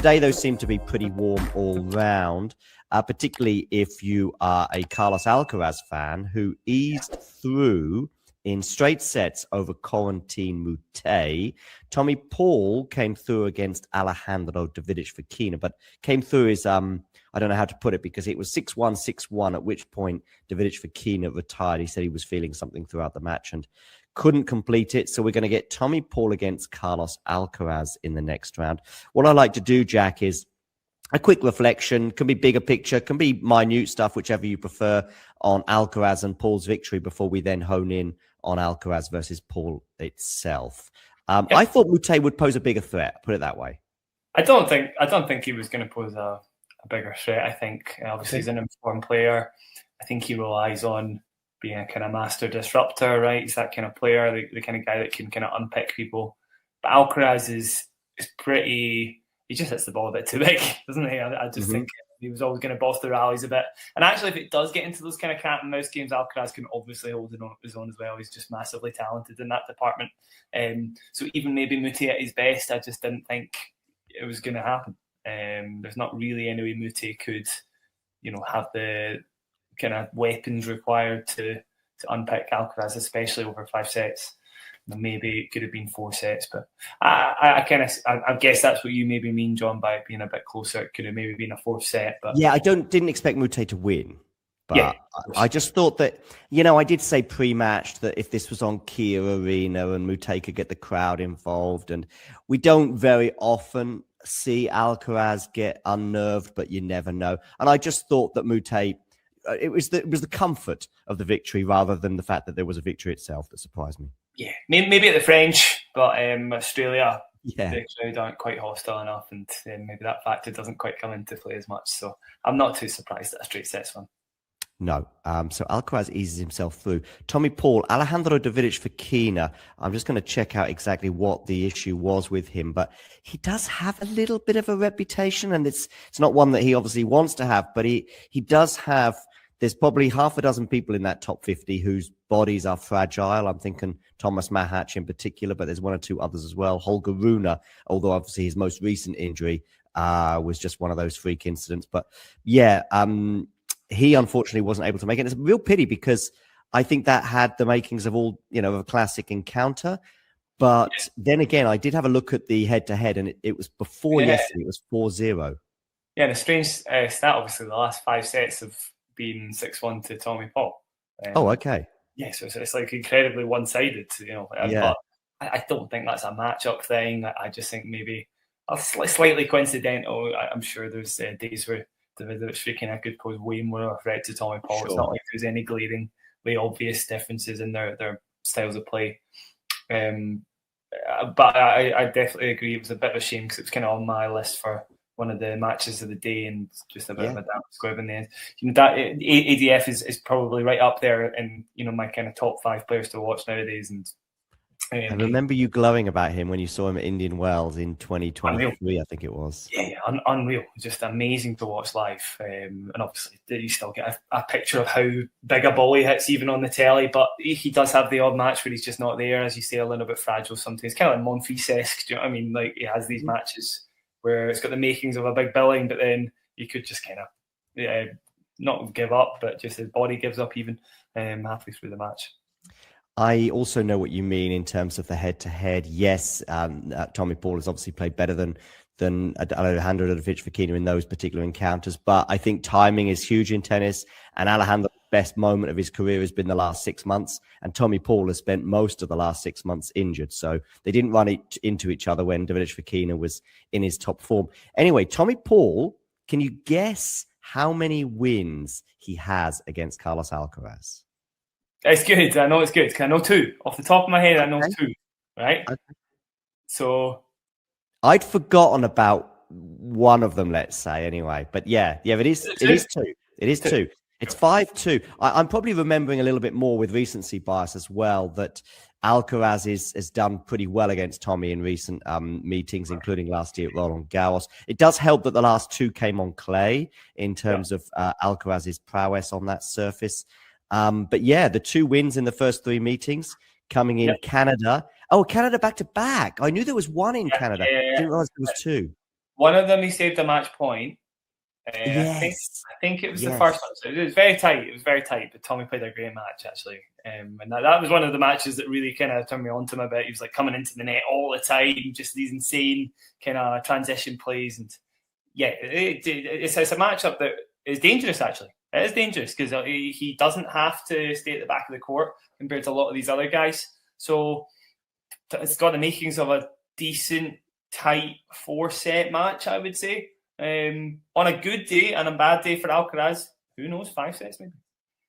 Today, those seem to be pretty warm all round, particularly if you are a Carlos Alcaraz fan who eased through in straight sets over Corentin Moutet. Tommy Paul came through against Alejandro Davidovich Fokina, but came through is, I don't know how to put it, because it was 6-1, 6-1, at which point Davidovich Fokina retired. He said he was feeling something throughout the match and couldn't complete it. So we're going to get Tommy Paul against Carlos Alcaraz in the next round. What I like to do, Jack, is a quick reflection, can be bigger picture, can be minute stuff, whichever you prefer, on Alcaraz and Paul's victory before we then hone in on Alcaraz versus Paul itself. I thought Moutet would pose a bigger threat, put it that way. I don't think he was going to pose a bigger threat. I think obviously he's an informed player. I think he relies on being a kind of master disruptor, right? He's that kind of player, the kind of guy that can kind of unpick people. But Alcaraz is pretty, he just hits the ball a bit too big, doesn't he? I just think he was always going to boss the rallies a bit. And actually, if it does get into those kind of cat and mouse games, Alcaraz can obviously hold his own as well. He's just massively talented in that department. So even maybe Moutet at his best, I just didn't think it was going to happen. There's not really any way Moutet could, have the kind of weapons required to unpick Alcaraz, especially over 5 sets. Maybe it could have been 4 sets, but I guess that's what you maybe mean, John, by being a bit closer. It could have maybe been a 4th set, but yeah, I didn't expect Moutet to win, but yeah, I just thought that I did say pre-match that if this was on Kia Arena and Moutet could get the crowd involved, and we don't very often see Alcaraz get unnerved, but you never know. And I just thought that Moutet, it was the comfort of the victory rather than the fact that there was a victory itself that surprised me. Yeah, maybe at the French, but Australia, the crowd aren't quite hostile enough, and maybe that factor doesn't quite come into play as much. So I'm not too surprised at a straight sets one. No. So Alcaraz eases himself through. Tommy Paul, Alejandro Davidovich Fokina. I'm just going to check out exactly what the issue was with him, but he does have a little bit of a reputation, and it's not one that he obviously wants to have, but he does have. There's probably half a dozen people in that top 50 whose bodies are fragile. I'm thinking Thomas Mahatch in particular, but there's 1 or 2 others as well. Holger Rune, although obviously his most recent injury was just one of those freak incidents. But yeah, he unfortunately wasn't able to make it. It's a real pity because I think that had the makings of all, of a classic encounter. But then again, I did have a look at the head-to-head, and it was before yesterday. It was 4-0. Yeah, and a strange stat, obviously, the last 5 sets have been 6-1 to Tommy Paul. Okay. So it's like incredibly one-sided, Yeah. But I don't think that's a matchup thing. I just think maybe slightly coincidental. I'm sure there's days where Davidovich Fekina could pose way more of a threat to Tommy Paul. Sure. It's not like there's any glaringly obvious differences in their styles of play. But I definitely agree. It was a bit of a shame because it was kind of on my list for one of the matches of the day, and just a bit of a damp squib in the end. That ADF is probably right up there in my kind of top 5 players to watch nowadays. And I remember you glowing about him when you saw him at Indian Wells in 2023, unreal. I think it was. Yeah, unreal. Just amazing to watch live. And obviously, you still get a picture of how big a ball he hits even on the telly. But he does have the odd match where he's just not there, as you say, a little bit fragile sometimes. Kind of like Monfils-esque, do you know what I mean? Like, he has these matches where it's got the makings of a big billing, but then you could just kind of not give up, but just his body gives up even halfway through the match. I also know what you mean in terms of the head-to-head. Yes, Tommy Paul has obviously played better than Alejandro Fekina in those particular encounters, but I think timing is huge in tennis, and Alejandro's best moment of his career has been the last 6 months, and Tommy Paul has spent most of the last 6 months injured, so they didn't run into each other when Davidovich Fekina was in his top form. Anyway, Tommy Paul, can you guess how many wins he has against Carlos Alcaraz? It's good. I know it's good. I know 2. Off the top of my head, I know 2. Right? Okay. So I'd forgotten about one of them, let's say, anyway. But yeah, it is 2. It is 2. It's 5-2. I'm probably remembering a little bit more with recency bias as well, that Alcaraz has done pretty well against Tommy in recent meetings, including last year at Roland Garros. It does help that the last 2 came on clay in terms of Alcaraz's prowess on that surface. But yeah, the 2 wins in the first 3 meetings coming in Canada. Oh, Canada back-to-back. I knew there was 1 in Canada. I didn't realize there was 2. One of them he saved a match point. Yes. I think it was the first one. So it was very tight. But Tommy played a great match, actually. And that was one of the matches that really kind of turned me on to him a bit. He was like coming into the net all the time, just these insane kind of transition plays. And yeah, it's a matchup that is dangerous, actually. It is dangerous because he doesn't have to stay at the back of the court compared to a lot of these other guys. So it's got the makings of a decent, tight 4-set match, I would say. On a good day and a bad day for Alcaraz, who knows, 5 sets maybe.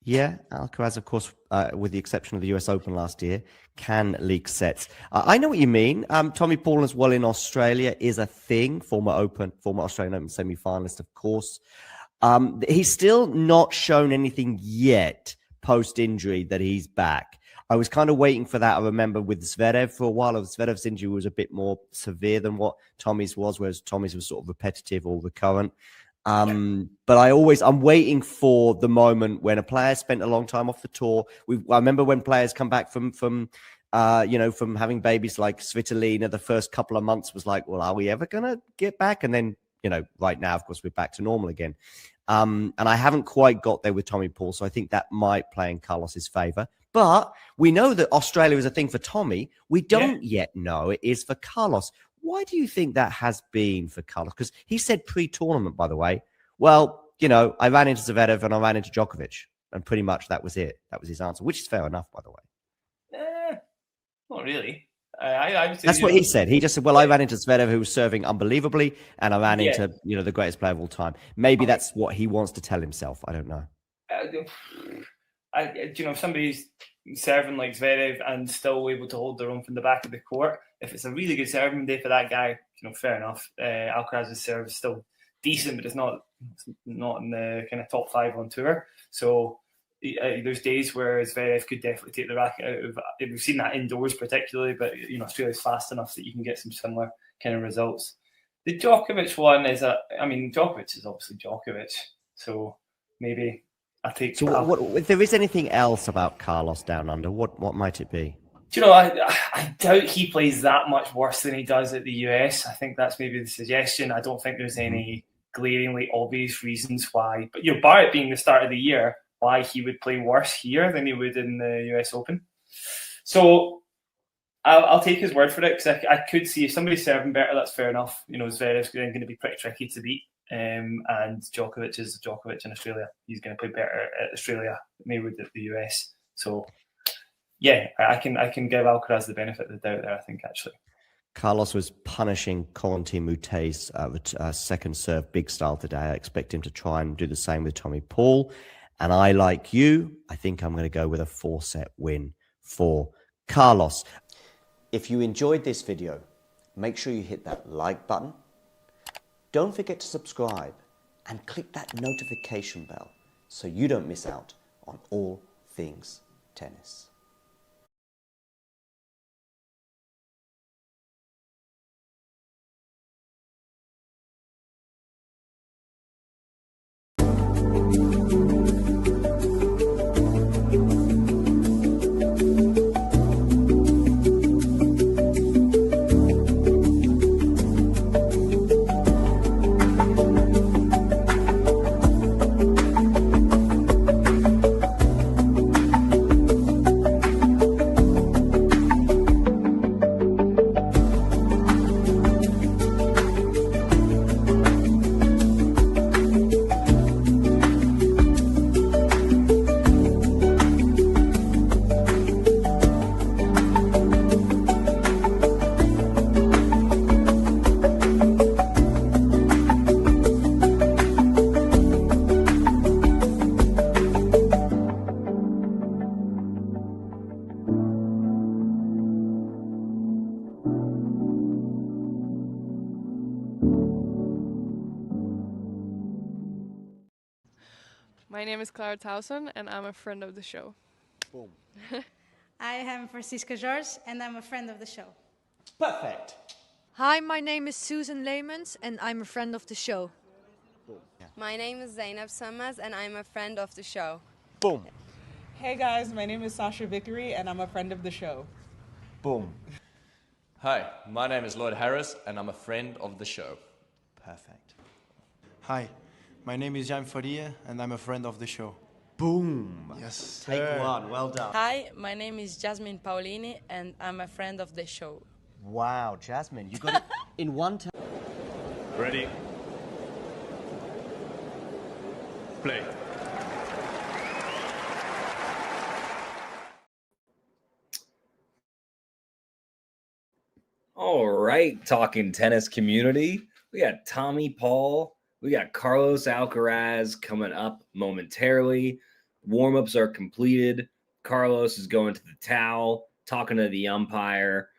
Yeah, Alcaraz, of course, with the exception of the US Open last year, can leak sets. I know what you mean. Tommy Paul as well in Australia is a thing. Former Australian Open semi-finalist, of course. He's still not shown anything yet post-injury that he's back. I was kind of waiting for that. I remember with Zverev for a while. Zverev's injury was a bit more severe than what Tommy's was, whereas Tommy's was sort of repetitive or recurrent. But I'm waiting for the moment when a player spent a long time off the tour. I remember when players come back from having babies like Svitolina, the first couple of months was like, well, are we ever going to get back? And then, right now, of course, we're back to normal again. And I haven't quite got there with Tommy Paul, so I think that might play in Carlos's favor. But we know that Australia is a thing for Tommy. We don't yet know it is for Carlos. Why do you think that has been for Carlos? Because he said pre-tournament, by the way, well, I ran into Zverev and I ran into Djokovic, and pretty much that was it. That was his answer, which is fair enough, by the way. Not really. That's what he said. He just said, well, I ran into Zverev, who was serving unbelievably, and I ran into, the greatest player of all time. Maybe that's what he wants to tell himself. I don't know. If somebody's serving like Zverev and still able to hold their own from the back of the court, if it's a really good serving day for that guy, fair enough. Alcaraz's serve is still decent, but it's not in the kind of top 5 on tour. So there's days where Zverev could definitely take the racket out of. We've seen that indoors particularly, but Australia's fast enough that you can get some similar kind of results. The Djokovic one is Djokovic is obviously Djokovic, so maybe I take. So, if there is anything else about Carlos down under, what might it be? I doubt he plays that much worse than he does at the US. I think that's maybe the suggestion. I don't think there's any glaringly obvious reasons why, but bar it being the start of the year, why he would play worse here than he would in the US Open. So I'll take his word for it, because I could see if somebody's serving better, that's fair enough. Zverev's going to be pretty tricky to beat. And Djokovic is Djokovic in Australia. He's going to play better at Australia than he would at the US. So yeah, I can give Alcaraz the benefit of the doubt there, I think, actually. Carlos was punishing Corentin Moutet's second serve big style today. I expect him to try and do the same with Tommy Paul. And I, like you, I think I'm going to go with a 4-set win for Carlos. If you enjoyed this video, make sure you hit that like button. Don't forget to subscribe and click that notification bell so you don't miss out on all things tennis. My name is Clara Towson, and I'm a friend of the show. Boom. I am Francisca George, and I'm a friend of the show. Perfect. Hi, my name is Susan Leemans, and I'm a friend of the show. Boom. Yeah. My name is Zainab Samas, and I'm a friend of the show. Boom. Hey guys, my name is Sasha Vickery, and I'm a friend of the show. Boom. Hi, my name is Lloyd Harris, and I'm a friend of the show. Perfect. Hi, my name is Jan Faria, and I'm a friend of the show. Boom. Yes. Take one. Well done. Hi, my name is Jasmine Paulini, and I'm a friend of the show. Wow, Jasmine, you got it in one time. Ready? Play. All right, talking tennis community. We got Tommy Paul. We got Carlos Alcaraz coming up momentarily. Warm-ups are completed. Carlos is going to the towel, talking to the umpire.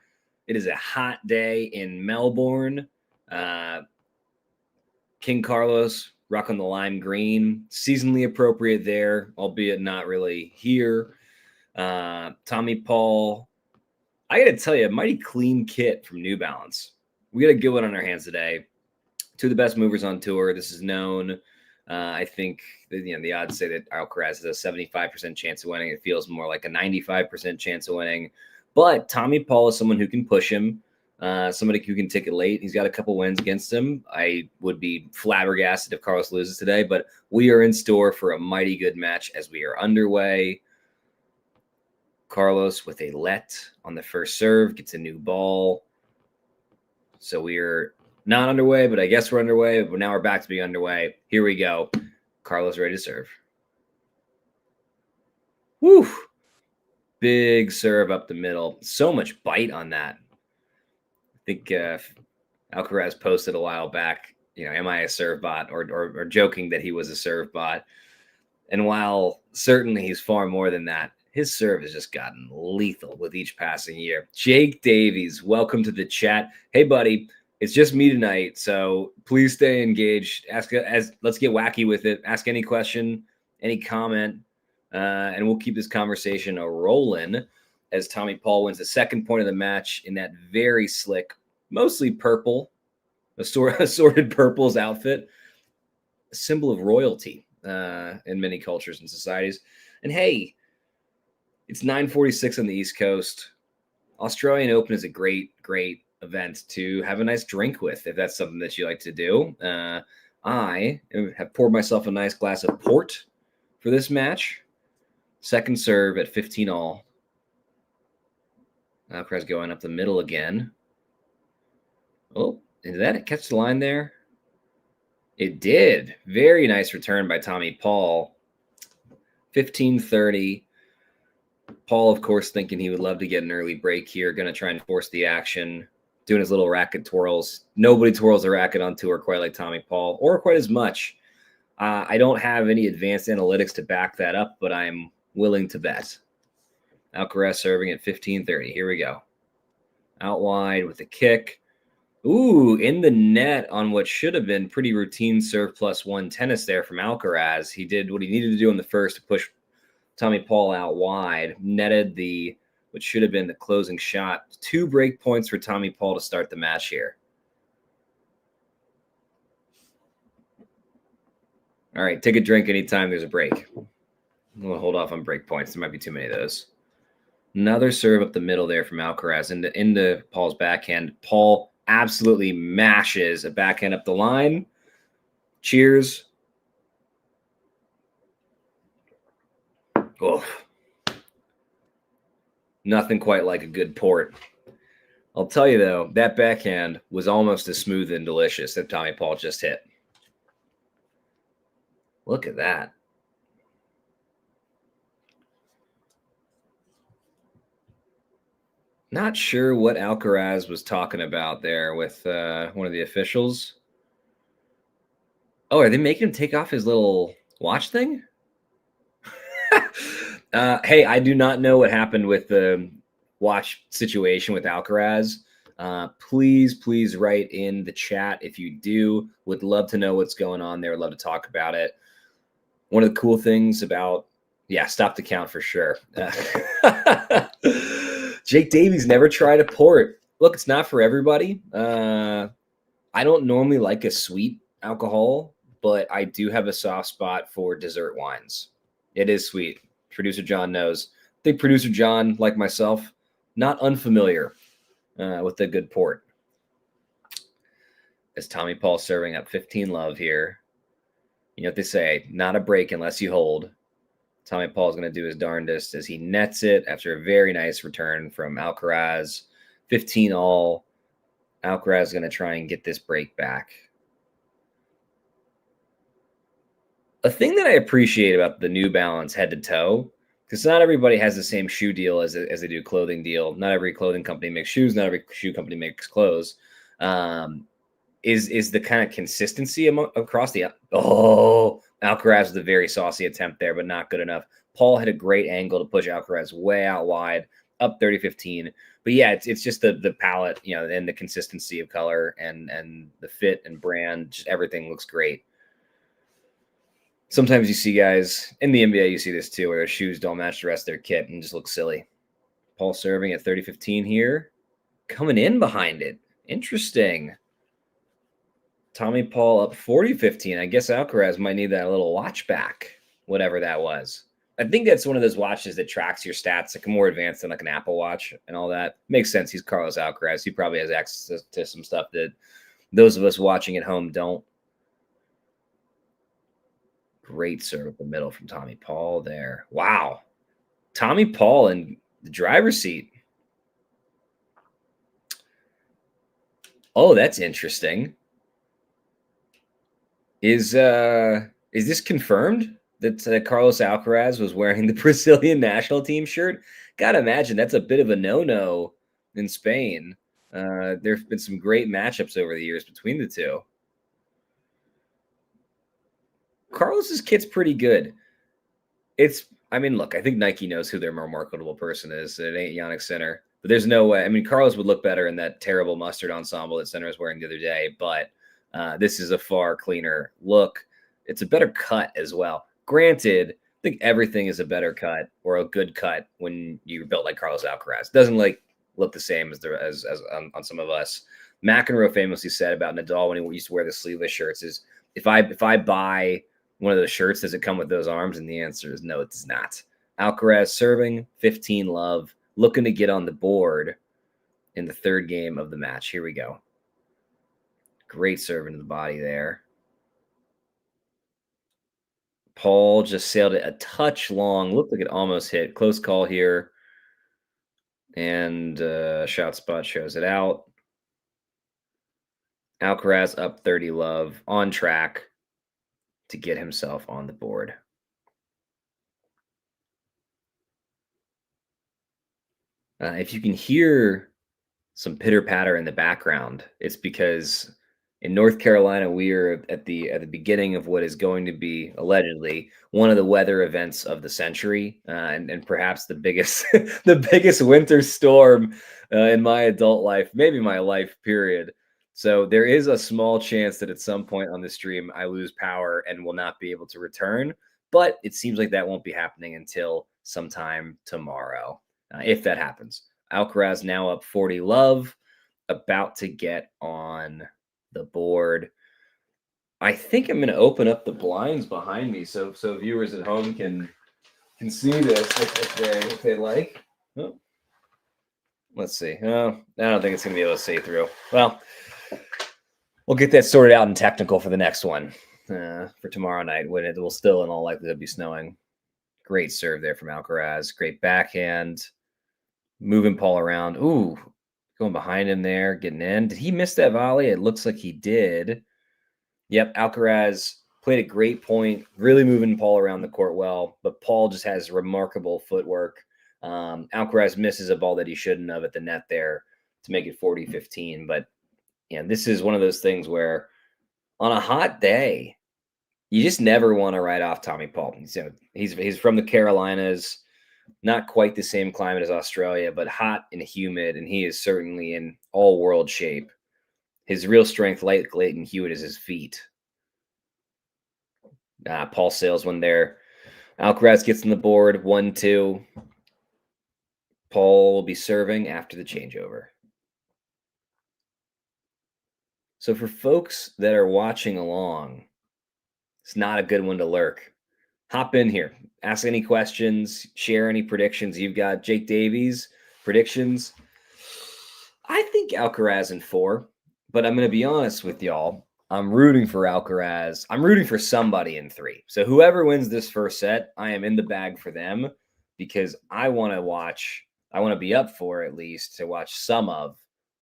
It is a hot day in Melbourne. King Carlos rocking the lime green. Seasonally appropriate there, albeit not really here. Tommy Paul. I got to tell you, a mighty clean kit from New Balance. We got a good one on our hands today. Two of the best movers on tour. This is known. I think the odds say that Alcaraz has a 75% chance of winning. It feels more like a 95% chance of winning. But Tommy Paul is someone who can push him, somebody who can take it late. He's got a couple wins against him. I would be flabbergasted if Carlos loses today, but we are in store for a mighty good match as we are underway. Carlos with a let on the first serve, gets a new ball. So we are not underway, but I guess we're underway. But now we're back to being underway. Here we go. Carlos ready to serve. Woo! Big serve up the middle. So much bite on that. I think Alcaraz posted a while back, am I a serve bot? Or joking that he was a serve bot. And while certainly he's far more than that, his serve has just gotten lethal with each passing year. Jake Davies, welcome to the chat. Hey, buddy. It's just me tonight, so please stay engaged. Let's get wacky with it. Ask any question, any comment, and we'll keep this conversation rolling as Tommy Paul wins the second point of the match in that very slick, mostly purple, assorted purples outfit, a symbol of royalty in many cultures and societies. And hey, it's 9:46 on the East Coast. Australian Open is a great event to have a nice drink with, if that's something that you like to do. I have poured myself a nice glass of port for this match. Second serve at 15 all. Alcaraz going up the middle again. Oh, did that catch the line there? It did. Very nice return by Tommy Paul. 15-30. Paul, of course, thinking he would love to get an early break here. Going to try and force the action, doing his little racket twirls. Nobody twirls a racket on tour quite like Tommy Paul, or quite as much. I don't have any advanced analytics to back that up, but I'm willing to bet. Alcaraz serving at 15-30. Here we go. Out wide with the kick. Ooh, in the net on what should have been pretty routine serve +1 tennis there from Alcaraz. He did what he needed to do in the first to push Tommy Paul out wide, netted what should have been the closing shot. 2 break points for Tommy Paul to start the match here. All right, take a drink anytime there's a break. We'll hold off on break points. There might be too many of those. Another serve up the middle there from Alcaraz into Paul's backhand. Paul absolutely mashes a backhand up the line. Cheers. Oh, nothing quite like a good port. I'll tell you, though, that backhand was almost as smooth and delicious that Tommy Paul just hit. Look at that. Not sure what Alcaraz was talking about there with one of the officials. Oh, are they making him take off his little watch thing? Hey, I do not know what happened with the watch situation with Alcaraz. Please write in the chat if you do. Would love to know what's going on there. Would love to talk about it. One of the cool things about, stop the count for sure. Jake Davies never tried a port. Look, it's not for everybody. I don't normally like a sweet alcohol, but I do have a soft spot for dessert wines. It is sweet. Producer John knows. I think Producer John, like myself, not unfamiliar with a good port. As Tommy Paul serving up 15-love here. You know what they say, not a break unless you hold. Tommy Paul is going to do his darndest as he nets it after a very nice return from Alcaraz. 15-all. Alcaraz is going to try and get this break back. A thing that I appreciate about the New Balance head to toe, because not everybody has the same shoe deal as they do clothing deal. Not every clothing company makes shoes. Not every shoe company makes clothes. Is the kind of consistency across the Alcaraz with a very saucy attempt there, but not good enough. Paul had a great angle to push Alcaraz way out wide, up 30-15. But yeah, it's just the palette, and the consistency of color and the fit and brand. Just everything looks great. Sometimes you see guys in the NBA, you see this too, where their shoes don't match the rest of their kit and just look silly. Paul serving at 30-15 here, coming in behind it. Interesting. Tommy Paul up 40-15. I guess Alcaraz might need that little watch back, whatever that was. I think that's one of those watches that tracks your stats, like more advanced than like an Apple Watch and all that. Makes sense. He's Carlos Alcaraz. He probably has access to some stuff that those of us watching at home don't. Great serve up the middle from Tommy Paul there. Wow. Tommy Paul in the driver's seat. Oh, that's interesting. Is this confirmed that Carlos Alcaraz was wearing the Brazilian national team shirt? Gotta imagine that's a bit of a no-no in Spain. There have been some great matchups over the years between the two. Carlos's kit's pretty good. Look, I think Nike knows who their more marketable person is. It ain't Yannick Sinner. But there's no way. Carlos would look better in that terrible mustard ensemble that Sinner was wearing the other day, but this is a far cleaner look. It's a better cut as well. Granted, I think everything is a better cut or a good cut when you're built like Carlos Alcaraz. It doesn't look the same as on some of us. McEnroe famously said about Nadal when he used to wear the sleeveless shirts is, if I buy one of those shirts, does it come with those arms? And the answer is no, it does not. Alcaraz serving 15-love, looking to get on the board in the third game of the match. Here we go. Great serve into the body there. Paul just sailed it a touch long. Looked like it almost hit. Close call here. And shot spot shows it out. Alcaraz up 30-love, on track to get himself on the board. If you can hear some pitter patter in the background, it's because in North Carolina we are at the beginning of what is going to be allegedly one of the weather events of the century, and perhaps the biggest the biggest winter storm in my adult life, maybe my life period. So there is a small chance that at some point on the stream I lose power and will not be able to return, but it seems like that won't be happening until sometime tomorrow, if that happens. Alcaraz now up 40 love, about to get on the board. I think I'm going to open up the blinds behind me so viewers at home can see this if they like. Oh. Let's see. Oh, I don't think it's going to be able to see through. Well, we'll get that sorted out in technical for the next one, for tomorrow night, when it will still in all likelihood be snowing. Great serve there from Alcaraz. Great backhand. Moving Paul around. Ooh, going behind him there, getting in. Did he miss that volley? It looks like he did. Yep, Alcaraz played a great point, really moving Paul around the court well, but Paul just has remarkable footwork. Alcaraz misses a ball that he shouldn't have at the net there to make it 40-15. But this is one of those things where on a hot day, you just never want to write off Tommy Paul. He's from the Carolinas, not quite the same climate as Australia, but hot and humid, and he is certainly in all-world shape. His real strength, like Leighton Hewitt, is his feet. Paul sails one there. Alcaraz gets on the board, 1-2. Paul will be serving after the changeover. So for folks that are watching along, it's not a good one to lurk. Hop in here. Ask any questions. Share any predictions you've got. Jake Davies, predictions. I think Alcaraz in 4, but I'm going to be honest with y'all. I'm rooting for Alcaraz. I'm rooting for somebody in 3. So whoever wins this first set, I am in the bag for them, because I want to be up for, at least, to watch some of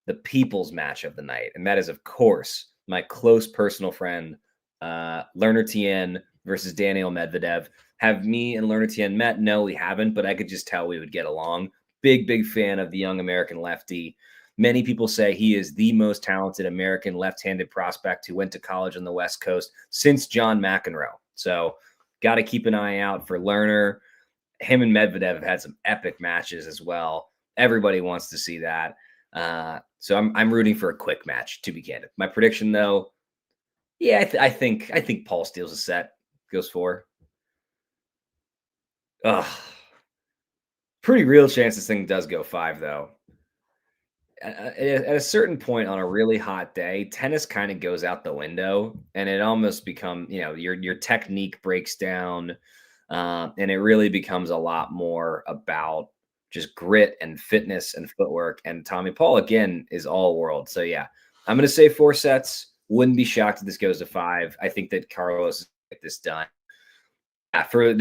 the people's match of the night. And that is, of course, my close personal friend, Lerner Tien versus Daniil Medvedev. Have me and Lerner Tien met? No, we haven't, but I could just tell we would get along. Big fan of the young American lefty. Many people say he is the most talented American left-handed prospect who went to college on the West Coast since John McEnroe. So got to keep an eye out for Lerner. Him and Medvedev have had some epic matches as well. Everybody wants to see that. So I'm rooting for a quick match, to be candid. My prediction, though, I think Paul steals a set, goes 4. Pretty real chance this thing does go 5, though. At a certain point on a really hot day, tennis kind of goes out the window, and it almost becomes, your technique breaks down, and it really becomes a lot more about just grit and fitness and footwork. And Tommy Paul, again, is all world. So yeah, I'm going to say 4 sets. Wouldn't be shocked if this goes to 5. I think that Carlos get this done. For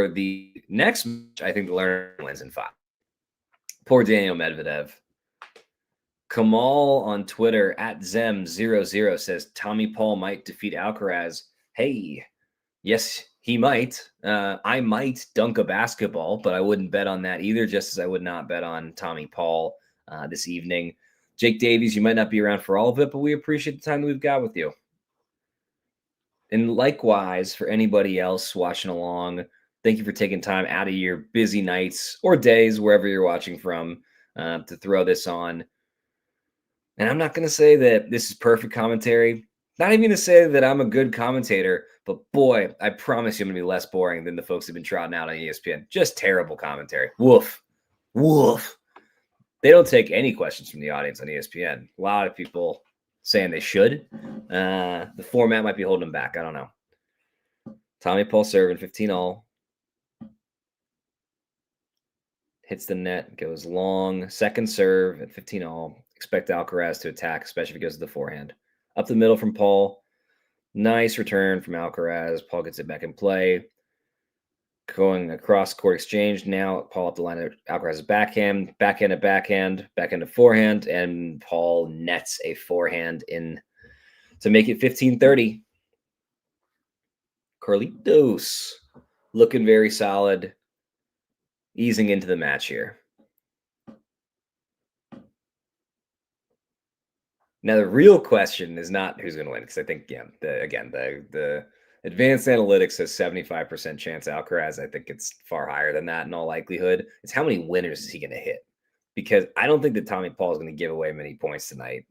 the next match, I think the Lerner wins in 5. Poor Daniil Medvedev. Kamal on Twitter at Zem00 says Tommy Paul might defeat Alcaraz. Hey, yes, he might. I might dunk a basketball, but I wouldn't bet on that either, just as I would not bet on Tommy Paul this evening. Jake Davies, you might not be around for all of it, but we appreciate the time that we've got with you. And likewise, for anybody else watching along, thank you for taking time out of your busy nights or days, wherever you're watching from, to throw this on. And I'm not going to say that this is perfect commentary. Not even going to say that I'm a good commentator, but boy, I promise you I'm going to be less boring than the folks who've been trotting out on ESPN. Just terrible commentary. Woof. They don't take any questions from the audience on ESPN. A lot of people saying they should. The format might be holding them back. I don't know. Tommy Paul serving 15-all. Hits the net, goes long. Second serve at 15-all. Expect Alcaraz to attack, especially if he goes to the forehand. Up the middle from Paul. Nice return from Alcaraz. Paul gets it back in play. Going across court exchange. Now Paul up the line of Alcaraz's backhand to forehand, and Paul nets a forehand in to make it 15-30. Carlitos looking very solid, easing into the match here. Now, the real question is not who's going to win, because I think, the advanced analytics says 75% chance Alcaraz. I think it's far higher than that in all likelihood. It's how many winners is he going to hit? Because I don't think that Tommy Paul is going to give away many points tonight.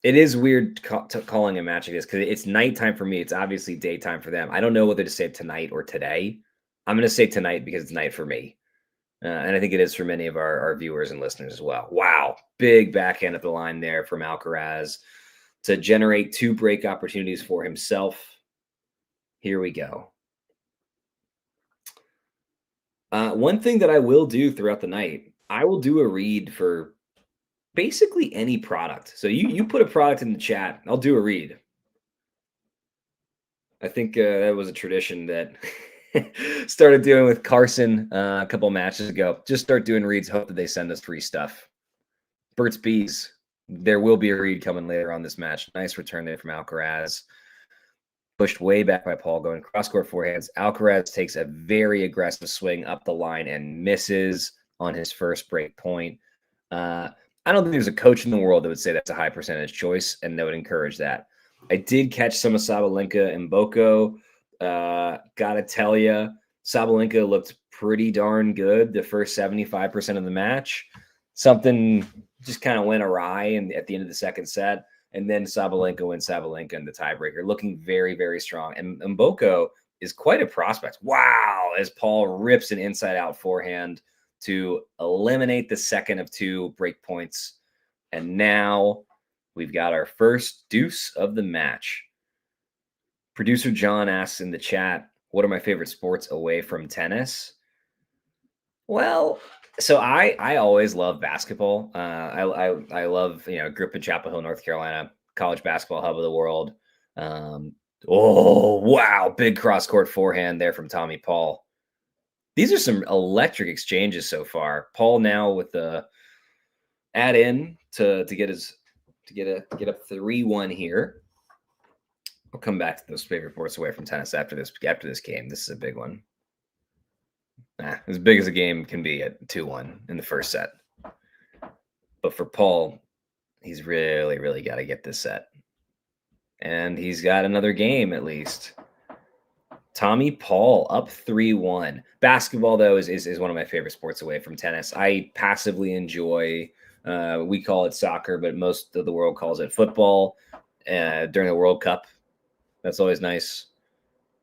It is weird calling a match like this because it's nighttime for me. It's obviously daytime for them. I don't know whether to say tonight or today. I'm going to say tonight because it's night for me. And I think it is for many of our viewers and listeners as well. Wow. Big backhand at the line there from Alcaraz to generate 2 break opportunities for himself. Here we go. One thing that I will do throughout the night, I will do a read for basically any product. So you put a product in the chat, I'll do a read. I think that was a tradition that started doing with Carson a couple matches ago. Just start doing reads, hope that they send us free stuff. Burt's Bees, there will be a read coming later on this match. Nice return there from Alcaraz. Pushed way back by Paul, going cross-court forehands. Alcaraz takes a very aggressive swing up the line and misses on his first break point. I don't think there's a coach in the world that would say that's a high percentage choice and that would encourage that. I did catch some of Sabalenka and Boko. Gotta tell you, Sabalenka looked pretty darn good the first 75% of the match. Something just kind of went awry at the end of the second set. And then Sabalenka wins Sabalenka in the tiebreaker, looking very, very strong. And Boko is quite a prospect. Wow, as Paul rips an inside-out forehand to eliminate the second of 2 break points. And now we've got our first deuce of the match. Producer John asks in the chat, what are my favorite sports away from tennis? Well, so I always love basketball. I love, grew up in Chapel Hill, North Carolina, college basketball hub of the world. Oh, wow. Big cross-court forehand there from Tommy Paul. These are some electric exchanges so far. Paul now with the add in to get up 3-1 here. I'll come back to those favorite sports away from tennis after this game. This is a big one. As big as a game can be at 2-1 in the first set. But for Paul, he's really, really got to get this set. And he's got another game at least. Tommy Paul up 3-1. Basketball, though, is one of my favorite sports away from tennis. I passively enjoy, we call it soccer, but most of the world calls it football during the World Cup. That's always nice.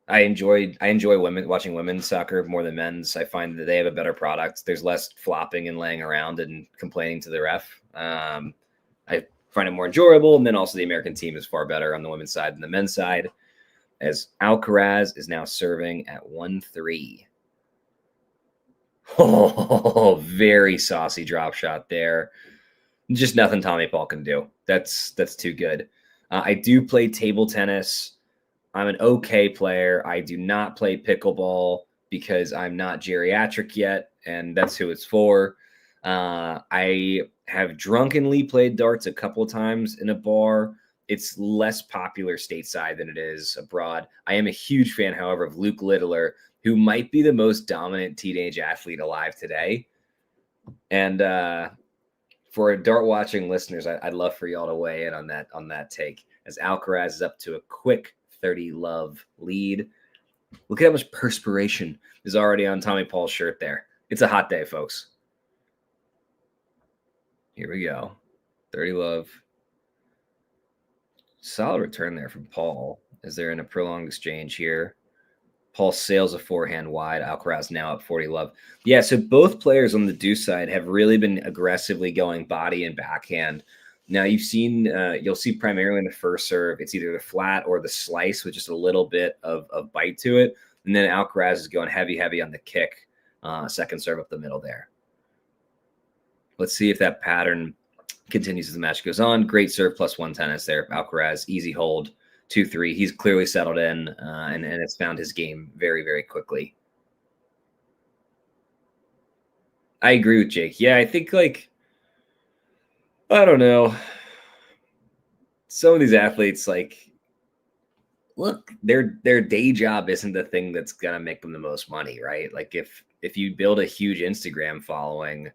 I enjoy watching women's soccer more than men's. I find that they have a better product. There's less flopping and laying around and complaining to the ref. I find it more enjoyable. And then also the American team is far better on the women's side than the men's side, as Alcaraz is now serving at 1-3. Oh, very saucy drop shot there. Just nothing Tommy Paul can do. That's too good. I do play table tennis. I'm an okay player. I do not play pickleball because I'm not geriatric yet, and that's who it's for. I have drunkenly played darts a couple of times in a bar. It's less popular stateside than it is abroad. I am a huge fan, however, of Luke Littler, who might be the most dominant teenage athlete alive today. And for dart watching listeners, I'd love for y'all to weigh in on that take, as Alcaraz is up to a quick 30-love lead. Look at how much perspiration is already on Tommy Paul's shirt there. It's a hot day, folks. Here we go. 30-love. Solid return there from Paul. Is there in a prolonged exchange here? Paul sails a forehand wide. Alcaraz now up 40-love. Yeah, so both players on the deuce side have really been aggressively going body and backhand. Now you've seen, you'll see primarily in the first serve, it's either the flat or the slice with just a little bit of bite to it. And then Alcaraz is going heavy on the kick. Second serve up the middle there. Let's see if that pattern continues as the match goes on. Great serve +1 tennis there. Alcaraz, easy hold, 2-3. He's clearly settled in and it's found his game very, very quickly. I agree with Jake. Yeah, I think I don't know. Some of these athletes, look, their day job isn't the thing that's gonna make them the most money, right? Like if you build a huge Instagram following,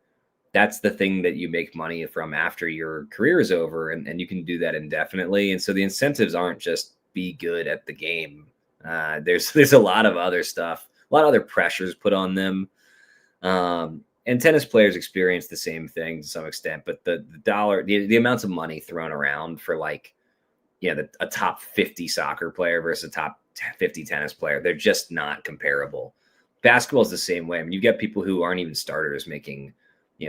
that's the thing that you make money from after your career is over, and you can do that indefinitely. And so the incentives aren't just be good at the game. There's a lot of other stuff, a lot of other pressures put on them. And tennis players experience the same thing to some extent, but the amounts of money thrown around for like, a top 50 soccer player versus a top 50 tennis player, they're just not comparable. Basketball is the same way. I mean, you get people who aren't even starters making,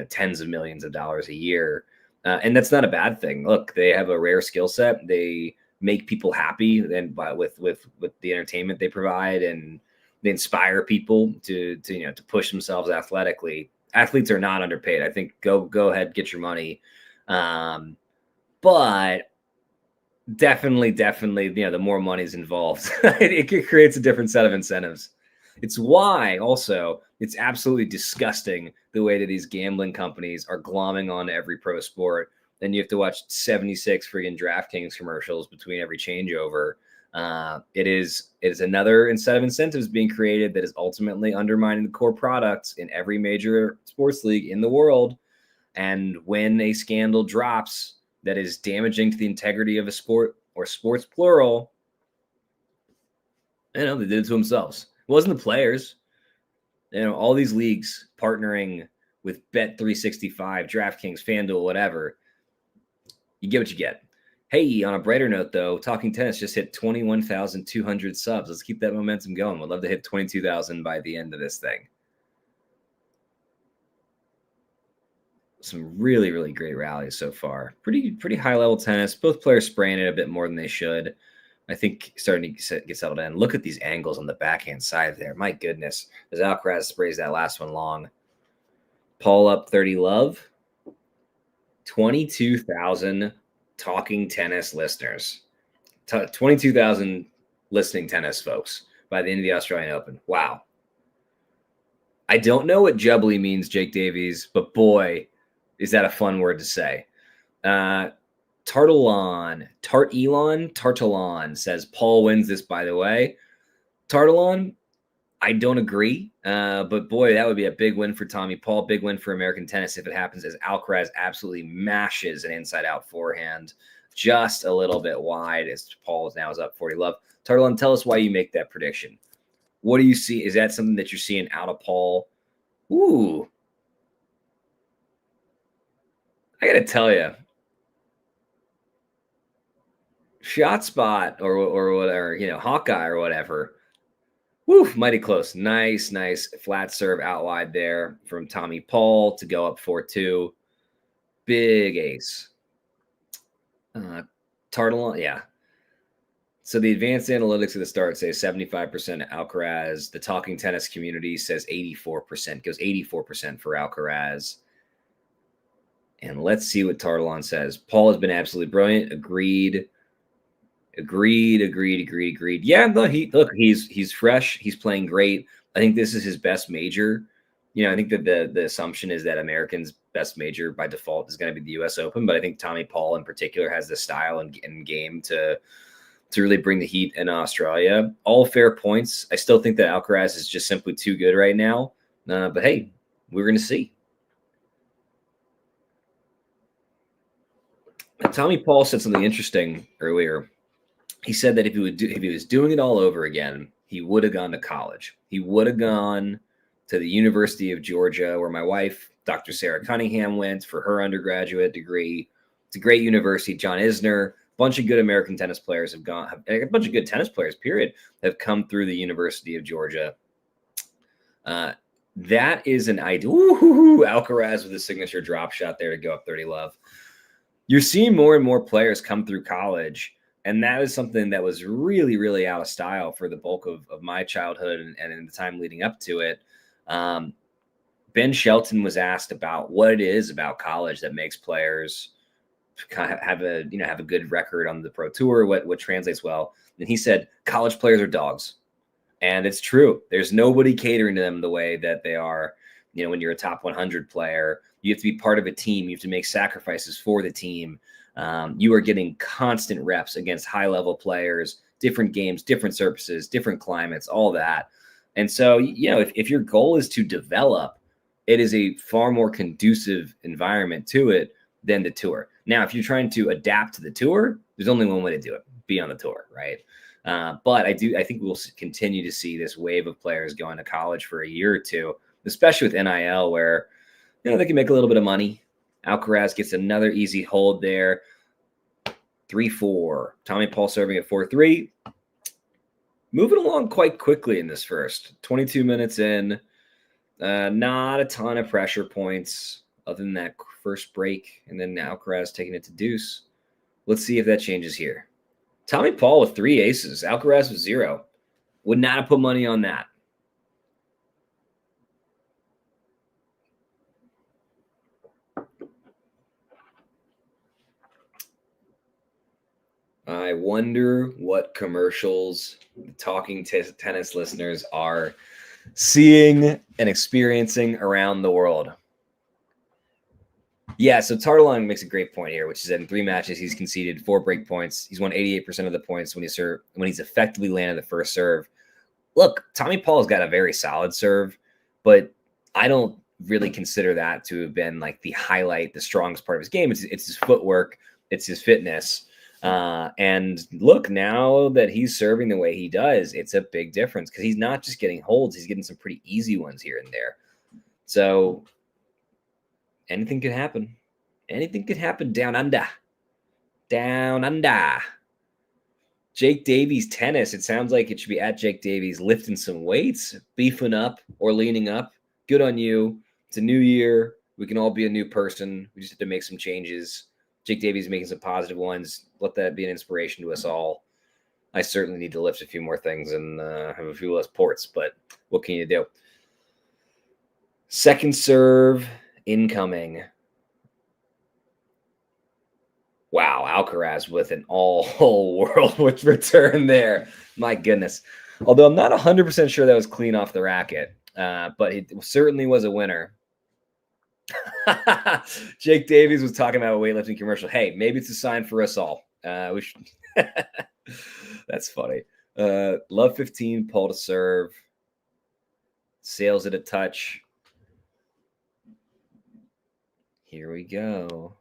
tens of millions of dollars a year. And that's not a bad thing. Look, they have a rare skill set. They make people happy and with the entertainment they provide, and they inspire people to push themselves athletically. Athletes are not underpaid. I think go ahead, get your money. But definitely, the more money's involved, it creates a different set of incentives. It's why also it's absolutely disgusting the way that these gambling companies are glomming on every pro sport. Then you have to watch 76 friggin' DraftKings commercials between every changeover. It is another set of incentives being created that is ultimately undermining the core products in every major sports league in the world. And when a scandal drops that is damaging to the integrity of a sport or sports plural, they did it to themselves. It wasn't the players. All these leagues partnering with Bet365, DraftKings, FanDuel, whatever. You get what you get. Hey, on a brighter note, though, Talking Tennis just hit 21,200 subs. Let's keep that momentum going. We'd love to hit 22,000 by the end of this thing. Some really, really great rallies so far. Pretty high-level tennis. Both players spraying it a bit more than they should. I think starting to get settled in. Look at these angles on the backhand side there. My goodness. As Alcaraz sprays that last one long. Paul up 30 love. 22,000 Talking Tennis listeners. 22,000 listening tennis folks by the end of the Australian Open. Wow. I don't know what jubbly means, Jake Davies, but boy, is that a fun word to say. Tartalon says Paul wins this, by the way. Tartalon, I don't agree, but boy, that would be a big win for Tommy Paul, big win for American tennis if it happens, as Alcaraz absolutely mashes an inside-out forehand just a little bit wide as Paul now is up 40 love. Tartalon, tell us why you make that prediction. What do you see? Is that something that you're seeing out of Paul? Ooh. I got to tell you, shot spot or whatever, Hawkeye or whatever. Woo, mighty close. Nice flat serve out wide there from Tommy Paul to go up 4-2. Big ace. Tartalon, yeah. So the advanced analytics at the start say 75% Alcaraz. The Talking Tennis community says 84%. Goes 84% for Alcaraz. And let's see what Tartalon says. Paul has been absolutely brilliant. Agreed. Yeah, no, he's fresh. He's playing great. I think this is his best major. I think that the assumption is that Americans' best major by default is going to be the U.S. Open, but I think Tommy Paul in particular has the style and game to really bring the heat in Australia. All fair points. I still think that Alcaraz is just simply too good right now. But hey, we're going to see. Tommy Paul said something interesting earlier. He said that if he was doing it all over again, he would have gone to college. He would have gone to the University of Georgia, where my wife, Dr. Sarah Cunningham, went for her undergraduate degree. It's a great university. John Isner, a bunch of good American tennis players a bunch of good tennis players, period, have come through the University of Georgia. That is an idea. Alcaraz with a signature drop shot there to go up 30 love. You're seeing more and more players come through college. And that is something that was really, really out of style for the bulk of my childhood and in the time leading up to it. Ben Shelton was asked about what it is about college that makes players kind of have a good record on the pro tour, what translates well. And he said, college players are dogs. And it's true. There's nobody catering to them the way that they are, when you're a top 100 player. You have to be part of a team. You have to make sacrifices for the team. You are getting constant reps against high-level players, different games, different surfaces, different climates, all that. And so, if your goal is to develop, it is a far more conducive environment to it than the tour. Now, if you're trying to adapt to the tour, there's only one way to do it: be on the tour, right? But I think we'll continue to see this wave of players going to college for a year or two, especially with NIL, where they can make a little bit of money. Alcaraz gets another easy hold there. 3-4. Tommy Paul serving at 4-3. Moving along quite quickly in this first. 22 minutes in. Not a ton of pressure points other than that first break, and then Alcaraz taking it to deuce. Let's see if that changes here. Tommy Paul with 3 aces. Alcaraz with 0. Would not have put money on that. I wonder what commercials the Talking Tennis listeners are seeing and experiencing around the world. Yeah, so Tartalon makes a great point here, which is that in 3 matches, he's conceded 4 break points. He's won 88% of the points when he's effectively landed the first serve. Look, Tommy Paul's got a very solid serve, but I don't really consider that to have been like the highlight, the strongest part of his game. It's his footwork. It's his fitness. And look, now that he's serving the way he does, it's a big difference because he's not just getting holds. He's getting some pretty easy ones here and there. So anything could happen. Anything could happen down under. Down under. Jake Davies tennis. It sounds like it should be at Jake Davies lifting some weights, beefing up or leaning up. Good on you. It's a new year. We can all be a new person. We just have to make some changes. Jake Davies is making some positive ones. Let that be an inspiration to us all. I certainly need to lift a few more things and have a few less ports, but what can you do? Second serve incoming. Wow, Alcaraz with an all world with return there. My goodness. Although I'm not 100% sure that was clean off the racket, but it certainly was a winner. Jake Davies was talking about a weightlifting commercial. Hey, maybe it's a sign for us all. We should. That's funny. Love 15, Paul to serve. Sails at a touch. Here we go.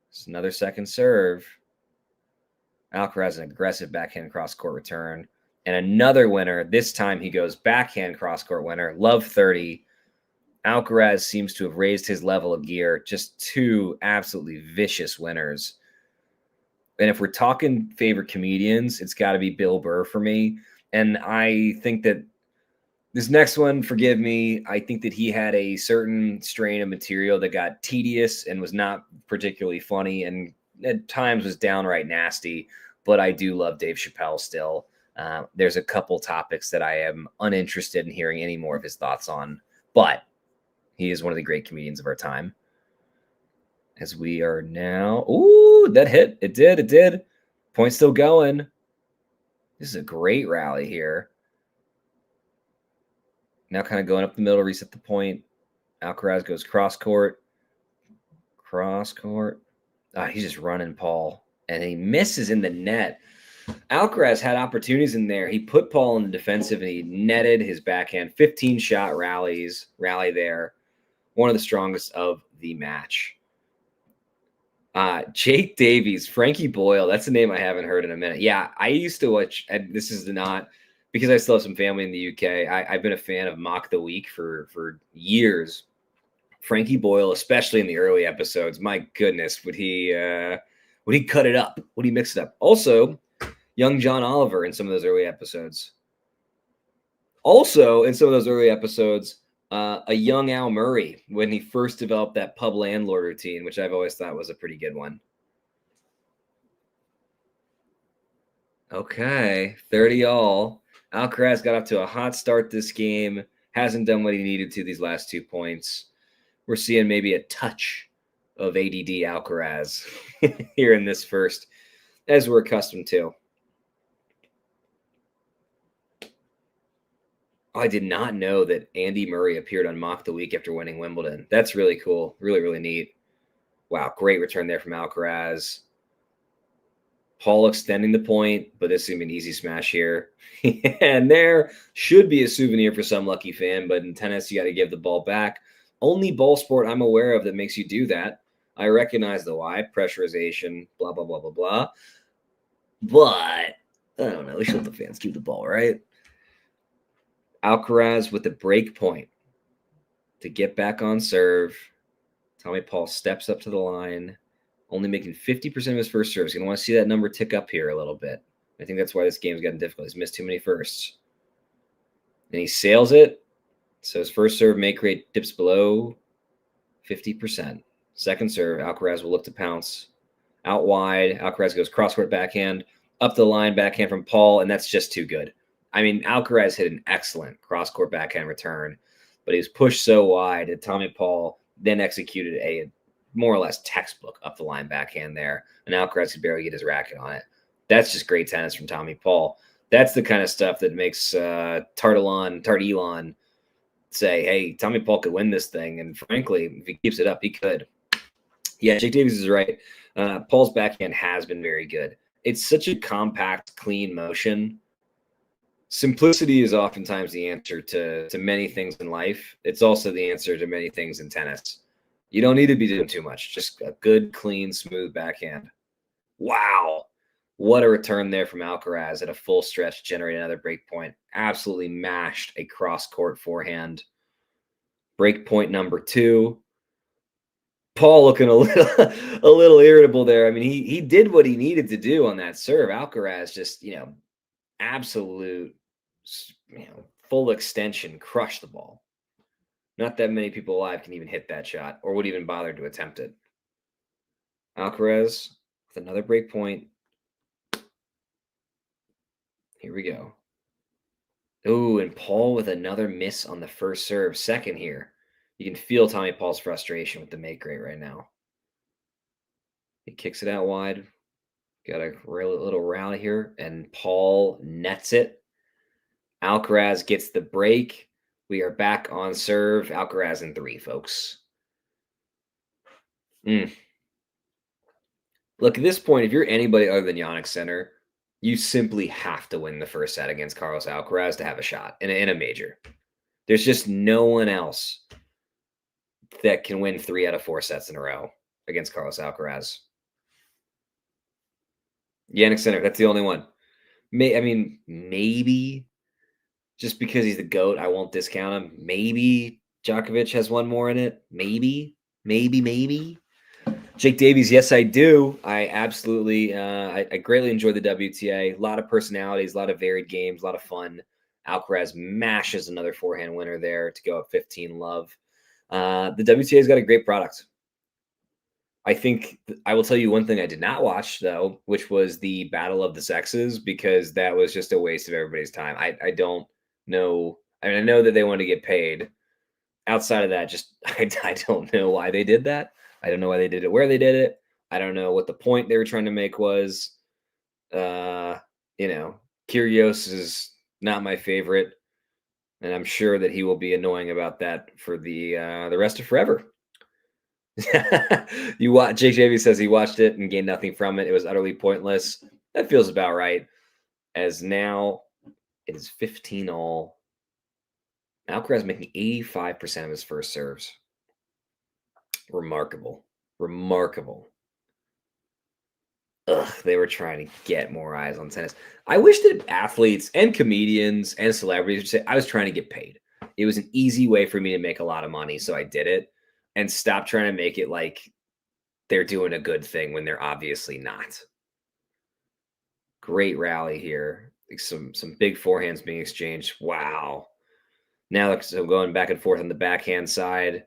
It's another second serve. Alcaraz an aggressive backhand cross-court return. And another winner. This time he goes backhand cross-court winner. Love 30. Alcaraz seems to have raised his level of gear. Just 2 absolutely vicious winners. And if we're talking favorite comedians, it's got to be Bill Burr for me. And I think that this next one, forgive me, I think that he had a certain strain of material that got tedious and was not particularly funny and at times was downright nasty. But I do love Dave Chappelle still. There's a couple topics that I am uninterested in hearing any more of his thoughts on. But he is one of the great comedians of our time. As we are now... Ooh, that hit. It did. Point still going. This is a great rally here. Now kind of going up the middle, reset the point. Alcaraz goes cross-court. Cross-court. He's just running, Paul. And he misses in the net. Alcaraz had opportunities in there. He put Paul in the defensive and he netted his backhand. 15-shot rally there. One of the strongest of the match. Jake Davies, Frankie Boyle. That's a name I haven't heard in a minute. Yeah, I used to watch, and this is not, because I still have some family in the UK, I've been a fan of Mock the Week for years. Frankie Boyle, especially in the early episodes, my goodness, would he cut it up? Would he mix it up? Also, young John Oliver in some of those early episodes. Also, in some of those early episodes, a young Al Murray when he first developed that pub landlord routine, which I've always thought was a pretty good one. Okay, 30 all. Alcaraz got off to a hot start this game. Hasn't done what he needed to these last 2 points. We're seeing maybe a touch of ADD Alcaraz here in this first, as we're accustomed to. I did not know that Andy Murray appeared on Mock the Week after winning Wimbledon. That's really cool. Really, really neat. Wow, great return there from Alcaraz. Paul extending the point, but this is going to be an easy smash here. And there should be a souvenir for some lucky fan, but in tennis, you got to give the ball back. Only ball sport I'm aware of that makes you do that. I recognize the why, pressurization, blah, blah, blah, blah, blah. But I don't know. We should let the fans keep the ball, right? Alcaraz with the break point to get back on serve. Tommy Paul steps up to the line, only making 50% of his first serves. Going to want to see that number tick up here a little bit. I think that's why this game's gotten difficult. He's missed too many firsts. And he sails it. So his first serve make rate dips below 50%. Second serve, Alcaraz will look to pounce. Out wide, Alcaraz goes cross-court backhand. Up the line, backhand from Paul, and that's just too good. I mean, Alcaraz hit an excellent cross-court backhand return, but he was pushed so wide that Tommy Paul then executed a more or less textbook up the line backhand there, and Alcaraz could barely get his racket on it. That's just great tennis from Tommy Paul. That's the kind of stuff that makes Tardelon say, hey, Tommy Paul could win this thing, and frankly, if he keeps it up, he could. Yeah, Jake Davies is right. Paul's backhand has been very good. It's such a compact, clean motion. Simplicity is oftentimes the answer to many things in life. It's also the answer to many things in tennis. You don't need to be doing too much. Just a good, clean, smooth backhand. Wow. What a return there from Alcaraz at a full stretch to generate another break point. Absolutely mashed a cross-court forehand. Break point number 2. Paul looking a little irritable there. I mean, he did what he needed to do on that serve. Alcaraz just, absolute, full extension, crushed the ball. Not that many people alive can even hit that shot or would even bother to attempt it. Alcaraz with another break point. Here we go. Oh, and Paul with another miss on the first serve. Second here. You can feel Tommy Paul's frustration with the make rate right now. He kicks it out wide. Got a little rally here, and Paul nets it. Alcaraz gets the break. We are back on serve. Alcaraz in 3, folks. Look, at this point, if you're anybody other than Jannik Sinner, you simply have to win the first set against Carlos Alcaraz to have a shot in a major. There's just no one else that can win 3 out of 4 sets in a row against Carlos Alcaraz. Jannik Sinner, that's the only one. Maybe just because he's the GOAT, I won't discount him. Maybe Djokovic has one more in it. Maybe. Jake Davies, yes, I do. I absolutely, I greatly enjoy the WTA. A lot of personalities, a lot of varied games, a lot of fun. Alcaraz mashes another forehand winner there to go up 15-love. The WTA's got a great product. I think I will tell you one thing I did not watch, though, which was the Battle of the Sexes, because that was just a waste of everybody's time. I don't know. I mean, I know that they want to get paid. Outside of that, just I don't know why they did that. I don't know why they did it, where they did it. I don't know what the point they were trying to make was. Kyrgios is not my favorite, and I'm sure that he will be annoying about that for the rest of forever. Jake Davies says he watched it and gained nothing from it. It was utterly pointless. That feels about right. As now it is 15-all. Alcaraz making 85% of his first serves. Remarkable. They were trying to get more eyes on tennis. I wish that athletes and comedians and celebrities would say, I was trying to get paid. It was an easy way for me to make a lot of money, so I did it. And stop trying to make it like they're doing a good thing when they're obviously not. Great rally here. Like some big forehands being exchanged. Wow. Now so going back and forth on the backhand side.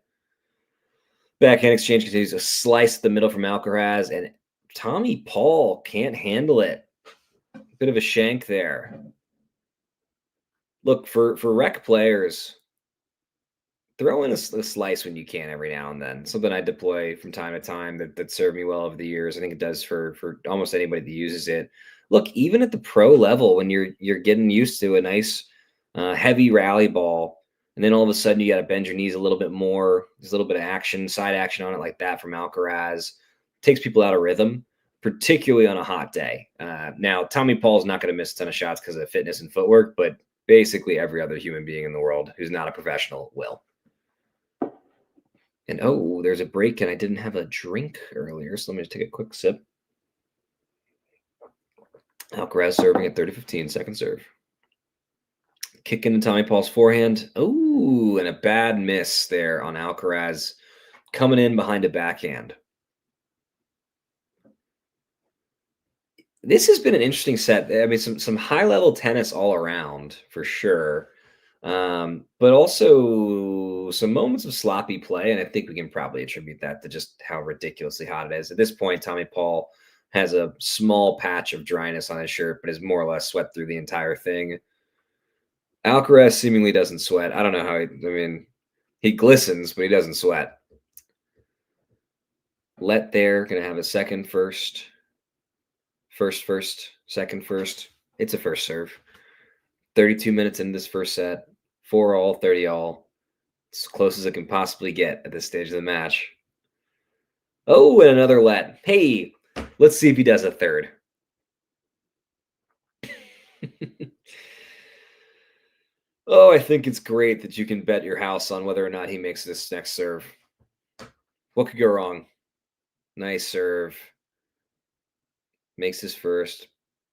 Backhand exchange continues. A slice at the middle from Alcaraz, and Tommy Paul can't handle it. Bit of a shank there. Look, for rec players, throw in a slice when you can every now and then. Something I deploy from time to time that served me well over the years. I think it does for almost anybody that uses it. Look, even at the pro level, when you're getting used to a nice heavy rally ball, and then all of a sudden you got to bend your knees a little bit more. There's a little bit of action, side action on it like that from Alcaraz. Takes people out of rhythm, particularly on a hot day. Now, Tommy Paul's not going to miss a ton of shots because of fitness and footwork, but basically every other human being in the world who's not a professional will. And oh, there's a break, and I didn't have a drink earlier, so let me just take a quick sip. Alcaraz serving at 30-15, second serve. Kick into Tommy Paul's forehand. Oh, and a bad miss there on Alcaraz coming in behind a backhand. This has been an interesting set. I mean, some high-level tennis all around, for sure. But also some moments of sloppy play, and I think we can probably attribute that to just how ridiculously hot it is. At this point, Tommy Paul has a small patch of dryness on his shirt, but has more or less sweat through the entire thing. Alcaraz seemingly doesn't sweat. I don't know how he glistens, but he doesn't sweat. Let there, gonna have a second first. First, second first. It's a first serve. 32 minutes in this first set. 4-all, 30-all. As close as it can possibly get at this stage of the match. Oh, and another let. Hey, let's see if he does a third. Oh, I think it's great that you can bet your house on whether or not he makes this next serve. What could go wrong? Nice serve. Makes his first.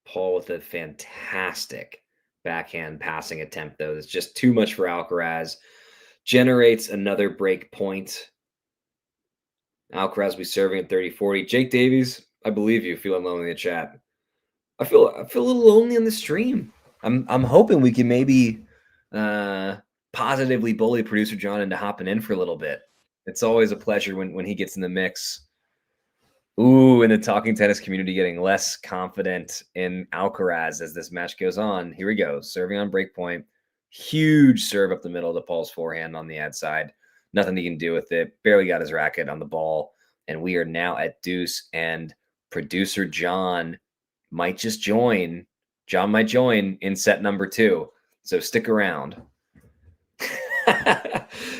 Paul with a fantastic backhand passing attempt, though. It's just too much for Alcaraz. Generates another break point. Alcaraz will be serving at 30-40. Jake Davies, I believe you. Feeling lonely in the chat. I feel a little lonely on the stream. I'm hoping we can maybe positively bully producer John into hopping in for a little bit. It's always a pleasure when he gets in the mix. Ooh, and the talking tennis community getting less confident in Alcaraz as this match goes on. Here we go. Serving on break point. Huge serve up the middle to Paul's forehand on the ad side. Nothing he can do with it. Barely got his racket on the ball. And we are now at deuce. And producer John might just join. John might join in set number 2. So stick around.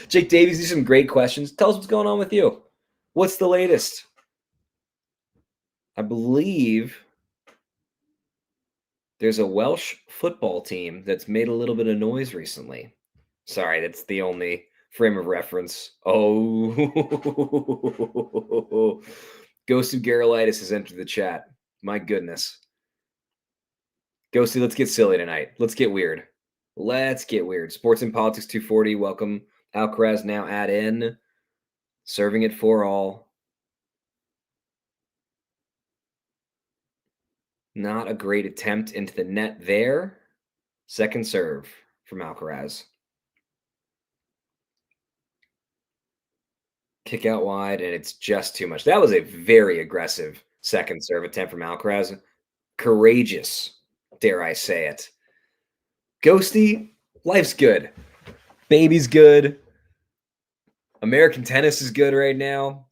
Jake Davies, these are some great questions. Tell us what's going on with you. What's the latest? I believe there's a Welsh football team that's made a little bit of noise recently. Sorry, that's the only frame of reference. Oh, Ghosted Garolitis has entered the chat. My goodness. Ghosty, let's get silly tonight. Let's get weird. Let's get weird. Sports and Politics 240, welcome. Alcaraz now add in. Serving it 4-all. Not a great attempt into the net there. Second serve from Alcaraz. Kick out wide, and it's just too much. That was a very aggressive second serve attempt from Alcaraz. Courageous, dare I say it. Ghosty, life's good. Baby's good. American tennis is good right now.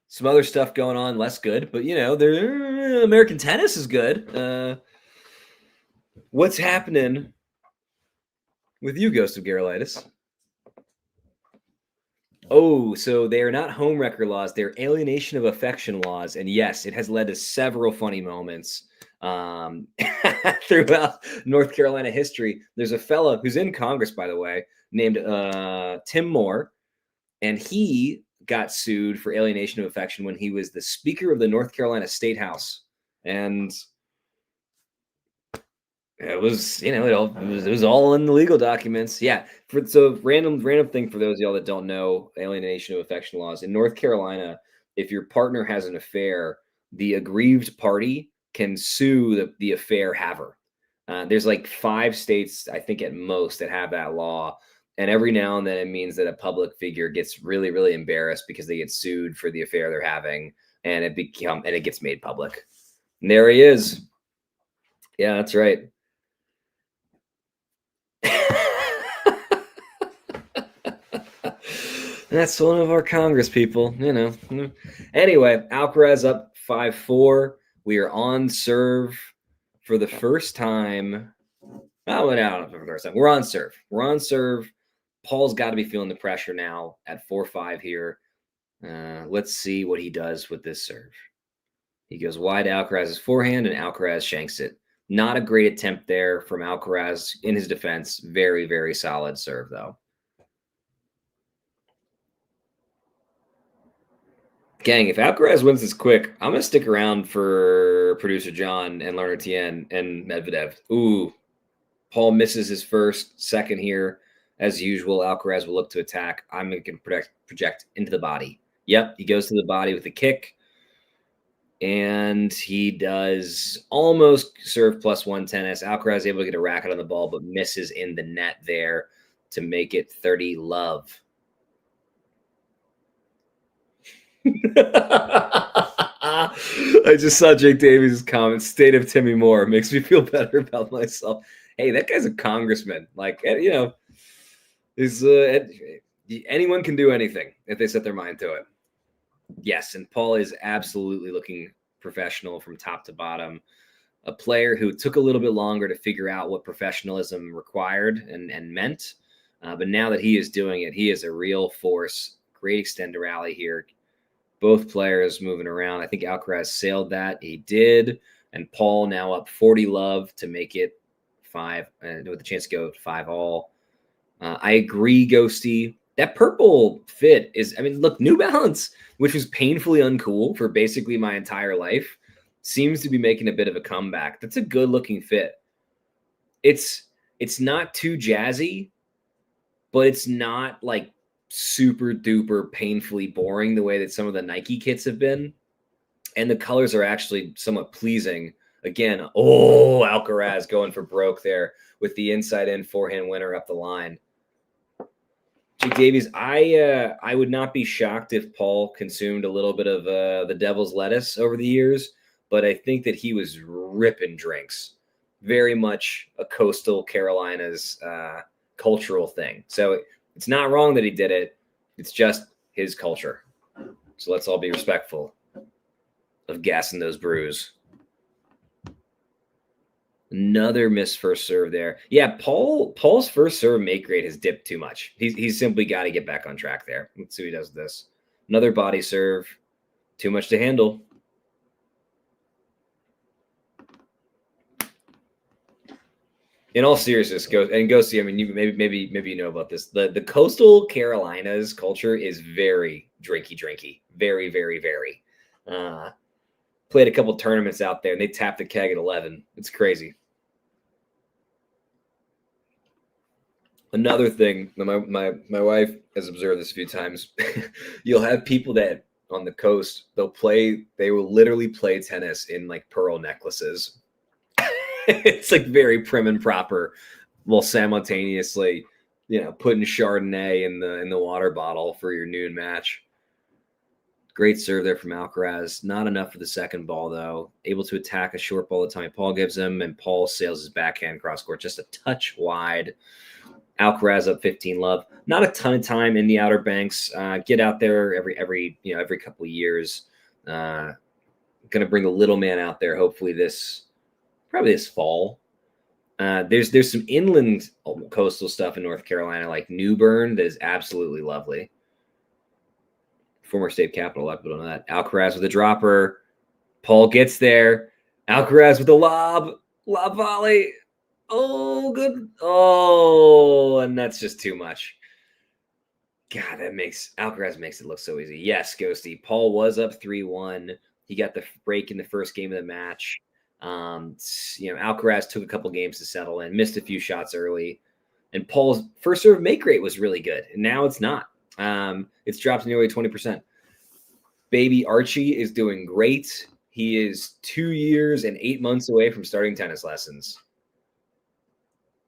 Some other stuff going on, less good, but American tennis is good. What's happening with you, Ghost of Garolitis? Oh, so they are not home wrecker laws. They're alienation of affection laws. And yes, it has led to several funny moments throughout North Carolina history. There's a fellow who's in Congress, by the way, named Tim Moore. And he got sued for alienation of affection when he was the Speaker of the North Carolina State House. And it was, it was all in the legal documents. Yeah. So random thing for those of y'all that don't know alienation of affection laws in North Carolina. If your partner has an affair, the aggrieved party can sue the affair haver. There's like 5 states, I think at most, that have that law. And every now and then it means that a public figure gets really, really embarrassed because they get sued for the affair they're having, and it gets made public. And there he is. Yeah, that's right. That's one of our Congress people, Anyway, Alcaraz up 5-4. We are on serve for the first time. Oh, no, for the first time. We're on serve. Paul's got to be feeling the pressure now at 4-5 here. Let's see what he does with this serve. He goes wide to Alcaraz's forehand, and Alcaraz shanks it. Not a great attempt there from Alcaraz in his defense. Very, very solid serve, though. Gang, if Alcaraz wins this quick, I'm going to stick around for producer John and Learner Tien and Medvedev. Ooh, Paul misses his first, second here. As usual, Alcaraz will look to attack. I'm going to project into the body. Yep, he goes to the body with a kick. And he does almost serve +1 tennis. Alcaraz able to get a racket on the ball, but misses in the net there to make it 30 love. I just saw Jake Davies' comment. State of Timmy Moore makes me feel better about myself. Hey, that guy's a congressman. Like, you know, is anyone can do anything if they set their mind to it. Yes, and Paul is absolutely looking professional from top to bottom. A player who took a little bit longer to figure out what professionalism required and meant. But now that he is doing it, he is a real force. Great extend to rally here. Both players moving around. I think Alcaraz sailed that. He did. And Paul now up 40 love to make it 5, with a chance to go 5-all. I agree, Ghosty. That purple fit is, I mean, look, New Balance, which was painfully uncool for basically my entire life, seems to be making a bit of a comeback. That's a good looking fit. It's not too jazzy, but it's not like super duper painfully boring the way that some of the Nike kits have been. And the colors are actually somewhat pleasing. Again, Alcaraz going for broke there with the inside in forehand winner up the line. Jake Davies, I would not be shocked if Paul consumed a little bit of the devil's lettuce over the years, but I think that he was ripping drinks. Very much a coastal Carolinas cultural thing. So it's not wrong that he did it. It's just his culture. So let's all be respectful of gassing those brews. Another missed first serve there. Yeah, Paul's first serve make rate has dipped too much. He's simply got to get back on track there. Let's see what he does with this. Another body serve. Too much to handle. In all seriousness, go see. I mean, maybe you know about this. The coastal Carolinas culture is very drinky. Very, very, very. Played a couple tournaments out there, and they tapped the keg at 11. It's crazy. Another thing, my wife has observed this a few times. You'll have people that on the coast, they will literally play tennis in like pearl necklaces. It's like very prim and proper, while simultaneously, putting Chardonnay in the water bottle for your noon match. Great serve there from Alcaraz. Not enough for the second ball, though. Able to attack a short ball the time Paul gives him, and Paul sails his backhand cross court just a touch wide. Alcaraz up 15 love. Not a ton of time in the Outer Banks. Get out there every couple of years. Going to bring the little man out there. Hopefully probably this fall. There's some inland coastal stuff in North Carolina, like New Bern, that is absolutely lovely. Former state capital, a lot of people don't know that. Alcaraz with a dropper. Paul gets there. Alcaraz with a lob volley. Oh, good. Oh, and that's just too much. God, Alcaraz makes it look so easy. Yes, Ghosty. Paul was up 3-1. He got the break in the first game of the match. Alcaraz took a couple games to settle in, missed a few shots early, and Paul's first serve make rate was really good, and now it's not. It's dropped nearly 20%. Baby Archie is doing great. He is 2 years and 8 months away from starting tennis lessons.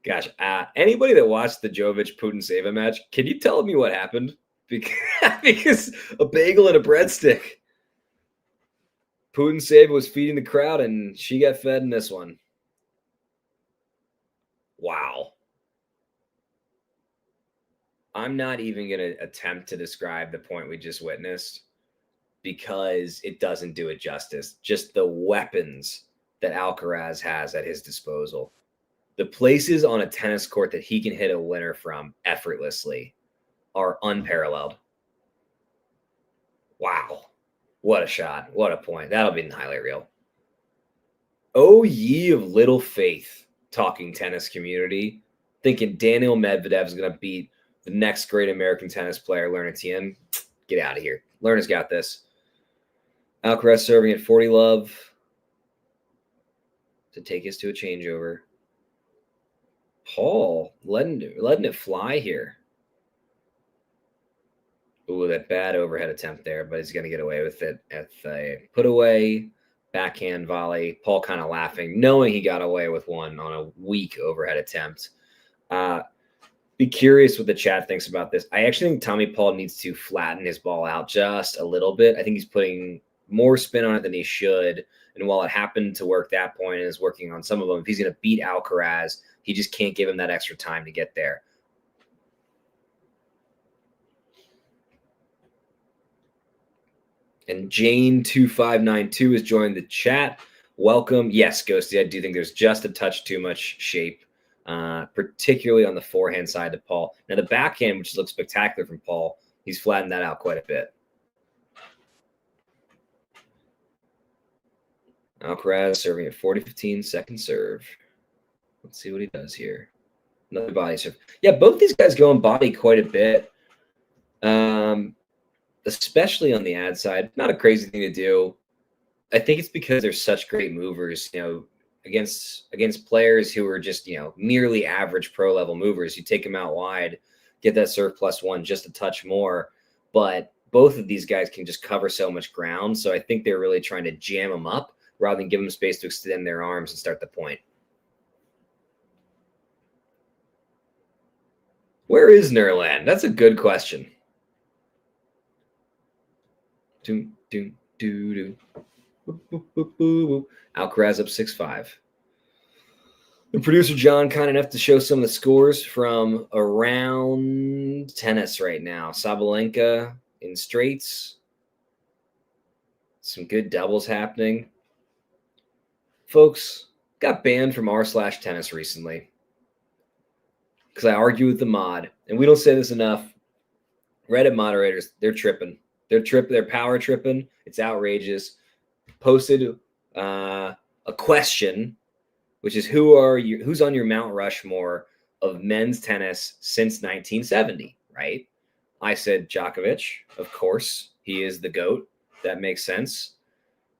Gosh, anybody that watched the Jovic-Putin-Seva match, can you tell me what happened? Because a bagel and a breadstick. Putin-Seva was feeding the crowd, and she got fed in this one. Wow. I'm not even going to attempt to describe the point we just witnessed because it doesn't do it justice. Just the weapons that Alcaraz has at his disposal. The places on a tennis court that he can hit a winner from effortlessly are unparalleled. Wow. What a shot. What a point. That'll be in the highlight reel. Oh, ye of little faith, talking tennis community, thinking Daniil Medvedev is going to beat the next great American tennis player, Learner Tien. Get out of here. Learner's got this. Alcaraz serving at 40 love to take us to a changeover. Paul letting it fly here. Ooh, that bad overhead attempt there, but he's going to get away with it at the put away backhand volley. Paul kind of laughing, knowing he got away with one on a weak overhead attempt. Be curious what the chat thinks about this. I actually think Tommy Paul needs to flatten his ball out just a little bit. I think he's putting more spin on it than he should. And while it happened to work that point and is working on some of them, if he's going to beat Alcaraz, he just can't give him that extra time to get there. And Jane2592 has joined the chat. Welcome. Yes, Ghosty, I do think there's just a touch too much shape, particularly on the forehand side to Paul. Now, the backhand, which looks spectacular from Paul, he's flattened that out quite a bit. Alcaraz serving at 40-15, second serve. Let's see what he does here. Another body serve. Yeah, both these guys go on body quite a bit. Especially on the ad side. Not a crazy thing to do. I think it's because they're such great movers, against players who are just, merely average pro level movers. You take them out wide, get that serve +1 just a touch more. But both of these guys can just cover so much ground. So I think they're really trying to jam them up rather than give them space to extend their arms and start the point. Where is Nerland? That's a good question. Alcaraz up 6-5. The producer John kind enough to show some of the scores from around tennis right now. Sabalenka in straights. Some good doubles happening. Folks, got banned from r/tennis recently because I argue with the mod, and we don't say this enough. Reddit moderators, they're tripping. They're power tripping. It's outrageous. Posted a question, which is who's on your Mount Rushmore of men's tennis since 1970, right? I said Djokovic, of course. He is the GOAT. That makes sense.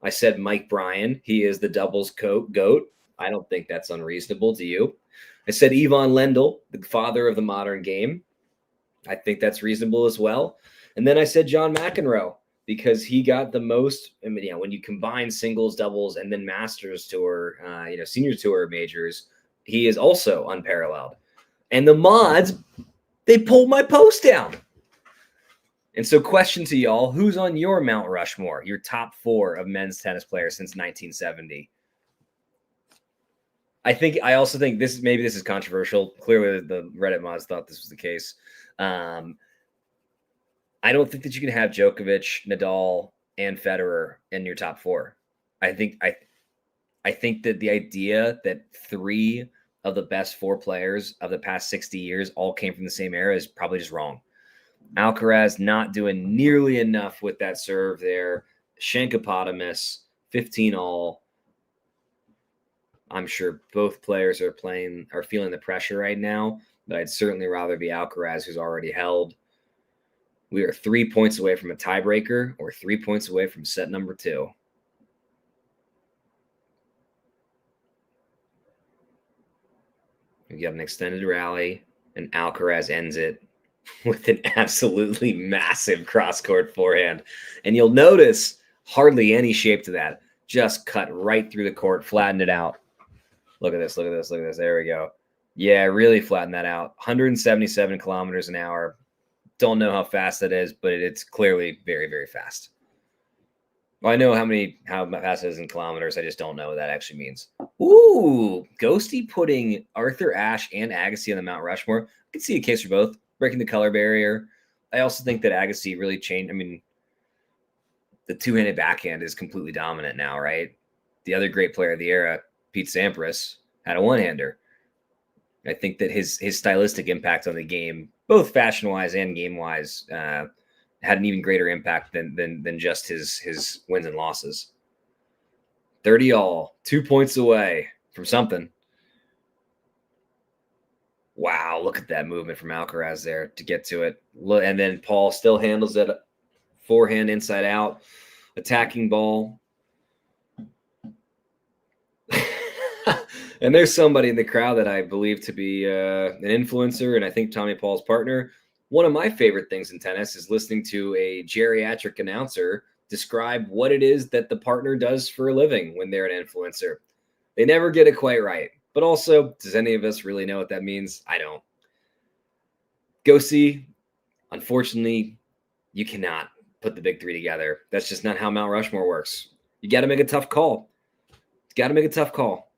I said Mike Bryan. He is the doubles GOAT. I don't think that's unreasonable. Do you? I said Ivan Lendl, the father of the modern game. I think that's reasonable as well. And then I said John McEnroe because he got the most. I mean, when you combine singles, doubles, and then Masters Tour, Senior Tour majors, he is also unparalleled. And the mods, they pulled my post down. And so, question to y'all: who's on your Mount Rushmore? Your top 4 of men's tennis players since 1970? I also think this is controversial. Clearly, the Reddit mods thought this was the case. I don't think that you can have Djokovic, Nadal, and Federer in your top 4. I think that the idea that 3 of the best 4 players of the past 60 years all came from the same era is probably just wrong. Alcaraz not doing nearly enough with that serve there. Shankopotamus, 15 all. I'm sure both players are feeling the pressure right now, but I'd certainly rather be Alcaraz, who's already held. We are 3 points away from a tiebreaker or 3 points away from set number 2. We got an extended rally, and Alcaraz ends it with an absolutely massive cross-court forehand. And you'll notice hardly any shape to that. Just cut right through the court, flattened it out. Look at this. There we go. Yeah, really flattened that out. 177 kilometers an hour. Don't know how fast that is, but it's clearly very, very fast. Well, I know how fast it is in kilometers. I just don't know what that actually means. Ooh, Ghosty putting Arthur Ashe and Agassi on the Mount Rushmore. I can see a case for both. Breaking the color barrier. I also think that Agassi really changed. I mean, the two-handed backhand is completely dominant now, right? The other great player of the era, Pete Sampras, had a one-hander. I think that his stylistic impact on the game, both fashion-wise and game-wise, had an even greater impact than just his wins and losses. 30 all, 2 points away from something. Wow, look at that movement from Alcaraz there to get to it. Look, and then Paul still handles it forehand inside out. attacking ball. And there's somebody in the crowd that I believe to be an influencer, and I think Tommy Paul's partner. One of my favorite things in tennis is listening to a geriatric announcer describe what it is that the partner does for a living when they're an influencer. They never get it quite right. But also, does any of us really know what that means? I don't. Ghosty, unfortunately, you cannot put the big three together. That's just not how Mount Rushmore works. You got to make a tough call. You got to make a tough call.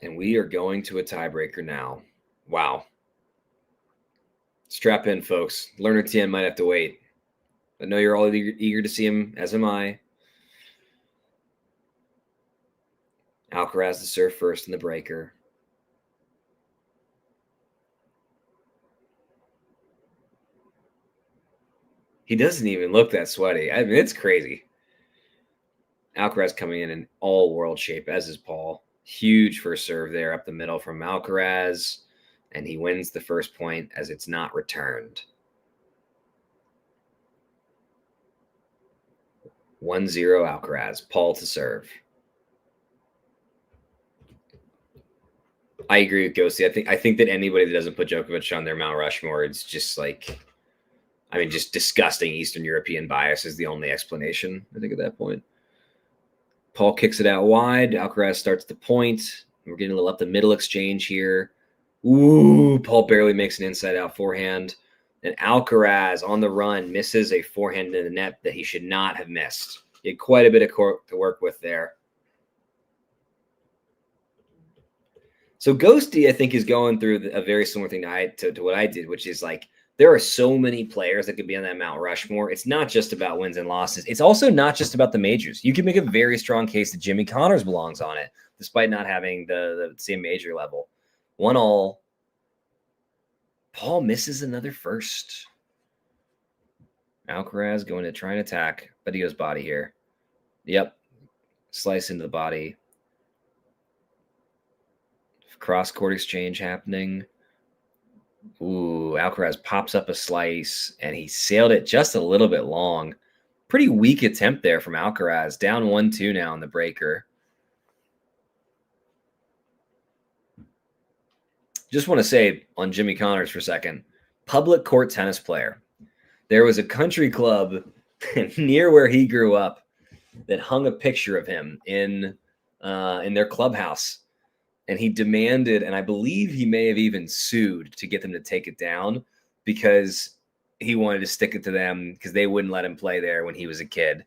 And we are going to a tiebreaker now. Wow. Strap in, folks. Learner Tien might have to wait. I know you're all eager to see him, as am I. Alcaraz to serve first in the breaker. He doesn't even look that sweaty. I mean, it's crazy. Alcaraz coming in all-world shape, as is Paul. Huge first serve there up the middle from Alcaraz, and he wins the first point as it's not returned. 1-0 Alcaraz. Paul to serve. I agree with Ghosty. I think that anybody that doesn't put Djokovic on their Mount Rushmore, it's just like, I mean, just disgusting Eastern European bias is the only explanation, I think, at that point. Paul kicks it out wide. Alcaraz starts the point. We're getting a little up the middle exchange here. Ooh, Paul barely makes an inside-out forehand. And Alcaraz on the run misses a forehand in the net that he should not have missed. He had quite a bit of court to work with there. So Ghosty, I think, is going through a very similar thing to what I did, which is like, there are so many players that could be on that Mount Rushmore. It's not just about wins and losses. It's also not just about the majors. You can make a very strong case that Jimmy Connors belongs on it, despite not having the same major level. 1-1. Paul misses another first. Alcaraz going to try and attack, but he goes body here. Yep. Slice into the body. Cross-court exchange happening. Ooh, Alcaraz pops up a slice, and he sailed it just a little bit long. Pretty weak attempt there from Alcaraz. Down 1-2 now in the breaker. Just want to say on Jimmy Connors for a second, public court tennis player. There was a country club near where he grew up that hung a picture of him in their clubhouse. And he demanded, and I believe he may have even sued to get them to take it down because he wanted to stick it to them because they wouldn't let him play there when he was a kid.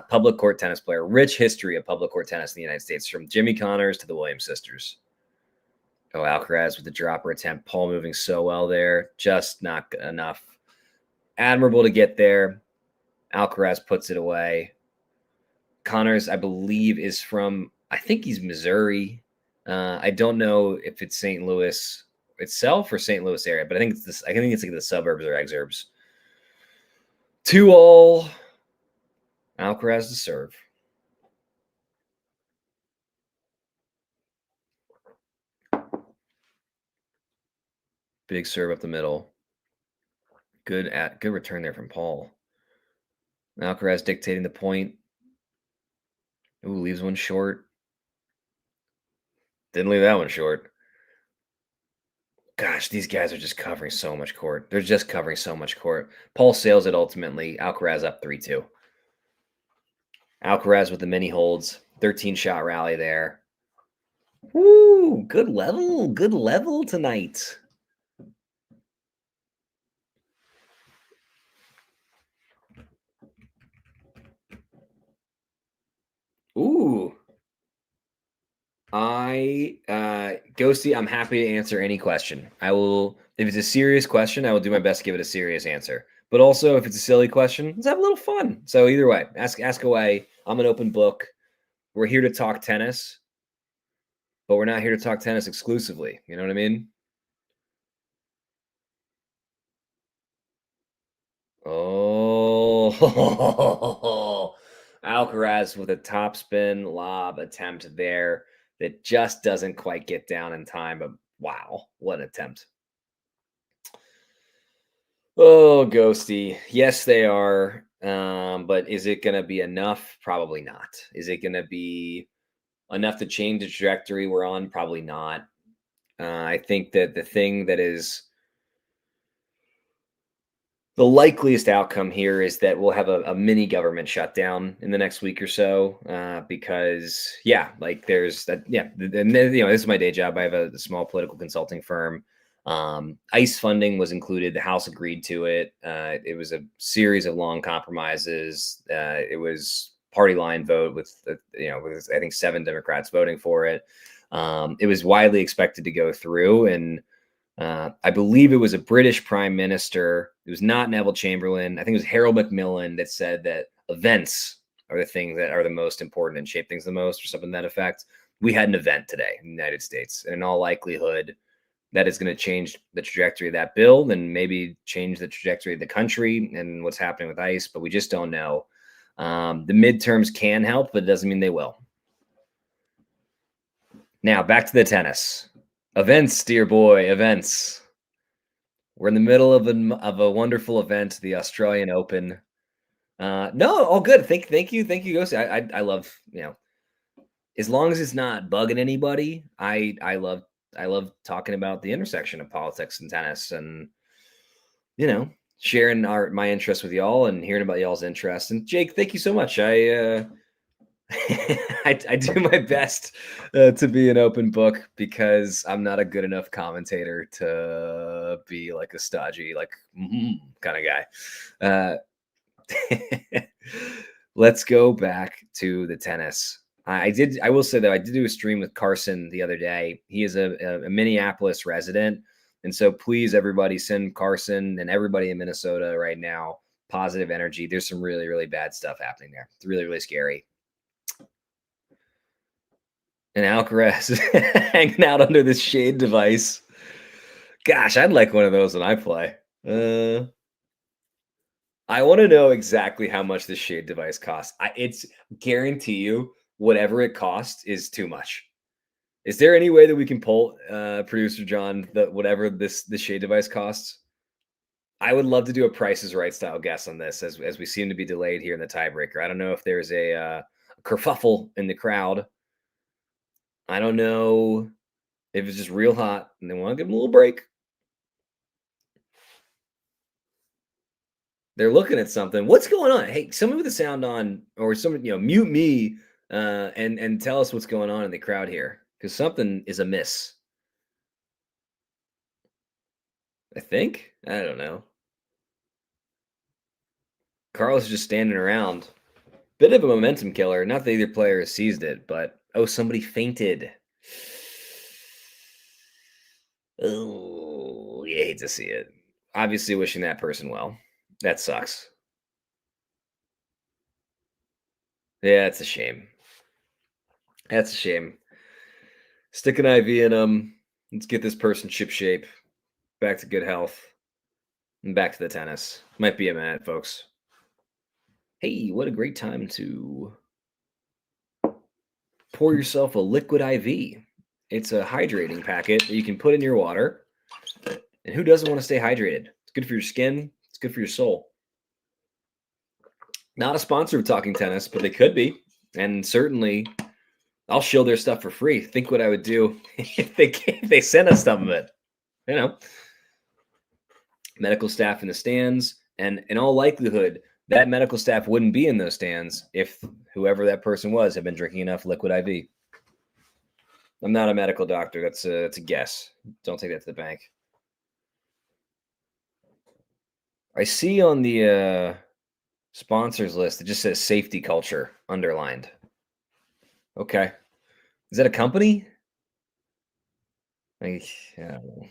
Public court tennis player, rich history of public court tennis in the United States, from Jimmy Connors to the Williams sisters. Oh, Alcaraz with the dropper attempt. Paul moving so well there. Just not enough. Admirable to get there. Alcaraz puts it away. Connors, I believe, is from, I think he's Missouri. I don't know if it's St. Louis itself or St. Louis area, but I think it's this. I think it's like the suburbs or exurbs. 2-2. Alcaraz to serve. Big serve up the middle. Good return there from Paul. Alcaraz dictating the point. Ooh, leaves one short. Didn't leave that one short. Gosh, these guys are just covering so much court. They're just covering so much court. Paul sails it ultimately. Alcaraz up 3-2. Alcaraz with the mini holds. 13-shot rally there. Woo! Good level. Good level tonight. Ooh. Ghosty, I'm happy to answer any question. I will, if it's a serious question, I will do my best to give it a serious answer. But also, if it's a silly question, let's have a little fun. So either way, ask away. I'm an open book. We're here to talk tennis, but we're not here to talk tennis exclusively. You know what I mean? Oh, Alcaraz with a topspin lob attempt there that just doesn't quite get down in time, but wow, what an attempt. Oh, Ghosty. Yes, they are. But is it going to be enough? Probably not. Is it going to be enough to change the trajectory we're on? Probably not. I think that the thing that is the likeliest outcome here is that we'll have a mini government shutdown in the next week or so, because like there's that. Yeah, and this is my day job. I have a small political consulting firm. ICE funding was included. The House agreed to it. It was a series of long compromises. It was party line vote with with I think 7 Democrats voting for it. It was widely expected to go through, and I believe it was a British prime minister. It was not Neville Chamberlain. I think it was Harold Macmillan that said that events are the things that are the most important and shape things the most, or something to that effect. We had an event today in the United States, and in all likelihood, that is going to change the trajectory of that bill and maybe change the trajectory of the country and what's happening with ICE, but we just don't know. The midterms can help, but it doesn't mean they will. Now, back to the tennis. Events, dear boy, events. We're in the middle of a wonderful event, the Australian Open. No, all good. Thank you, Ghost. I love, as long as it's not bugging anybody. I love talking about the intersection of politics and tennis, and sharing my interest with y'all and hearing about y'all's interest. And Jake, thank you so much. I do my best to be an open book because I'm not a good enough commentator to be like a stodgy, kind of guy. Let's go back to the tennis. I will say, though, I did do a stream with Carson the other day. He is a Minneapolis resident. And so please, everybody, send Carson and everybody in Minnesota right now positive energy. There's some really, really bad stuff happening there. It's really, really scary. And Alcaraz is hanging out under this shade device. Gosh, I'd like one of those when I play. I want to know exactly how much this shade device costs. It's guarantee you whatever it costs is too much. Is there any way that we can pull producer John that whatever this shade device costs? I would love to do a Price is Right style guess on this as we seem to be delayed here in the tiebreaker. I don't know if there's a kerfuffle in the crowd. I don't know if it's just real hot and they want to give them a little break. They're looking at something. What's going on? Hey, somebody with the sound on, or someone, mute me and tell us what's going on in the crowd here, because something is amiss. I think. I don't know. Carlos is just standing around. Bit of a momentum killer. Not that either player has seized it, but somebody fainted. Oh, you hate to see it. Obviously wishing that person well. That sucks. Yeah, it's a shame. That's a shame. Stick an IV in them. Let's get this person ship shape. Back to good health. And back to the tennis. Might be a minute, folks. Hey, what a great time to pour yourself a liquid IV. It's a hydrating packet that you can put in your water. And who doesn't want to stay hydrated? It's good for your skin. It's good for your soul. Not a sponsor of Talking Tennis, but they could be. And certainly, I'll shill their stuff for free. Think what I would do if they sent us some of it. Medical staff in the stands. And in all likelihood, that medical staff wouldn't be in those stands if whoever that person was had been drinking enough liquid IV. I'm not a medical doctor. That's a guess. Don't take that to the bank. I see on the sponsors list, it just says safety culture underlined. Okay. Is that a company? I don't know.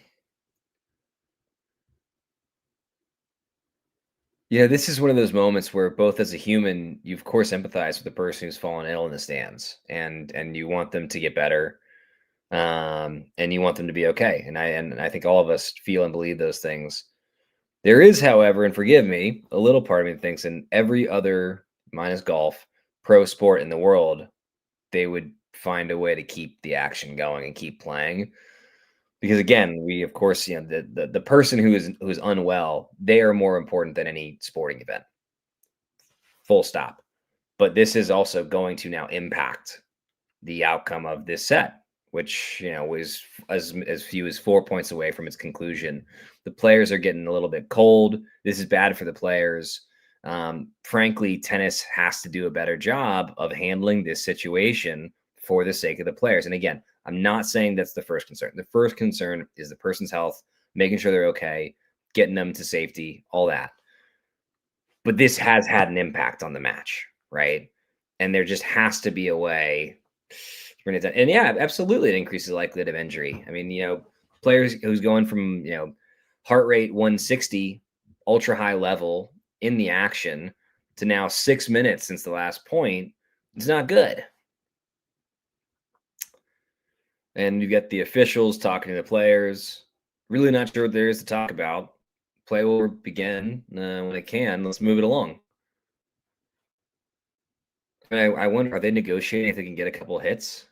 Yeah, this is one of those moments where both as a human, you of course empathize with the person who's fallen ill in the stands, and you want them to get better, and you want them to be okay. And I think all of us feel and believe those things. There is, however, and forgive me, a little part of me thinks in every other, minus golf, pro sport in the world, they would find a way to keep the action going and keep playing. Because again, we of course, the person who's unwell, they are more important than any sporting event. Full stop. But this is also going to now impact the outcome of this set, which was as few as 4 points away from its conclusion. The players are getting a little bit cold. This is bad for the players. Frankly, tennis has to do a better job of handling this situation for the sake of the players. And again, I'm not saying that's the first concern. The first concern is the person's health, making sure they're okay, getting them to safety, all that. But this has had an impact on the match, right? And there just has to be a way to bring it down. And yeah, absolutely, it increases the likelihood of injury. I mean, players who's going from, heart rate 160, ultra high level in the action to now 6 minutes since the last point, it's not good. And you get the officials talking to the players. Really not sure what there is to talk about. Play will begin when it can. Let's move it along. I wonder, are they negotiating if they can get a couple hits?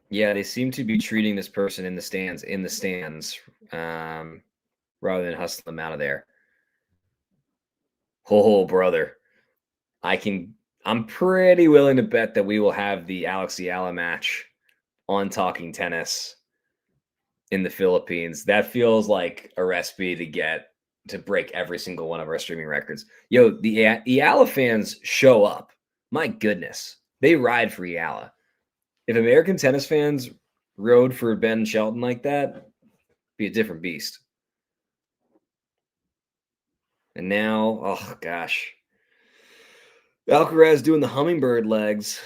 Yeah, they seem to be treating this person in the stands, rather than hustling them out of there. Oh, brother. I'm pretty willing to bet that we will have the Alex Ayala match on Talking Tennis in the Philippines. That feels like a recipe to break every single one of our streaming records. Yo, the Ayala fans show up. My goodness. They ride for Ayala. If American tennis fans rode for Ben Shelton like that, it'd be a different beast. And now, oh gosh. Alcaraz doing the hummingbird legs.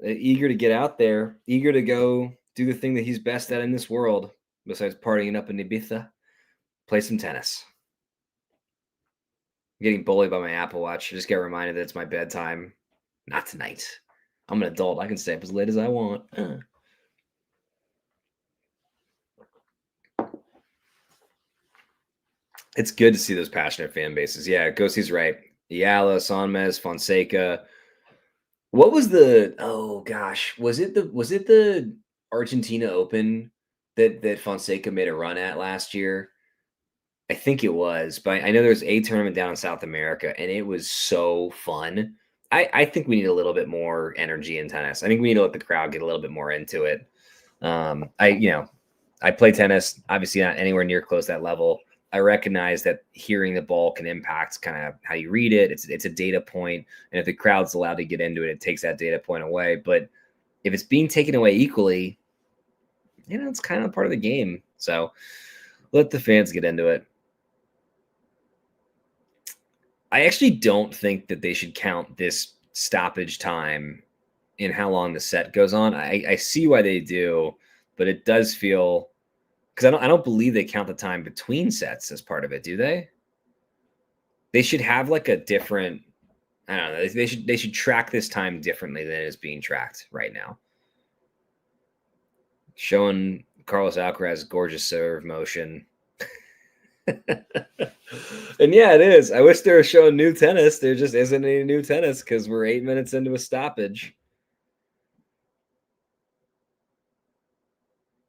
Eager to get out there. Eager to go do the thing that he's best at in this world, besides partying up in Ibiza. Play some tennis. I'm getting bullied by my Apple Watch. I just get reminded that it's my bedtime. Not tonight. I'm an adult. I can stay up as late as I want. It's good to see those passionate fan bases. Yeah, Ghostie's right. Ayala, Sonmez, Fonseca. What was was it the Argentina Open that Fonseca made a run at last year? I think it was, but I know there's a tournament down in South America, and it was so fun. I think we need a little bit more energy in tennis. I think we need to let the crowd get a little bit more into it. I play tennis, obviously not anywhere near close to that level. I recognize that hearing the ball can impact kind of how you read it. It's a data point, and if the crowd's allowed to get into it, it takes that data point away. But if it's being taken away equally, it's kind of part of the game. So let the fans get into it. I actually don't think that they should count this stoppage time in how long the set goes on. I see why they do, but it does feel, because I don't believe they count the time between sets as part of it, do they? They should have like a different, I don't know. They should track this time differently than it is being tracked right now. Showing Carlos Alcaraz's gorgeous serve motion. And yeah, it is. I wish they were showing new tennis. There just isn't any new tennis because we're 8 minutes into a stoppage.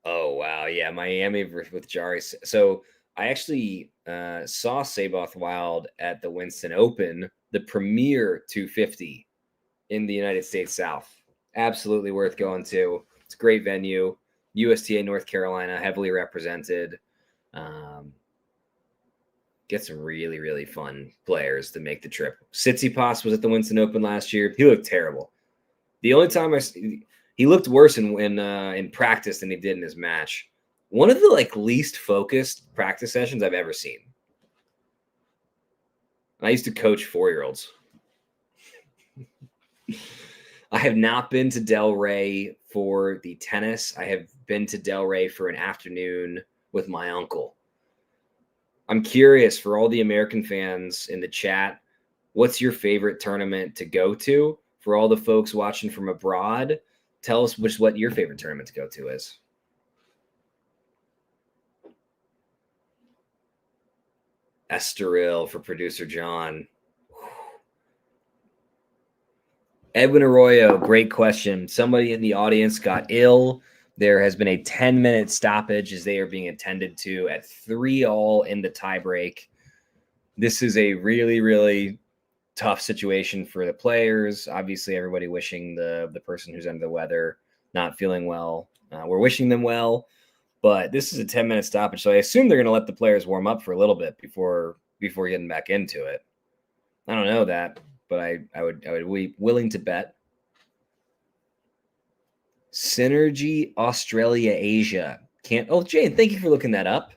Oh, wow. Yeah, Miami with Jari. So I actually saw Saboth Wild at the Winston Open, the premier 250 in the United States South. Absolutely worth going to. It's a great venue. USTA North Carolina, heavily represented. Get some really, really fun players to make the trip. Tsitsipas was at the Winston Open last year. He looked terrible. The only time he looked worse in practice than he did in his match. One of the least focused practice sessions I've ever seen. I used to coach 4-year-olds. I have not been to Delray for the tennis. I have been to Delray for an afternoon with my uncle. I'm curious, for all the American fans in the chat, what's your favorite tournament to go to? For all the folks watching from abroad, tell us what your favorite tournament to go to is. Estoril for producer John. Edwin Arroyo, great question. Somebody in the audience got ill. There has been a 10-minute stoppage as they are being attended to at 3-all in the tiebreak. This is a really, really tough situation for the players. Obviously, everybody wishing the person who's under the weather, not feeling well. We're wishing them well, but this is a 10-minute stoppage. So I assume they're going to let the players warm up for a little bit before getting back into it. I don't know that, but I would be willing to bet. Synergy Australia Asia. Jane, thank you for looking that up.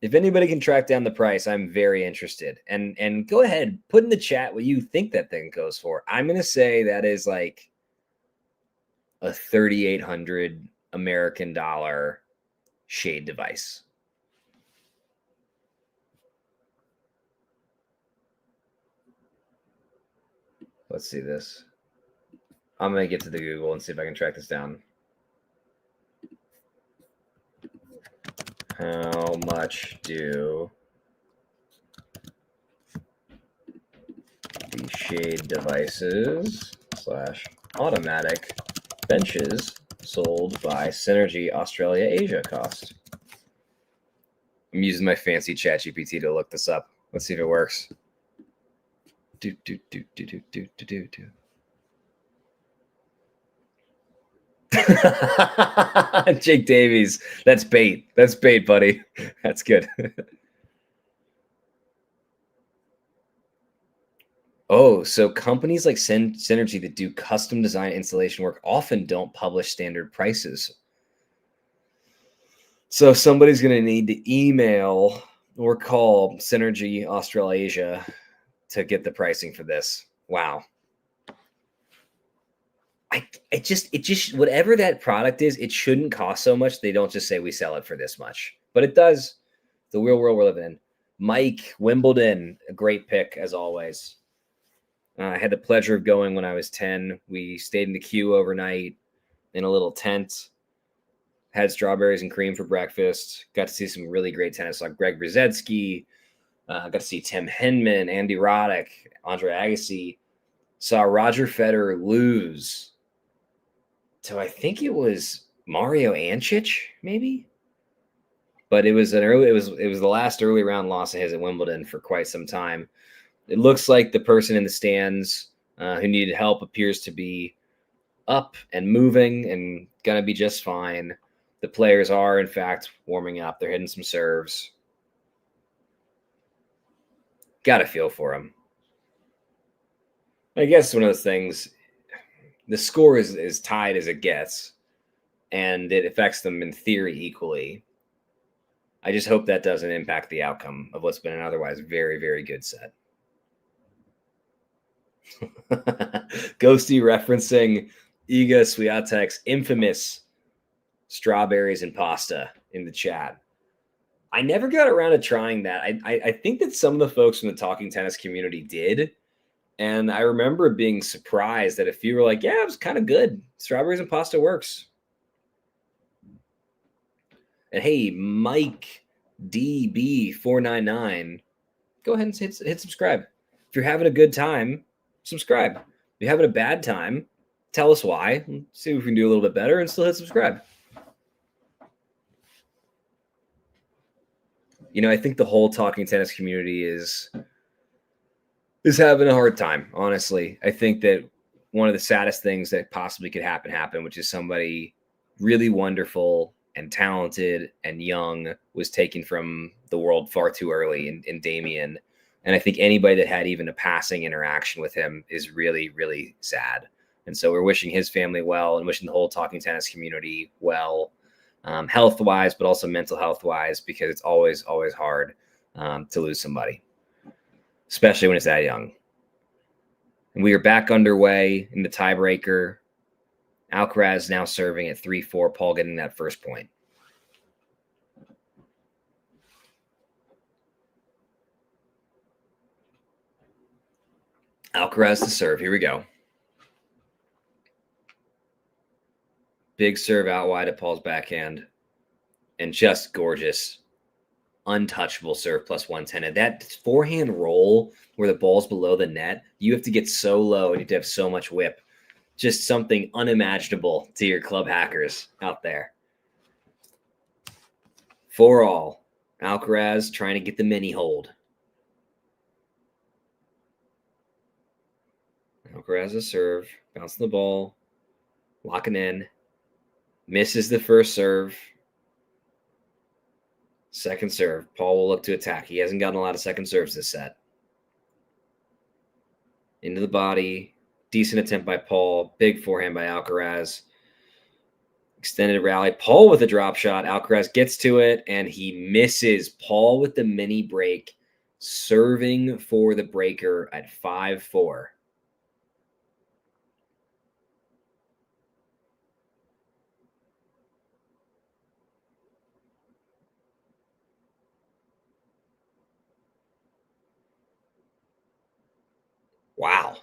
If anybody can track down the price, I'm very interested. And go ahead, put in the chat what you think that thing goes for. I'm going to say that is like a 3,800 American dollar shade device. Let's see this. I'm going to get to the Google and see if I can track this down. How much do the shade devices / automatic benches sold by Synergy Australia Asia cost? I'm using my fancy ChatGPT to look this up. Let's see if it works. Jake Davies. That's bait. That's bait, buddy. That's good. Oh, so companies like Synergy that do custom design installation work often don't publish standard prices. So somebody's going to need to email or call Synergy Australasia to get the pricing for this. Wow. It just whatever that product is, it shouldn't cost so much. They don't just say we sell it for this much, but it does. The real world we're living in. Mike Wimbledon, a great pick as always. I had the pleasure of going when I was 10. We stayed in the queue overnight in a little tent. Had strawberries and cream for breakfast. Got to see some really great tennis like Greg Brzezinski. Got to see Tim Henman, Andy Roddick, Andre Agassi. Saw Roger Federer lose. So I think it was Mario Ancic, maybe. But it was the last early round loss of his at Wimbledon for quite some time. It looks like the person in the stands who needed help appears to be up and moving and gonna be just fine. The players are, in fact, warming up. They're hitting some serves. Got a feel for him. I guess one of those things, the score is tied as it gets, and it affects them in theory equally. I just hope that doesn't impact the outcome of what's been an otherwise very, very good set. Ghosty referencing Iga Swiatek's infamous strawberries and pasta in the chat. I never got around to trying that. I think that some of the folks from the Talking Tennis community did. And I remember being surprised that a few were like, yeah, it was kind of good. Strawberries and pasta works. And hey, Mike DB499, go ahead and hit subscribe. If you're having a good time, subscribe. If you're having a bad time, tell us why. See if we can do a little bit better and still hit subscribe. You know, I think the whole Talking Tennis community is having a hard time, honestly. I think that one of the saddest things that possibly could happen, which is somebody really wonderful and talented and young was taken from the world far too early in Damien. And I think anybody that had even a passing interaction with him is really, really sad. And so we're wishing his family well and wishing the whole Talking Tennis community well, health-wise, but also mental health-wise, because it's always, always hard to lose somebody, especially when it's that young. And we are back underway in the tiebreaker. Alcaraz now serving at 3-4. Paul getting that first point. Alcaraz to serve. Here we go. Big serve out wide at Paul's backhand. And just gorgeous, untouchable serve plus 110. And that forehand roll where the ball's below the net, you have to get so low and you have to have so much whip Just something unimaginable to your club hackers out there. 4-all. Alcaraz trying to get the mini hold. Alcaraz a serve, bouncing the ball, locking in, misses the first serve. Second serve, Paul will look to attack. He hasn't gotten a lot of second serves this set. Into the body, decent attempt by Paul, big forehand by Alcaraz. Extended rally, Paul with a drop shot. Alcaraz gets to it, and he misses. Paul with the mini break, serving for the breaker at 5-4. Wow.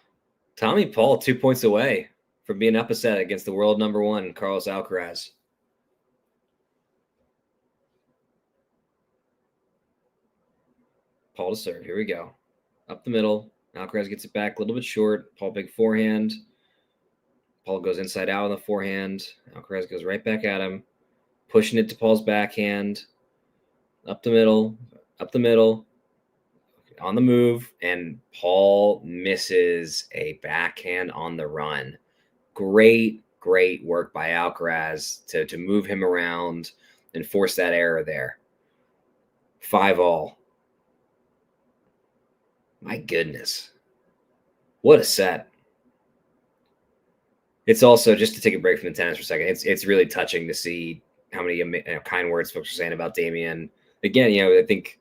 Tommy Paul 2 points away from being up a set against the world number 1, Carlos Alcaraz. Paul to serve. Here we go. Up the middle. Alcaraz gets it back a little bit short. Paul big forehand. Paul goes inside out on the forehand. Alcaraz goes right back at him. Pushing it to Paul's backhand. Up the middle. Up the middle. On the move. And Paul misses a backhand on the run. Great work by Alcaraz to move him around and force that error there. 5-all. My goodness. What a set. It's also, just to take a break from the tennis for a second, it's really touching to see how many kind words folks are saying about Damian. Again, I think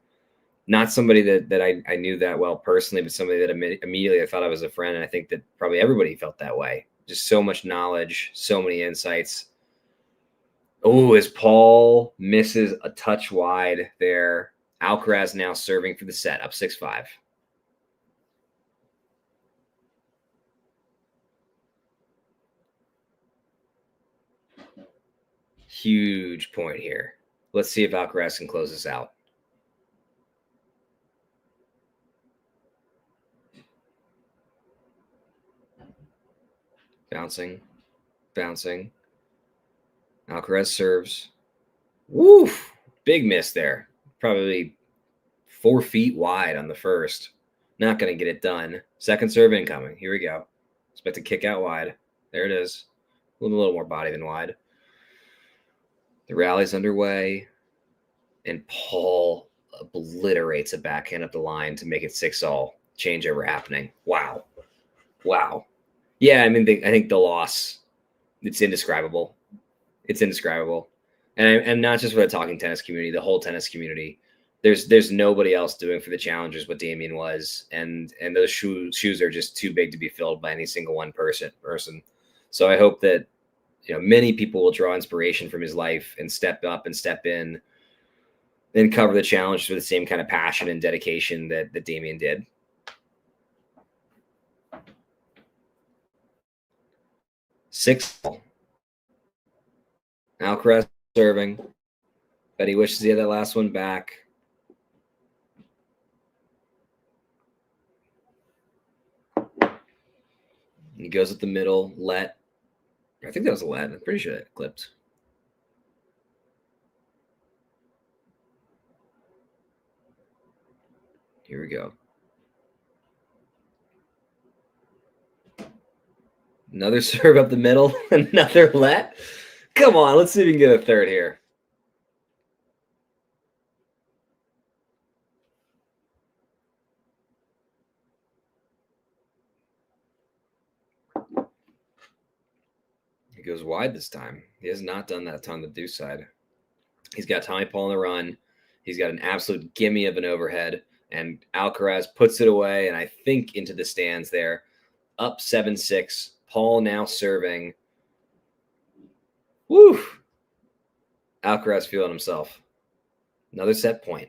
not somebody that I knew that well personally, but somebody that immediately I thought I was a friend. And I think that probably everybody felt that way. Just so much knowledge, so many insights. Oh, as Paul misses a touch wide there. Alcaraz now serving for the set, up 6-5. Huge point here. Let's see if Alcaraz can close this out. Bouncing. Alcaraz serves. Woof! Big miss there. Probably 4 feet wide on the first. Not going to get it done. Second serve incoming. Here we go. Expect to kick out wide. There it is. A little more body than wide. The rally's underway. And Paul obliterates a backhand up the line to make it 6-all. Changeover happening. Wow. Yeah, I think the loss, it's indescribable. And not just for the talking tennis community, the whole tennis community. There's nobody else doing for the challengers what Damian was, and those shoes are just too big to be filled by any single one person. So I hope that many people will draw inspiration from his life and step up and step in and cover the challenge with the same kind of passion and dedication that Damian did. Six. Alcaraz serving. Bet he wishes he had that last one back. He goes up the middle, let. I think that was a let. I'm pretty sure that clipped. Here we go. Another serve up the middle, another let. Come on, let's see if we can get a third here. He goes wide this time. He has not done that on the deuce side. He's got Tommy Paul on the run. He's got an absolute gimme of an overhead, and Alcaraz puts it away, and I think into the stands there. Up 7-6. Paul now serving. Woo! Alcaraz feeling himself. Another set point.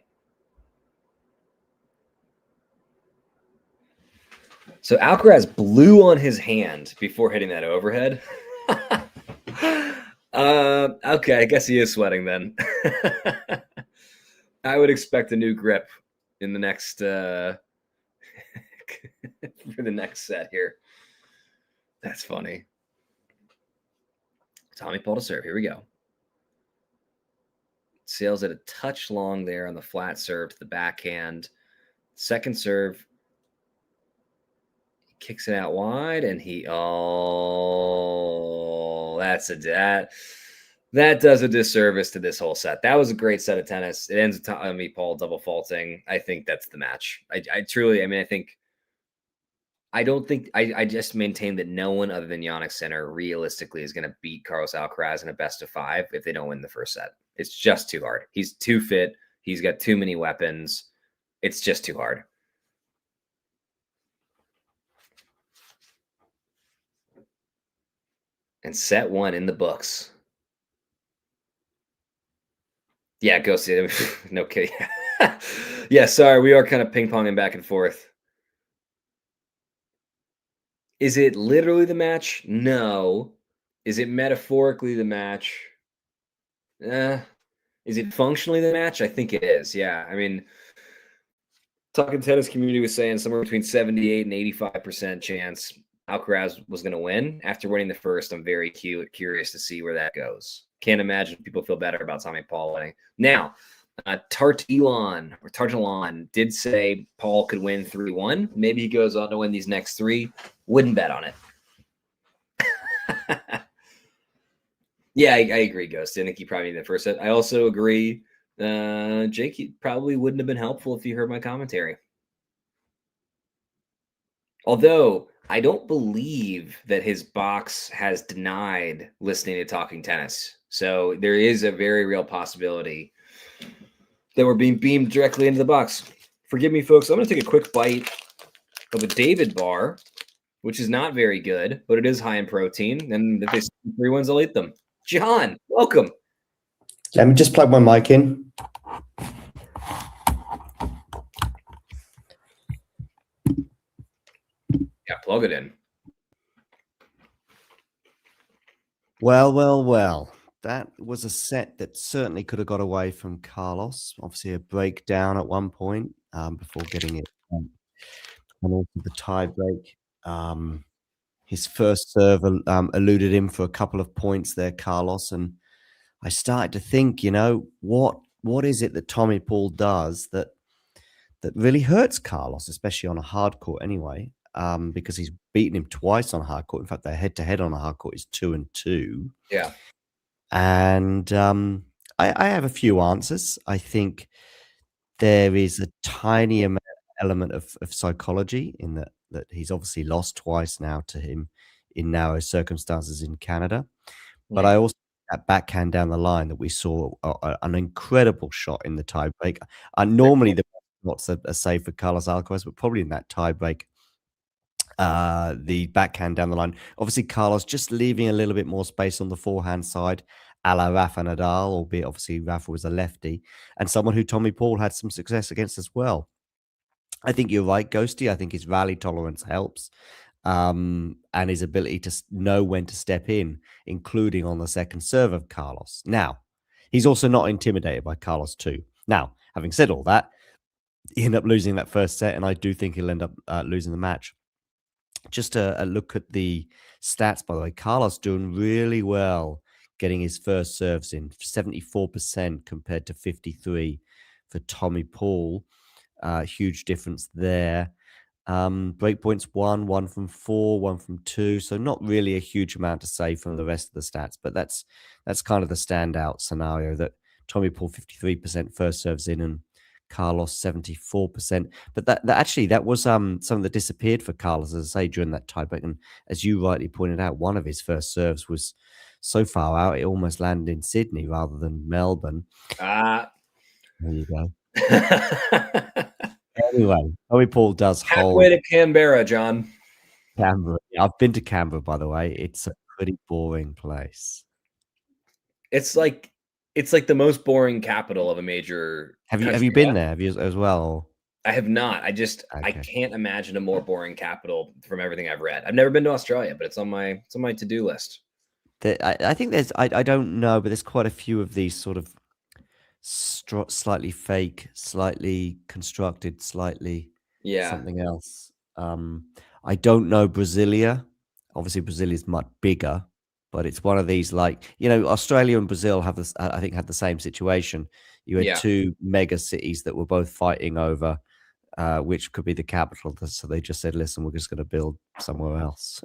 So Alcaraz blew on his hand before hitting that overhead. Okay, I guess he is sweating then. I would expect a new grip in the next for the next set here. That's funny. Tommy Paul to serve. Here we go. Sails at a touch long there on the flat serve to the backhand. Second serve. He kicks it out wide, and that does a disservice to this whole set. That was a great set of tennis. It ends with Tommy Paul double faulting. I think that's the match. I just maintain that no one other than Jannik Sinner realistically is going to beat Carlos Alcaraz in a best of 5 if they don't win the first set. It's just too hard. He's too fit. He's got too many weapons. It's just too hard. And set 1 in the books. Yeah, go see it. No kidding. Yeah, sorry. We are kind of ping-ponging back and forth. Is it literally the match? No. Is it metaphorically the match? Is it functionally the match? I think it is. Yeah. I mean, Talking Tennis community was saying somewhere between 78 and 85% chance Alcaraz was going to win. After winning the first, I'm very curious to see where that goes. Can't imagine people feel better about Tommy Paul winning. Now, Tartelon did say Paul could win 3-1. Maybe he goes on to win these next 3. Wouldn't bet on it. Yeah, I agree, Ghost. I think he probably needed the first set. I also agree. Jake probably wouldn't have been helpful if you heard my commentary. Although I don't believe that his box has denied listening to Talking Tennis. So there is a very real possibility that we're being beamed directly into the box. Forgive me, folks. I'm going to take a quick bite of a David bar, which is not very good, but it is high in protein. And if they say 3 ones, I'll eat them. John, welcome. Let me just plug my mic in. Yeah, plug it in. Well. That was a set that certainly could have got away from Carlos. Obviously, a breakdown at one point before getting it and also the tie break. His first serve eluded him for a couple of points there, Carlos. And I started to think, what is it that Tommy Paul does that really hurts Carlos, especially on a hard court anyway, because he's beaten him twice on a hard court. In fact, their head-to-head on a hard court is 2-2. Yeah. And I have a few answers. I think there is a tiny element of psychology in that he's obviously lost twice now to him in narrow circumstances in Canada. But I also that backhand down the line that we saw an incredible shot in the tiebreak. Normally the not a save for Carlos Alcaraz, but probably in that tiebreak, the backhand down the line. Obviously, Carlos just leaving a little bit more space on the forehand side, a la Rafa Nadal, albeit obviously Rafa was a lefty, and someone who Tommy Paul had some success against as well. I think you're right, Ghosty. I think his rally tolerance helps, and his ability to know when to step in, including on the second serve of Carlos. Now, he's also not intimidated by Carlos too. Now, having said all that, he ended up losing that first set, and I do think he'll end up losing the match. Just a look at the stats, by the way. Carlos doing really well getting his first serves in, 74% compared to 53% for Tommy Paul. Huge difference there. Break points 1 from 4, 1 from 2. So not really a huge amount to say from the rest of the stats, but that's kind of the standout scenario, that Tommy Paul 53% first serves in and Carlos 74%. But that was something that disappeared for Carlos, as I say, during that tiebreak. And as you rightly pointed out, one of his first serves was so far out it almost landed in Sydney rather than Melbourne. There you go. Anyway, Tommy Paul does hold. Halfway to Canberra, John. Canberra. I've been to Canberra, by the way. It's a pretty boring place. It's like the most boring capital of a major. Have you been there? Have you as well? Or? I have not. I can't imagine a more boring capital from everything I've read. I've never been to Australia, but it's on my to-do list. I think there's I don't know, but there's quite a few of these sort of slightly fake, slightly constructed, slightly something else. I don't know Brasilia. Obviously, Brasilia is much bigger, but it's one of these, like, you know, Australia and Brazil have this, I think, had the same situation. You had Yeah. two mega cities that were both fighting over which could be the capital. So they just said, listen, we're just going to build somewhere else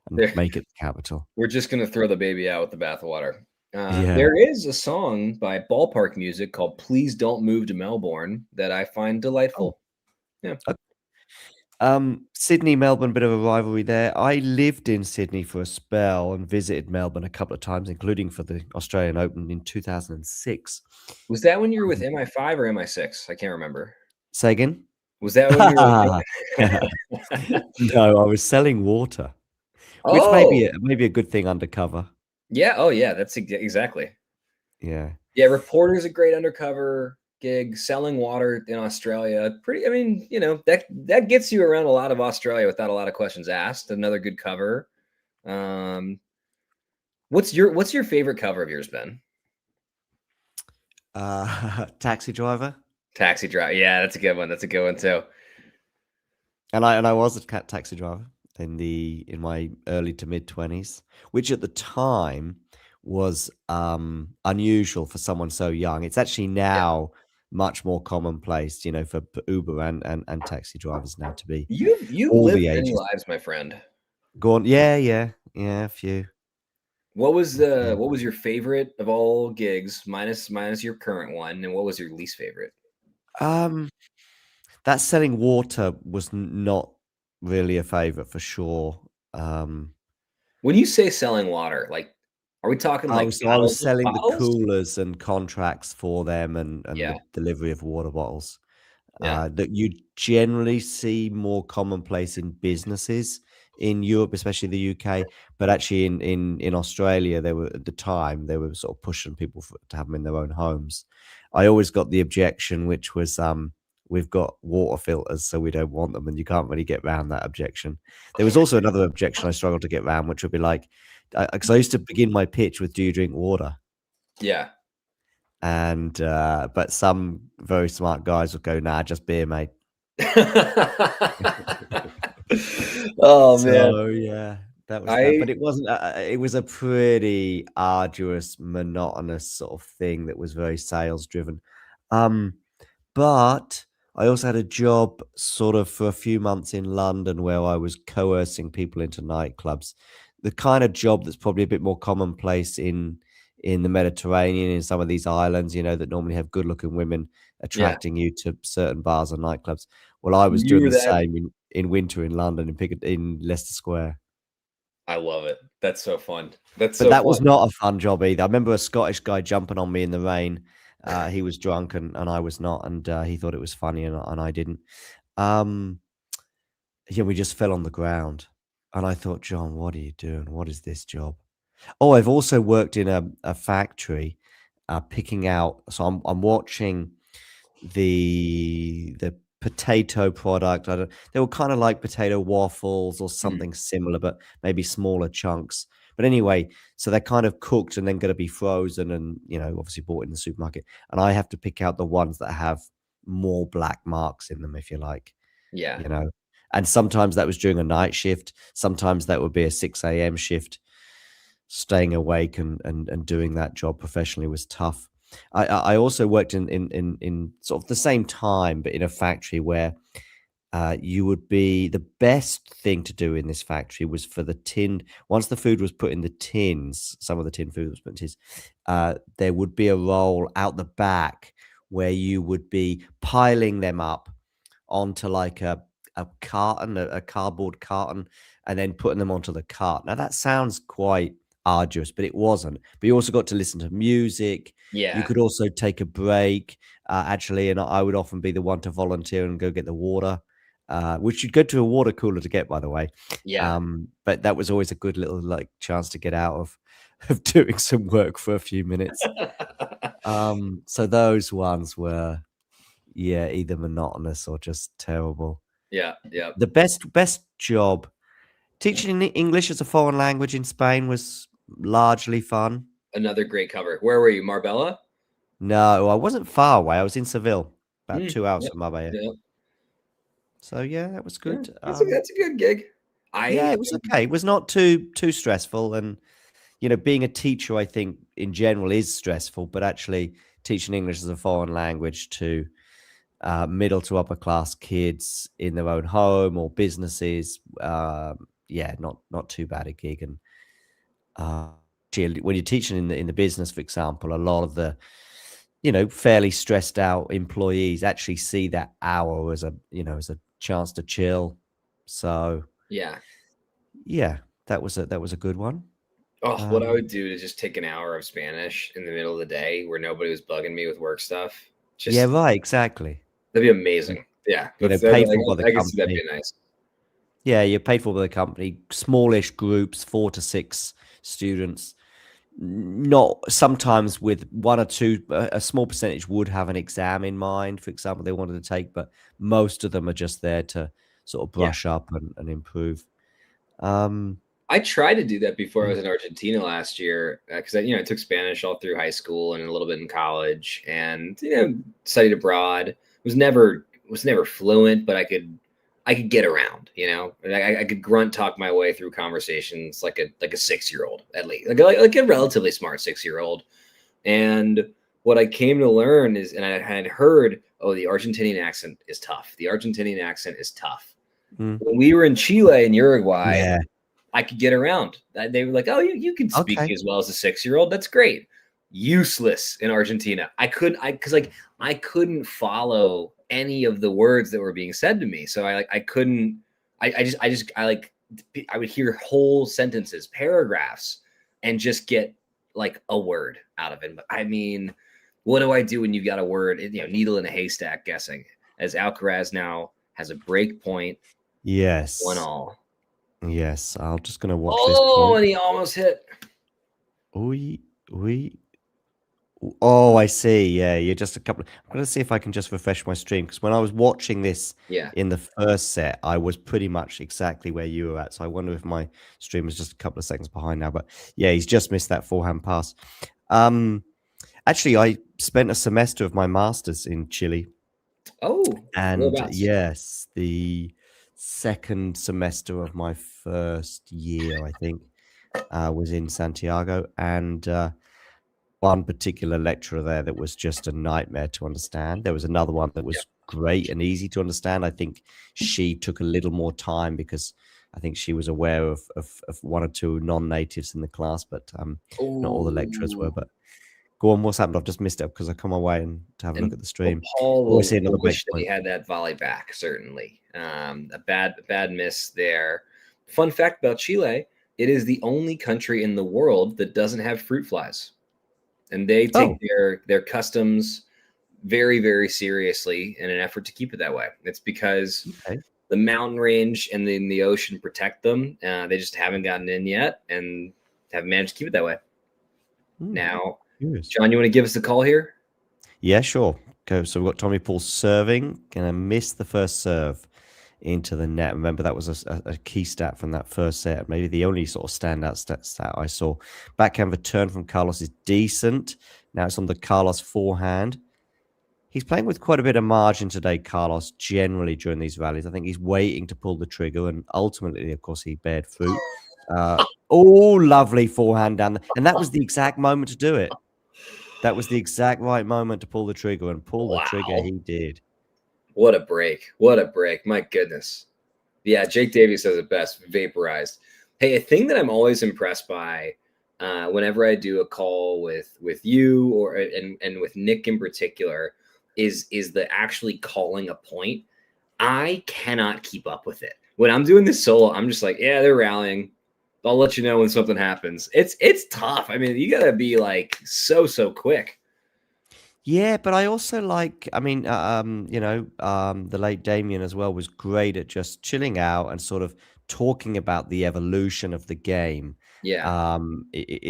and make it the capital. We're just going to throw the baby out with the bathwater. Yeah. There is a song by Ballpark Music called Please Don't Move to Melbourne that I find delightful. Yeah. Sydney, Melbourne, bit of a rivalry there. I lived in Sydney for a spell and visited Melbourne a couple of times, including for the Australian Open in 2006. Was that when you were with MI5 or MI6? I can't remember. Say again? Was that when you were No, I was selling water, which may be a good thing undercover. Yeah. Oh, yeah. That's exactly. Yeah. Yeah. Reporter's a great undercover gig. Selling water in Australia. I mean, you know, that gets you around a lot of Australia without a lot of questions asked. Another good cover. What's your favorite cover of yours, Ben? Taxi Driver. Taxi Driver. Yeah, that's a good one. That's a good one too. And I was a taxi driver in my early to mid 20s, which at the time was unusual for someone so young. It's actually now much more commonplace, you know, for Uber and taxi drivers now to be. You've all lived the many ages. lives, my friend. Go on. Yeah, a few. What was your favorite of all gigs, minus your current one, and what was your least favorite? That selling water was not really a favorite for sure. When you say selling water, like, are we talking like I was selling the coolers and contracts for them and the delivery of water bottles. That you generally see more commonplace in businesses in Europe, especially the UK, but actually in Australia, they were at the time they were sort of pushing people to have them in their own homes. I always got the objection, which was we've got water filters, so we don't want them, and you can't really get around that objection. There was also another objection I struggled to get around, which would be like, because I used to begin my pitch with, "Do you drink water?" Yeah. And but some very smart guys would go, "Nah, just beer, mate." Oh man. So yeah, that was that. But it wasn't. It was a pretty arduous, monotonous sort of thing that was very sales driven. But I also had a job sort of for a few months in London where I was coercing people into nightclubs. The kind of job that's probably a bit more commonplace in the Mediterranean, in some of these islands, you know, that normally have good-looking women attracting you to certain bars and nightclubs. Well, I was doing the same in winter in London, in Leicester Square. I love it. That's so fun. But that was not a fun job either. I remember a Scottish guy jumping on me in the rain. He was drunk and I was not, and he thought it was funny and I didn't. Yeah, we just fell on the ground, and I thought, John, what are you doing? What is this job? Oh, I've also worked in a factory, picking out. So I'm watching the potato product. They were kind of like potato waffles or something similar, but maybe smaller chunks. But anyway, so they're kind of cooked and then going to be frozen and, you know, obviously bought in the supermarket. And I have to pick out the ones that have more black marks in them, if you like. Yeah. You know, and sometimes that was during a night shift. Sometimes that would be a 6 a.m. shift. Staying awake and doing that job professionally was tough. I also worked in sort of the same time, but in a factory where you would be, the best thing to do in this factory was for the tin. Once the food was put in the tins, some of the tin food was put in tins, there would be a roll out the back where you would be piling them up onto like a carton, a cardboard carton, and then putting them onto the cart. Now that sounds quite arduous, but it wasn't. But you also got to listen to music. Yeah. You could also take a break, actually, and I would often be the one to volunteer and go get the water, which you'd go to a water cooler to get, by the way. Yeah. But that was always a good little like chance to get out of doing some work for a few minutes. So those ones were, yeah, either monotonous or just terrible. Yeah, yeah. The best job, teaching English as a foreign language in Spain was largely fun. Another great cover. Where were you? Marbella? No, I wasn't far away. I was in Seville, about 2 hours from Marbella. Yeah. So yeah, that was good. That's a good gig. Yeah, it was okay. It was not too stressful, and being a teacher, I think in general is stressful, but actually teaching English as a foreign language to middle to upper class kids in their own home or businesses, not too bad a gig. And when you're teaching in the business, for example, a lot of the fairly stressed out employees actually see that hour as a chance to chill. So yeah, that was a good one. Oh, what I would do is just take an hour of Spanish in the middle of the day where nobody was bugging me with work stuff. Yeah, right, exactly. That'd be amazing. Yeah, paid for by the I guess that'd company. be nice. Yeah, you're paid for by the company. Smallish groups, 4 to 6 students. Not sometimes with 1 or 2, a small percentage would have an exam in mind, for example, they wanted to take, but most of them are just there to sort of brush up and improve. I tried to do that before I was in Argentina last year because I took Spanish all through high school and a little bit in college, and studied abroad. Was never fluent, but I could get around. I could grunt talk my way through conversations like a 6-year-old at least, like a relatively smart 6-year-old. And what I came to learn is, and I had heard, the Argentinian accent is tough. The Argentinian accent is tough. When we were in Chile and Uruguay, I could get around. They were like, "Oh, you can speak as well as a 6-year-old. That's great." Useless in Argentina. I couldn't follow any of the words that were being said to me. So I would hear whole sentences, paragraphs, and just get like a word out of it. But I mean, what do I do when you've got a word, needle in a haystack guessing? As Alcaraz now has a break point. Yes. 1-1. Yes, I'm just going to watch this. Oh, and he almost hit. Oh, I see. Yeah, you're just a couple. I'm going to see if I can just refresh my stream, because when I was watching this in the first set, I was pretty much exactly where you were at. So I wonder if my stream was just a couple of seconds behind now. But yeah, he's just missed that forehand pass. Actually, I spent a semester of my master's in Chile. Oh, and yes, the second semester of my first year, I think, was in Santiago, and one particular lecturer there that was just a nightmare to understand. There was another one that was great and easy to understand. I think she took a little more time because I think she was aware of 1 or 2 non-natives in the class, but not all the lecturers were. But go on, what's happened? I've just missed it because I come away and to have a look at the stream. Paul will wish that he had that volley back, certainly. A bad miss there. Fun fact about Chile, it is the only country in the world that doesn't have fruit flies. And they take their customs very, very seriously in an effort to keep it that way. It's because the mountain range and then the ocean protect them. They just haven't gotten in yet and have managed to keep it that way. Now, John, you want to give us the call here? Yeah, sure. Go. So we've got Tommy Paul serving. Gonna miss the first serve into the net. Remember, that was a key stat from that first set. Maybe the only sort of standout stat I saw. Backhand return from Carlos is decent. Now it's on the Carlos forehand. He's playing with quite a bit of margin today, Carlos, generally during these rallies. I think he's waiting to pull the trigger, and ultimately, of course, he bared fruit. Lovely forehand down there. And that was the exact moment to do it. That was the exact right moment to pull the trigger, and pull the trigger he did. What a break. What a break. My goodness. Yeah, Jake Davies says it best, vaporized. Hey, a thing that I'm always impressed by whenever I do a call with you and with Nick in particular is the actually calling a point. I cannot keep up with it. When I'm doing this solo, I'm just like, yeah, they're rallying. I'll let you know when something happens. It's tough. I mean, you got to be like so quick. Yeah, but I also like, the late Damien as well was great at just chilling out and sort of talking about the evolution of the game. Yeah.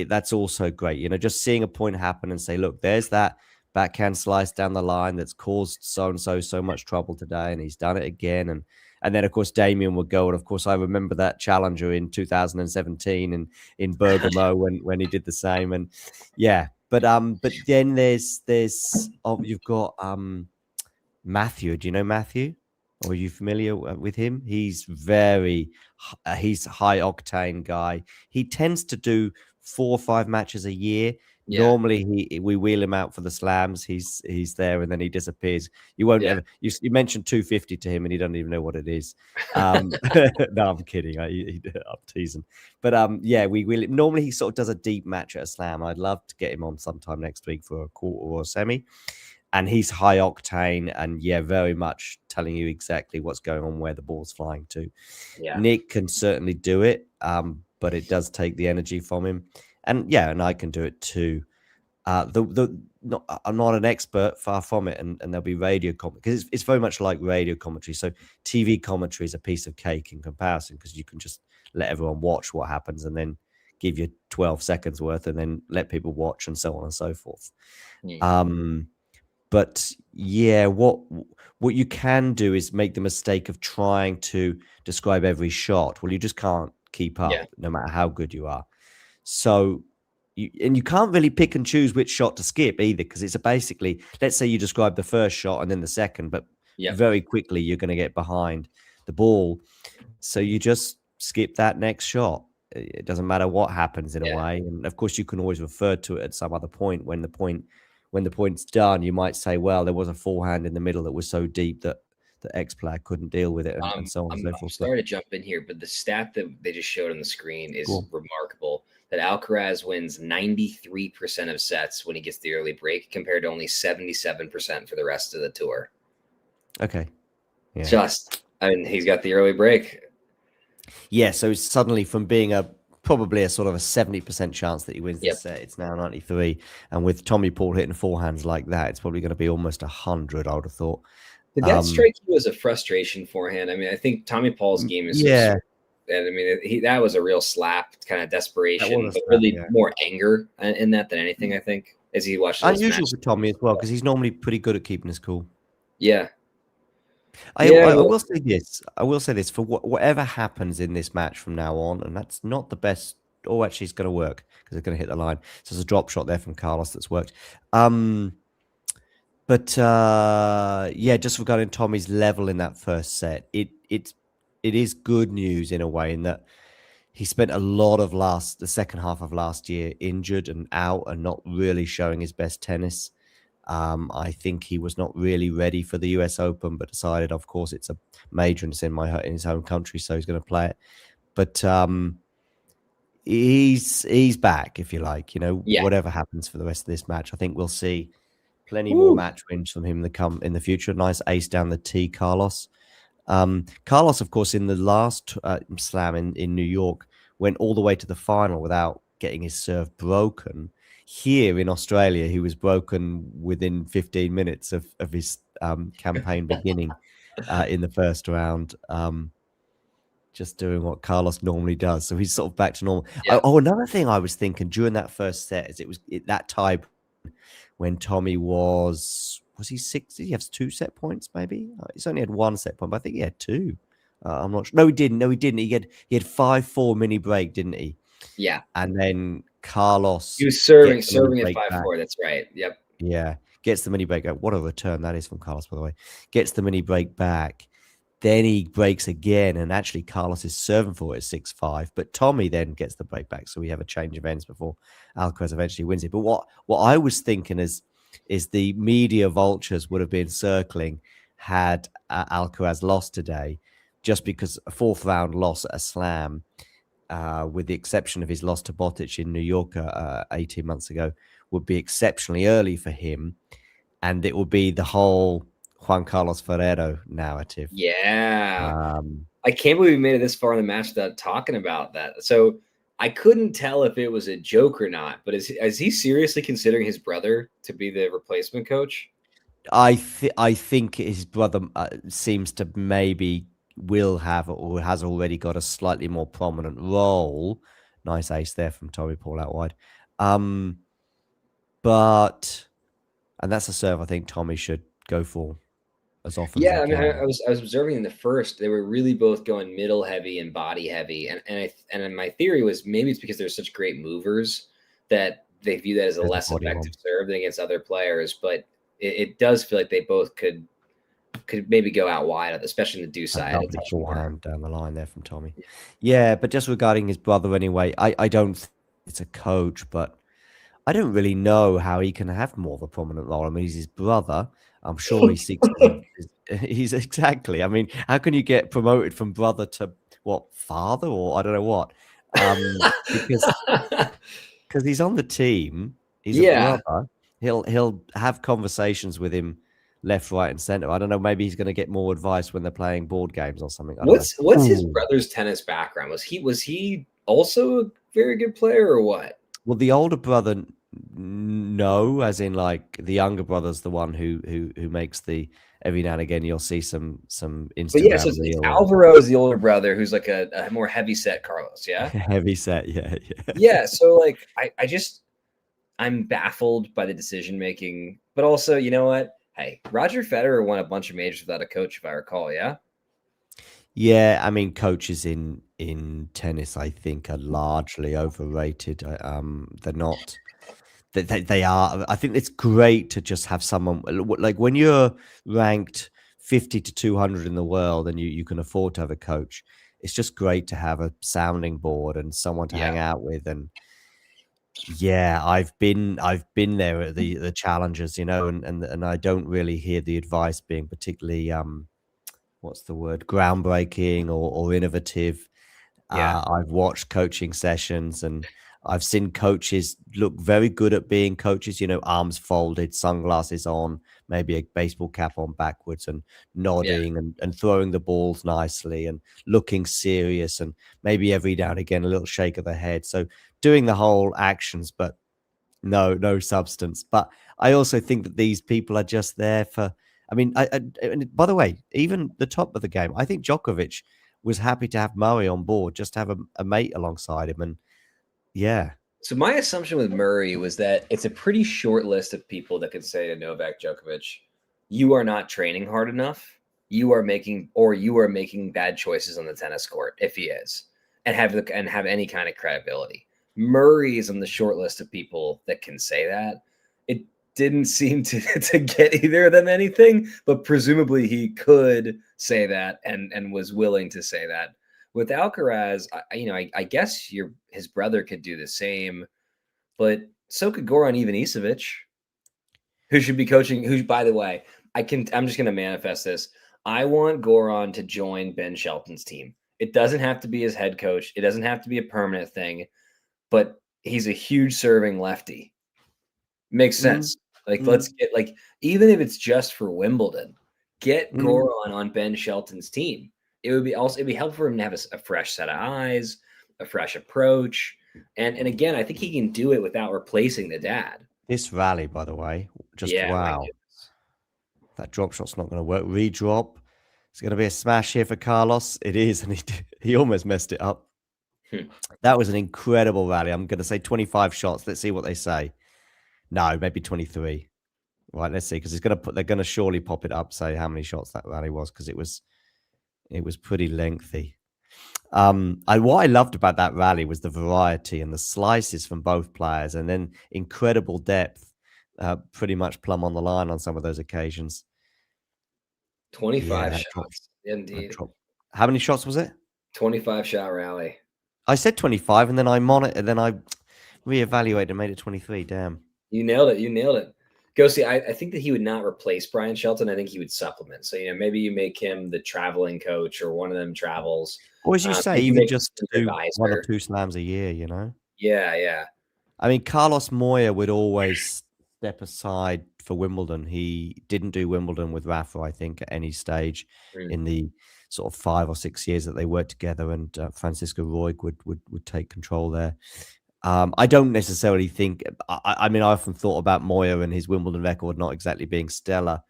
That's also great. Just seeing a point happen and say, look, there's that backhand slice down the line that's caused so-and-so so much trouble today, and he's done it again. And then, of course, Damien would go. And, of course, I remember that challenger in 2017 in Bergamo when he did the same. And, yeah. But then you've got Matthew. Do you know Matthew? Or are you familiar with him? He's he's a high octane guy. He tends to do 4 or 5 matches a year. Yeah. Normally we wheel him out for the slams. He's there and then he disappears. You won't ever. You mentioned 250 to him and he doesn't even know what it is. No, I'm kidding. I'm teasing. But yeah, we will. Normally he sort of does a deep match at a slam. I'd love to get him on sometime next week for a quarter or a semi. And he's high octane and very much telling you exactly what's going on, where the ball's flying to. Yeah. Nick can certainly do it, but it does take the energy from him. And I can do it too. I'm not an expert, far from it, and there'll be radio commentary because it's very much like radio commentary. So TV commentary is a piece of cake in comparison because you can just let everyone watch what happens and then give you 12 seconds worth and then let people watch and so on and so forth. But what you can do is make the mistake of trying to describe every shot. Well, you just can't keep up no matter how good you are. So, you can't really pick and choose which shot to skip either, because it's basically, let's say you describe the first shot and then the second, but very quickly you're going to get behind the ball. So you just skip that next shot. It doesn't matter what happens in a way. And of course, you can always refer to it at some other point. When the point's done, you might say, well, there was a forehand in the middle that was so deep that the X player couldn't deal with it, and so on and so forth. I'm sorry to jump in here, but the stat that they just showed on the screen is remarkable. That Alcaraz wins 93% of sets when he gets the early break, compared to only 77% for the rest of the tour. Okay. Yeah. He's got the early break. Yeah, so suddenly from being probably a sort of a 70% chance that he wins this set, it's now 93. And with Tommy Paul hitting forehands like that, it's probably going to be almost 100, I would have thought. Did that strike you as a frustration forehand? I mean, I think Tommy Paul's game is and I mean, that was a real slap, kind of desperation, but really more anger in that than anything, I think, as he watched. Unusual for Tommy as well, because he's normally pretty good at keeping his cool. Yeah. I will say this. I will say this, for whatever happens in this match from now on, and that's not the best. Oh, actually, it's going to work because it's going to hit the line. So there's a drop shot there from Carlos that's worked. But just regarding Tommy's level in that first set, it is good news in a way, in that he spent a lot of the second half of last year injured and out and not really showing his best tennis. I think he was not really ready for the US Open, but decided, of course, it's a major and it's in his home country, so he's going to play it. But he's back, if you like. Whatever happens for the rest of this match, I think we'll see plenty more match wins from him in the future. Nice ace down the tee, Carlos. Carlos, of course, in the last slam in New York, went all the way to the final without getting his serve broken. Here in Australia, he was broken within 15 minutes of his campaign beginning in the first round, just doing what Carlos normally does. So he's sort of back to normal. Yeah. Another thing I was thinking during that first set is that tie when Tommy was he 6? Did he have 2 set points? Maybe he's only had 1 set point, but I think he had 2. I'm not sure. No, he didn't. He had 5-4 mini break, didn't he? Yeah. And then Carlos, he was serving at 5-4. That's right. Yep. Yeah, gets the mini break. What a return that is from Carlos, by the way. Gets the mini break back. Then he breaks again, and actually Carlos is serving for it at 6-5. But Tommy then gets the break back, so we have a change of ends before Alcaraz eventually wins it. But what I was thinking is the media vultures would have been circling had Alcaraz lost today, just because a 4th round loss at a slam, with the exception of his loss to Botic in New York 18 months ago, would be exceptionally early for him, and it would be the whole Juan Carlos Ferrero narrative. Yeah. I can't believe we made it this far in the match without talking about that. So I couldn't tell if it was a joke or not, but is he seriously considering his brother to be the replacement coach? I think his brother seems to maybe will have or has already got a slightly more prominent role. Nice ace there from Tommy Paul out wide. And that's a serve I think Tommy should go for as often. Yeah, I was observing in the first, they were really both going middle heavy and body heavy, and my theory was maybe it's because they're such great movers that they view that as a less effective serve than against other players. But it does feel like they both could maybe go out wide, especially in the deuce side. Forehand down the line there from Tommy. Yeah, but just regarding his brother anyway, I don't it's a coach, but I don't really know how he can have more of a prominent role. I mean, he's his brother. I'm sure he seeks. He's exactly. I mean, how can you get promoted from brother to what, father, or I don't know what? Because he's on the team. He's a Yeah. brother. He'll have conversations with him left, right, and center. I don't know. Maybe he's going to get more advice when they're playing board games or something. I don't know. What's his brother's tennis background? Was he also a very good player or what? Well, the older brother, no, as in like the younger brother's the one who makes the every now and again you'll see some Instagram. But yeah, so it's Alvaro is the older brother who's like a more heavy set Carlos, yeah? Heavy set, yeah. Yeah, so like I'm baffled by the decision making, but also, you know what? Hey, Roger Federer won a bunch of majors without a coach, if I recall, yeah? Yeah, I mean, coaches in tennis, I think, are largely overrated. They're not. They are. I think it's great to just have someone like when you're ranked 50 to 200 in the world and you can afford to have a coach. It's just great to have a sounding board and someone to hang out with. And yeah, I've been there at the challenges, you know, and I don't really hear the advice being particularly what's the word, groundbreaking or innovative. I've watched coaching sessions and I've seen coaches look very good at being coaches, you know, arms folded, sunglasses on, maybe a baseball cap on backwards and nodding and throwing the balls nicely and looking serious and maybe every now and again a little shake of the head. So doing the whole actions, but no substance. But I also think that these people are just there for, I mean, and by the way, even the top of the game, I think Djokovic was happy to have Murray on board, just to have a mate alongside him. And yeah. So my assumption with Murray was that it's a pretty short list of people that could say to Novak Djokovic, you are not training hard enough. You are making bad choices on the tennis court, if he is, and have any kind of credibility. Murray is on the short list of people that can say that. It didn't seem to get either of them anything, but presumably he could say that and was willing to say that. With Alcaraz, I guess his brother could do the same, but so could Goran Ivanisevic, who should be coaching. Who, by the way, I'm just going to manifest this. I want Goran to join Ben Shelton's team. It doesn't have to be his head coach. It doesn't have to be a permanent thing, but he's a huge serving lefty. Makes sense. Let's get even if it's just for Wimbledon, get Goran on Ben Shelton's team. It'd be helpful for him to have a fresh set of eyes, a fresh approach. And again, I think he can do it without replacing the dad. This rally, by the way, just wow. That drop shot's not going to work. Redrop. It's going to be a smash here for Carlos. It is, and he almost messed it up. That was an incredible rally. I'm going to say 25 shots. Let's see what they say. No, maybe 23. Right, let's see, because they're going to surely pop it up, say how many shots that rally was, because it was pretty lengthy. What I loved about that rally was the variety and the slices from both players, and then incredible depth, pretty much plumb on the line on some of those occasions. 25 shots, indeed. How many shots was it? 25 shot rally. I said 25, and then I reevaluated and made it 23. Damn. You nailed it. Go see. I think that he would not replace Brian Shelton. I think he would supplement. So, maybe you make him the traveling coach, or one of them travels. Or as you say, even just do 1 or 2 slams a year, Yeah. I mean, Carlos Moya would always step aside for Wimbledon. He didn't do Wimbledon with Rafa, I think, at any stage in the sort of 5 or 6 years that they worked together, and Francisco Roig would take control there. I don't necessarily think. I mean, I often thought about Moya and his Wimbledon record not exactly being stellar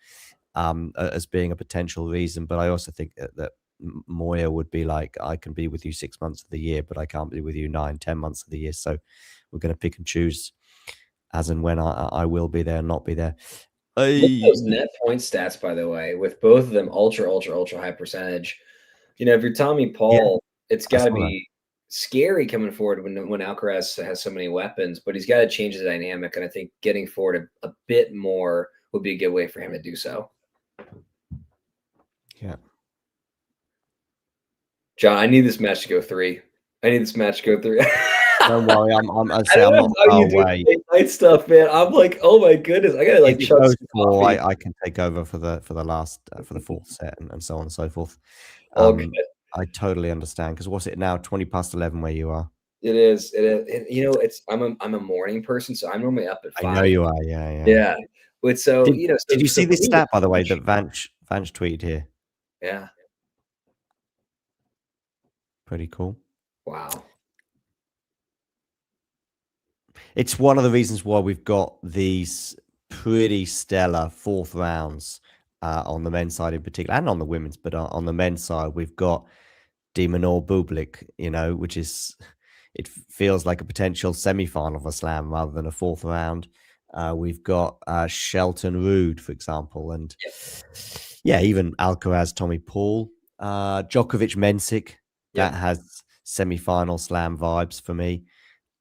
as being a potential reason, but I also think that Moya would be like, I can be with you 6 months of the year, but I can't be with you 9-10 months of the year. So we're going to pick and choose as and when I will be there and not be there. Look at those net point stats, by the way, with both of them ultra high percentage. If you're Tommy Paul, it's got to be scary coming forward when Alcaraz has so many weapons, but he's got to change the dynamic. And I think getting forward a bit more would be a good way for him to do so. Yeah. John, I need this match to go 3. Don't worry, I'd I say don't I'm know not how far you do away. late night stuff, man. I'm like, oh my goodness, I gotta like If it chug goes some for, coffee. I can take over for the last for the fourth set and so on and so forth. Okay. I totally understand because what's it now? 20 past 11 where you are. It is. It is. And, you know, I'm a morning person, so I'm normally up at I 5. know you are. Yeah, yeah. Yeah. But so, you know, Did you see for this me, stat by the way that Vanch tweeted here? yeah. Pretty cool. Wow. It's one of the reasons why we've got these pretty stellar fourth rounds on the men's side in particular, and on the women's. But on the men's side, we've got Demonor Bublik, you know, which is, it feels like a potential semi-final for Slam rather than a fourth round. We've got Shelton Rood, for example, and yeah, even Alcaraz, Tommy Paul, Djokovic, Mensik. That has semi-final Slam vibes for me.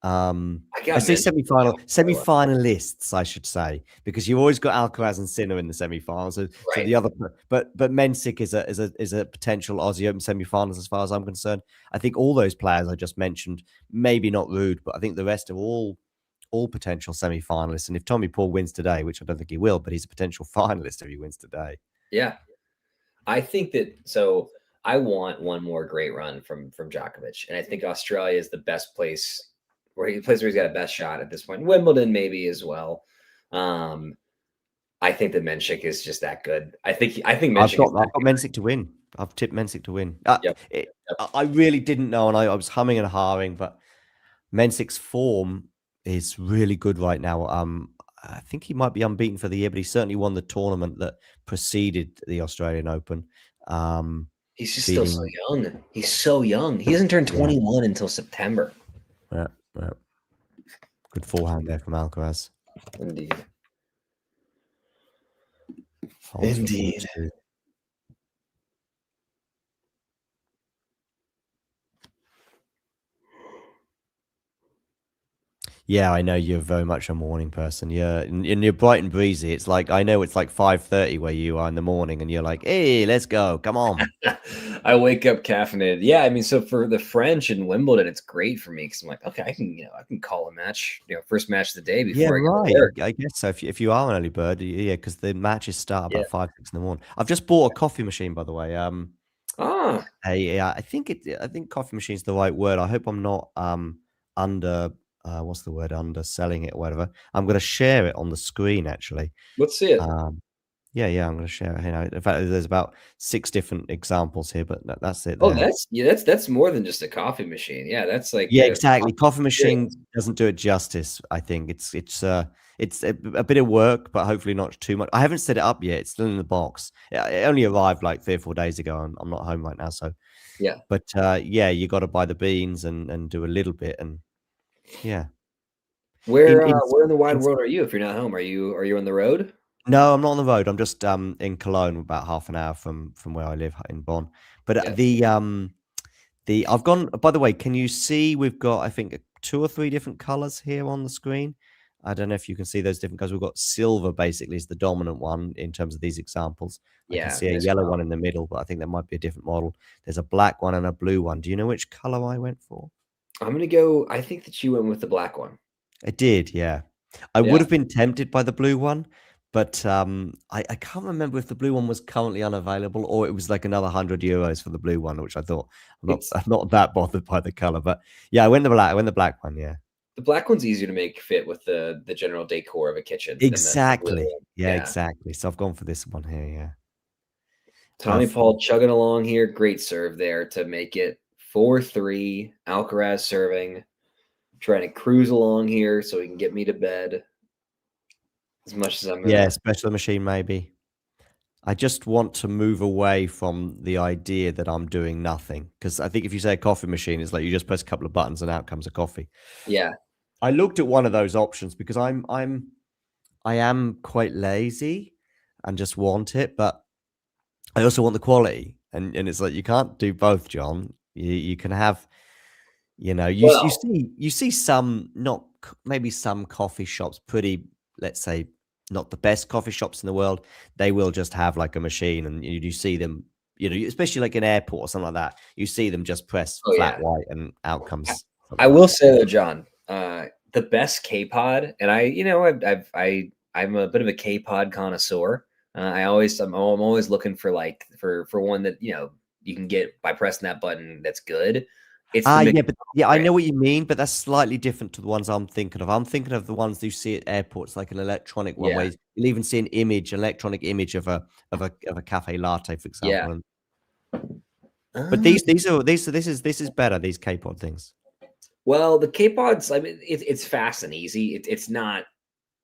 I say semi-finalists, I should say, because you've always got Alcaraz and Sinner in the semi-finals. So the other, but Mensik is a potential Aussie Open semi-finals as far as I'm concerned. I think all those players I just mentioned, maybe not Rude, but I think the rest are all potential semi-finalists. And if Tommy Paul wins today, which I don't think he will, but he's a potential finalist if he wins today. Yeah, I think that. So I want one more great run from Djokovic, and I think Australia is the best place. Where he's got a best shot at this point. Wimbledon maybe as well. I think that Mensik is just that good. I think Mensik. I've got Mensik to win. I've tipped Mensik to win. I really didn't know, and I was humming and hawing, but Mensik's form is really good right now. I think he might be unbeaten for the year, but he certainly won the tournament that preceded the Australian Open. He's just still so young. He's so young. He hasn't turned 21 until September. Yeah. Good forehand there from Alcaraz. Indeed. Indeed. Yeah, I know you're very much a morning person. And you're bright and breezy. It's like, I know it's like 5:30 where you are in the morning, and you're like, hey, let's go. Come on. I wake up caffeinated. Yeah, I mean, so for the French and Wimbledon, it's great for me because I'm like, okay, I can call a match, first match of the day before I go to work. I guess so. If you are an early bird, because the matches start about 5, 6 in the morning. I've just bought a coffee machine, by the way. I think coffee machine is the right word. I hope I'm not what's the word, underselling it or whatever. I'm going to share it on the screen actually. Let's see it. Yeah, I'm going to share it here. In fact, there's about 6 different examples here, but that's it. Oh, that's more than just a coffee machine. Yeah, that's like exactly. Coffee machine doesn't do it justice. I think it's a bit of work, but hopefully not too much. I haven't set it up yet. It's still in the box. It only arrived like 3 or 4 days ago, and I'm not home right now. So yeah, but you got to buy the beans and do a little bit, and yeah. Where in the wide world are you if you're not home? Are you on the road? No, I'm not on the road. I'm just in Cologne, about half an hour from where I live in Bonn. But I've gone. By the way, can you see we've got, I think, 2 or 3 different colors here on the screen? I don't know if you can see those different colors. We've got silver basically is the dominant one in terms of these examples. I can see a yellow one in the middle, but I think that might be a different model. There's a black one and a blue one. Do you know which color I went for? I'm gonna go. I think that you went with the black one. I did, yeah. I would have been tempted by the blue one, but I can't remember if the blue one was currently unavailable or it was like another €100 for the blue one, which I thought I'm not that bothered by the color. But yeah, I went the black one. Yeah, the black one's easier to make fit with the general decor of a kitchen. Exactly. Yeah, exactly. So I've gone for this one here. Yeah. Tommy Paul chugging along here. Great serve there to make it 4-3. Alcaraz serving, trying to cruise along here so he can get me to bed. As much as I'm special machine maybe. I just want to move away from the idea that I'm doing nothing, because I think if you say a coffee machine, it's like you just press a couple of buttons and out comes a coffee. Yeah. I looked at one of those options because I am quite lazy and just want it, but I also want the quality, and it's like you can't do both, John. You can have, you see some, not maybe some coffee shops, pretty, let's say, not the best coffee shops in the world. They will just have like a machine, and you see them, especially like an airport or something like that. You see them just press flat white, and out comes I will say though, John, the best K-pod, and I'm a bit of a K-pod connoisseur. I'm always looking for for one that you can get by pressing that button. That's good. It's the I know what you mean, but that's slightly different to the ones I'm thinking of. I'm thinking of the ones you see at airports, like an electronic one, where you'll even see an electronic image of a cafe latte, for example. But this is better. These K-pod things. Well, the K-pods, I mean, it's fast and easy. It's not.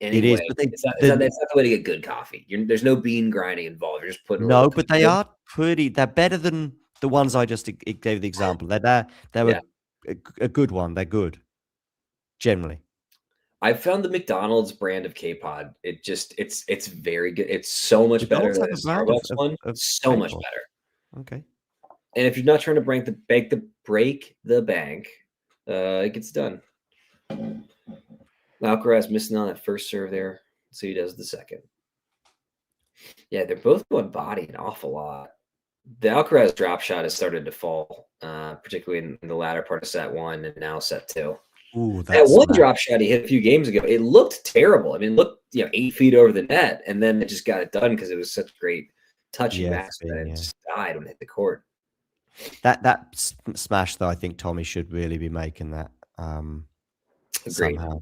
Anyway, it is, but it's not the way to get good coffee. There's no bean grinding involved. You're just putting but they are pretty. They're better than the ones I just gave the example. They're a good one. They're good, generally. I found the McDonald's brand of K-pod. It's very good. It's so much better than the Starbucks one. So much better. Okay. And if you're not trying to break the bank, it gets done. Alcaraz missing on that first serve there. So he does the second. Yeah, they're both going body an awful lot. The Alcaraz drop shot has started to fall, particularly in the latter part of set 1 and now set 2. Ooh, that one drop shot he hit a few games ago, it looked terrible. I mean, it looked 8 feet over the net, and then it just got it done because it was such great touch and max, and it just died when it hit the court. That smash, though, I think Tommy should really be making that somehow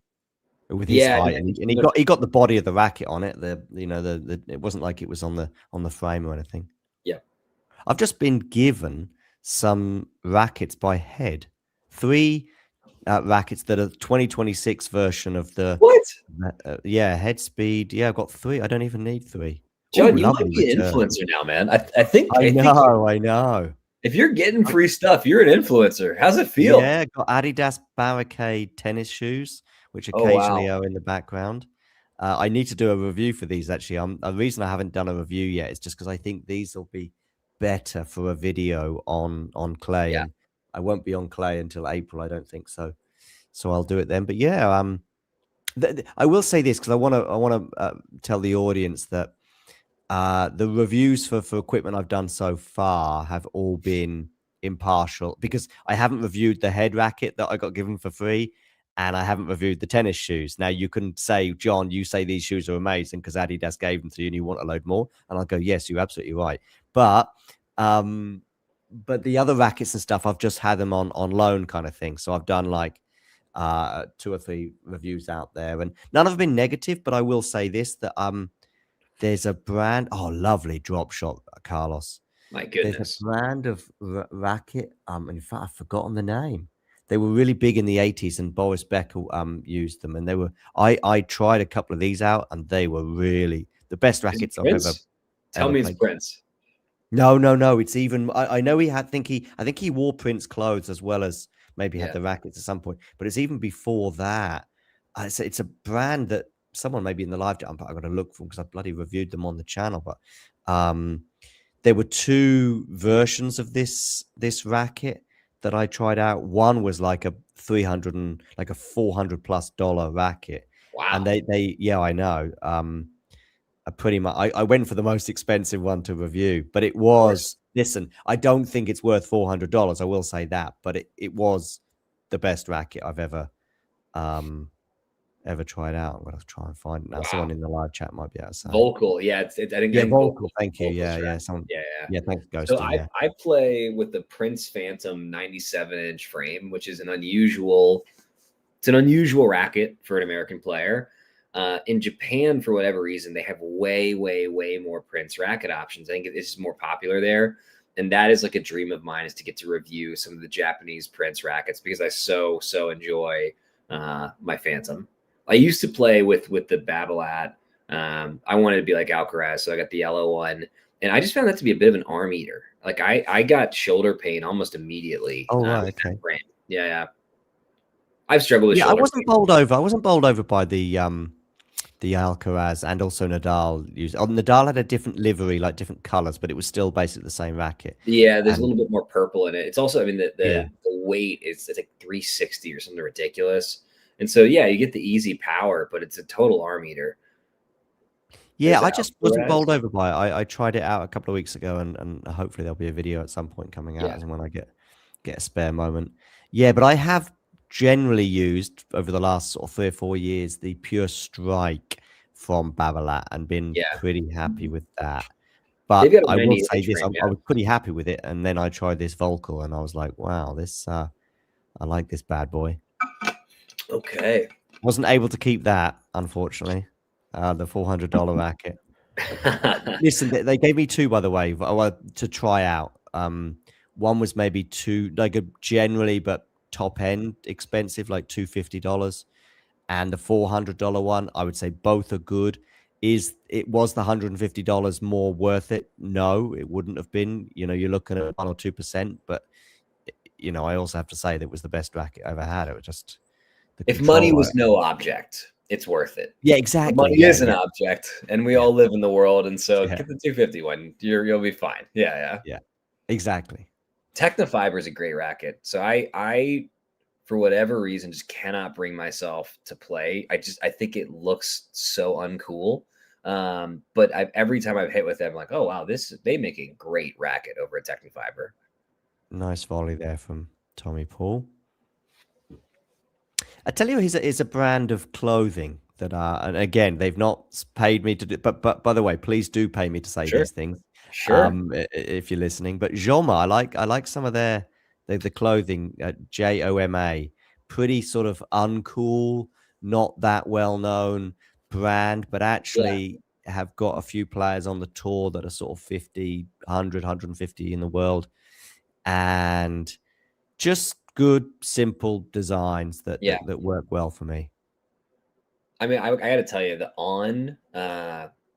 with his height, and he got the body of the racket on it. It wasn't like it was on the frame or anything. Yeah, I've just been given some rackets by Head, 3 rackets that are 2026 version of the Head Speed. Yeah, I've got 3. I don't even need 3. John, you might be an influencer now, man. I think I know. If you're getting free stuff, you're an influencer. How's it feel? Yeah, got Adidas Barricade tennis shoes, which occasionally are in the background. I need to do a review for these, actually. The reason I haven't done a review yet is just because I think these will be better for a video on clay. Yeah. And I won't be on clay until April, I don't think so. So I'll do it then. But yeah, I will say this because I want to tell the audience that the reviews for equipment I've done so far have all been impartial because I haven't reviewed the head racket that I got given for free, and I haven't reviewed the tennis shoes. Now you can say, John, you say these shoes are amazing because Adidas gave them to you and you want a load more, and I'll go, yes, you're absolutely right. But the other rackets and stuff, I've just had them on loan kind of thing. So I've done like 2 or 3 reviews out there, and none have been negative. But I will say this, that there's a brand. Oh, lovely drop shot, Carlos. My goodness. There's a brand of racket. In fact, I've forgotten the name. They were really big in the 80s, and Boris Becker used them. And they were. I tried a couple of these out, and they were really the best rackets I've ever. Tell me it's Prince. No. It's even. I know he had. I think he wore Prince clothes as well as maybe had the rackets at some point. But it's even before that. It's a brand that. Someone maybe in the live chat, I've got to look for them because I bloody reviewed them on the channel. But there were 2 versions of this racket that I tried out. One was like a $400+ racket. Wow. And I know. Pretty much, I went for the most expensive one to review, but it was. Listen, I don't think it's worth $400. I will say that, but it was the best racket I've ever tried out. I'm going to try and find it now. Wow. Someone in the live chat might be able to say. Vocal, yeah. I think Vocal. Thank you. Yeah. Thanks, Ghost. So I play with the Prince Phantom 97-inch frame, which is an unusual racket for an American player. In Japan, for whatever reason, they have way more Prince racket options. I think it's just more popular there. And that is like a dream of mine, is to get to review some of the Japanese Prince rackets because I so enjoy my Phantom. I used to play with the Babolat. I wanted to be like Alcaraz, so I got the yellow one. And I just found that to be a bit of an arm eater. Like I got shoulder pain almost immediately. Oh, right, okay. Yeah. I've struggled with shoulder pain. I wasn't bowled over by the Alcaraz, and also Nadal used. Nadal had a different livery, like different colors, but it was still basically the same racket. Yeah, there's a little bit more purple in it. It's also, I mean, the weight is like 360 or something ridiculous. And so, yeah, you get the easy power, but it's a total arm eater. Yeah, I just wasn't bowled over by it. I tried it out a couple of weeks ago, and hopefully there'll be a video at some point coming out when I get a spare moment. Yeah, but I have generally used over the last sort of 3 or 4 years the Pure Strike from Babolat and been pretty happy with that. But They've got a I will 98 say this, frame, I was pretty happy with it. And then I tried this Volcal and I was like, wow, this I like this bad boy. Okay. Wasn't able to keep that, unfortunately. The $400 racket. Listen, they gave me 2, by the way, to try out. One was maybe too like a generally but top end expensive, like $250, and the $400 one. I would say both are good. Was the $150 more worth it? No, it wouldn't have been. You're looking at 1 or 2%, but I also have to say that it was the best racket I ever had. It was just if money was no object, it's worth it. Yeah, exactly. Money is an object, and we all live in the world, and so get the 250 one. You'll be fine. Yeah, exactly. Technofiber is a great racket. So I for whatever reason just cannot bring myself to play. I think it looks so uncool. But every time I've hit with them, I'm like, oh wow, they make a great racket over at Technofiber. Nice volley there from Tommy Paul. I tell you, is a brand of clothing that and again, they've not paid me to do, but by the way, please do pay me to say these things. Sure. If you're listening, but Joma, I like some of the clothing, Joma, pretty sort of uncool, not that well known brand, but actually have got a few players on the tour that are sort of 50, 100, 150 in the world, and just good, simple designs that work well for me. I mean, I got to tell you, the On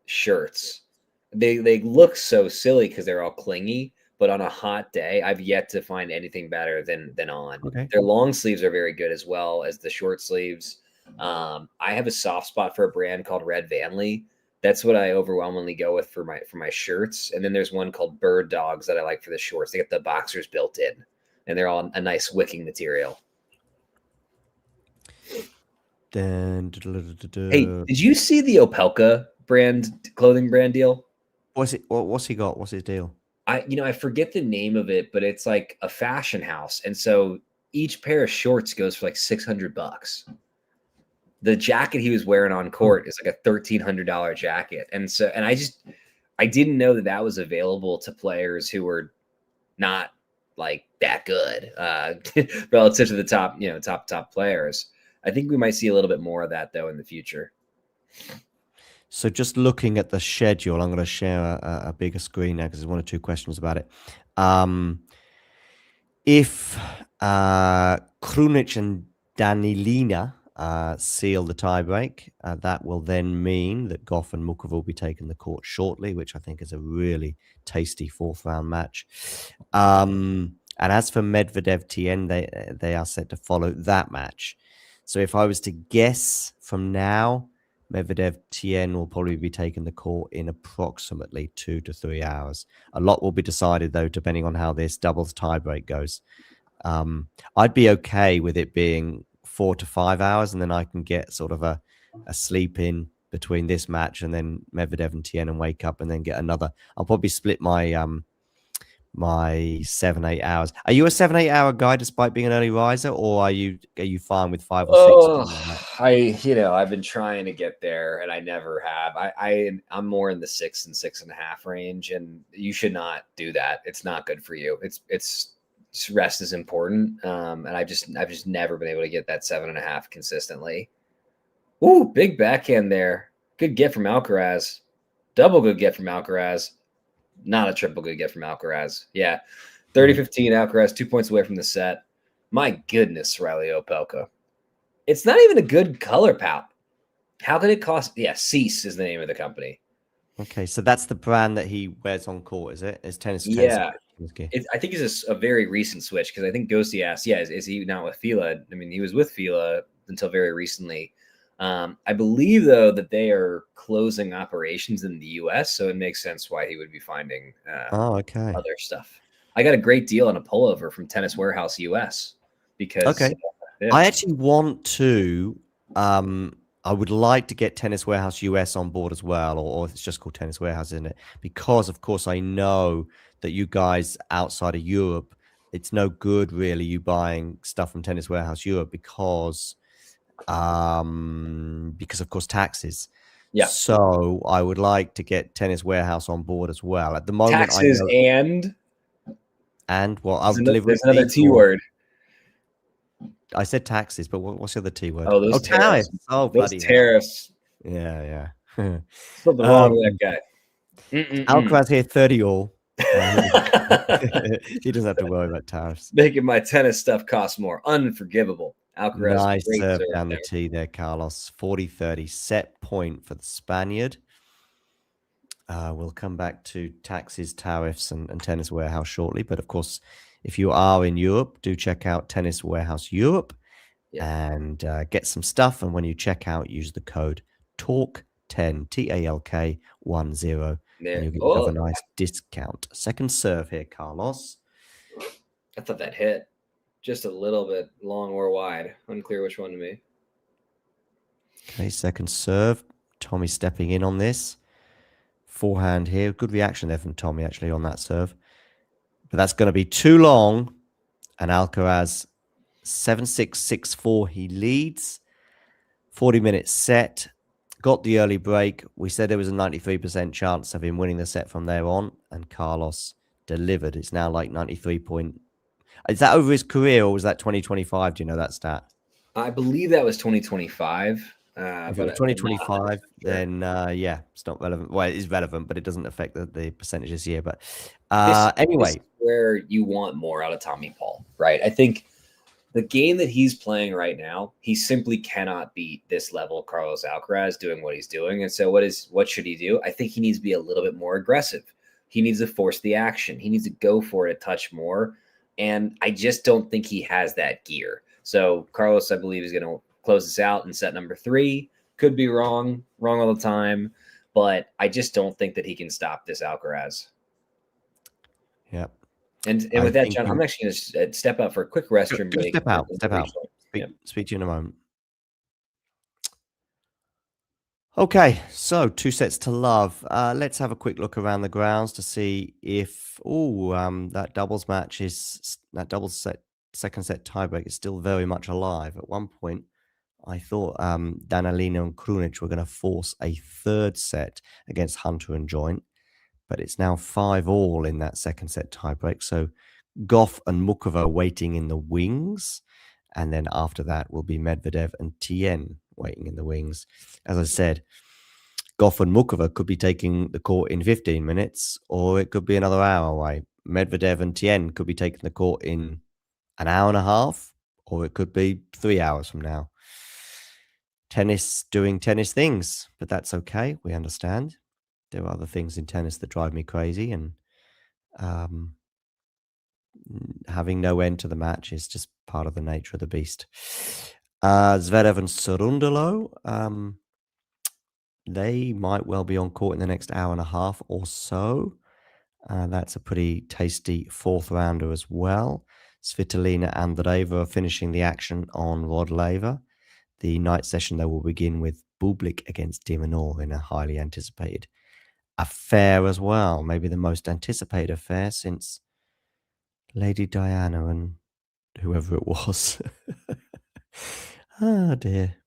shirts, they look so silly because they're all clingy. But on a hot day, I've yet to find anything better than On. Okay. Their long sleeves are very good as well as the short sleeves. I have a soft spot for a brand called Red Vanley. That's what I overwhelmingly go with for my shirts. And then there's one called Bird Dogs that I like for the shorts. They get the boxers built in, and they're all a nice wicking material. Hey, did you see the Opelka clothing brand deal? What's he got? What's his deal? I forget the name of it, but it's like a fashion house. And so each pair of shorts goes for like $600. The jacket he was wearing on court is like a $1,300 jacket. And I didn't know that was available to players who were not like that good relative to the top players. I think we might see a little bit more of that though in the future. So just looking at the schedule, I'm going to share a bigger screen now because there's 1 or 2 questions about it. If Krunic and Danilina seal the tiebreak, that will then mean that Goff and Mukova will be taking the court shortly, which I think is a really tasty 4th round match. And as for Medvedev Tien, they are set to follow that match. So if I was to guess from now, Medvedev Tien will probably be taking the court in approximately 2 to 3 hours. A lot will be decided, though, depending on how this doubles tiebreak goes. I'd be okay with it being 4 to 5 hours, and then I can get sort of a sleep in between this match and then Medvedev and Tien and wake up and then get another. I'll probably split my 7-8 hours. Are you a 7-8 hour guy despite being an early riser, or are you fine with 5 or 6? I've been trying to get there and I never have. I'm more in the 6 and 6.5 range, and you should not do that. It's not good for you. It's rest is important. And I've just never been able to get that 7.5 consistently. Ooh, big backhand there. Good get from Alcaraz. Double good get from Alcaraz. Not a triple good get from Alcaraz. Yeah. 30-15 Alcaraz, 2 points away from the set. My goodness, Riley Opelka. It's not even a good color palette. How could it cost? Yeah, Cease is the name of the company. Okay, so that's the brand that he wears on court, is it? It's tennis. Yeah. I think it's a very recent switch because I think Ghosty asked, is he not with Fila? I mean, he was with Fila until very recently. I believe, though, that they are closing operations in the U.S., so it makes sense why he would be finding other stuff. I got a great deal on a pullover from Tennis Warehouse U.S. because I actually want to. I would like to get Tennis Warehouse US on board as well, or it's just called Tennis Warehouse, isn't it? Because, of course, I know that you guys outside of Europe it's no good really you buying stuff from Tennis Warehouse Europe because of course taxes. Yeah. So I would like to get Tennis Warehouse on board as well. At the moment, taxes I know, and well, I'll deliver. There's another T word. I said taxes, but what's the other T word? Oh, those tariffs. Oh, those bloody tariffs. hell. Yeah. Something wrong with that guy. Alcaraz here 30 all. He doesn't have to worry about tariffs. Making my tennis stuff cost more. Unforgivable. Alcaraz, nice great serve down the tee there, Carlos. 40-30 set point for the Spaniard. We'll come back to taxes, tariffs, and Tennis Warehouse shortly. But of course, if you are in Europe, do check out Tennis Warehouse Europe and get some stuff. And when you check out, use the code TALK10, TALK10, and you'll get yourself a nice discount. Second serve here, Carlos. I thought that hit just a little bit long or wide. Unclear which one to me. Okay, second serve. Tommy stepping in on this. Forehand here. Good reaction there from Tommy, actually, on that serve. But that's going to be too long. And Alcaraz, 7-6, 6-4. He leads. 40-minute set. Got the early break. We said there was a 93% chance of him winning the set from there on. And Carlos delivered. It's now like 93 point. Is that over his career or was that 2025? Do you know that stat? I believe that was 2025. If it was 2025, then yeah, it's not relevant. Well, it is relevant, but it doesn't affect the percentage this year. But anyway, this is where you want more out of Tommy Paul, right? I think the game that he's playing right now, he simply cannot beat this level of Carlos Alcaraz doing what he's doing. And so what should he do? I think he needs to be a little bit more aggressive. He needs to force the action. He needs to go for it a touch more. And I just don't think he has that gear. So Carlos, I believe, is going to close this out in set number 3. Could be wrong all the time, but I just don't think that he can stop this Alcaraz. Yep. And with that, John, I'm actually going to step out for a quick restroom break. Step out. Speak to you in a moment. Okay, so 2 sets to love. Let's have a quick look around the grounds to see if that doubles match second set tiebreak is still very much alive. At one point, I thought Danilino and Krunic were going to force a third set against Hunter and Joint, but it's now 5-all in that second set tiebreak. So Goff and Mukova waiting in the wings, and then after that will be Medvedev and Tien waiting in the wings. As I said, Goff and Mukova could be taking the court in 15 minutes, or it could be another hour away. Medvedev and Tien could be taking the court in an hour and a half, or it could be 3 hours from now. Tennis doing tennis things, but that's okay. We understand. There are other things in tennis that drive me crazy, and having no end to the match is just part of the nature of the beast. Zverev and Cerundolo, they might well be on court in the next hour and a half or so. That's a pretty tasty fourth rounder as well. Svitolina and Andreeva are finishing the action on Rod Laver. The night session, though, will begin with Bublik against de Minaur in a highly anticipated affair as well. Maybe the most anticipated affair since Lady Diana and whoever it was. Oh, dear.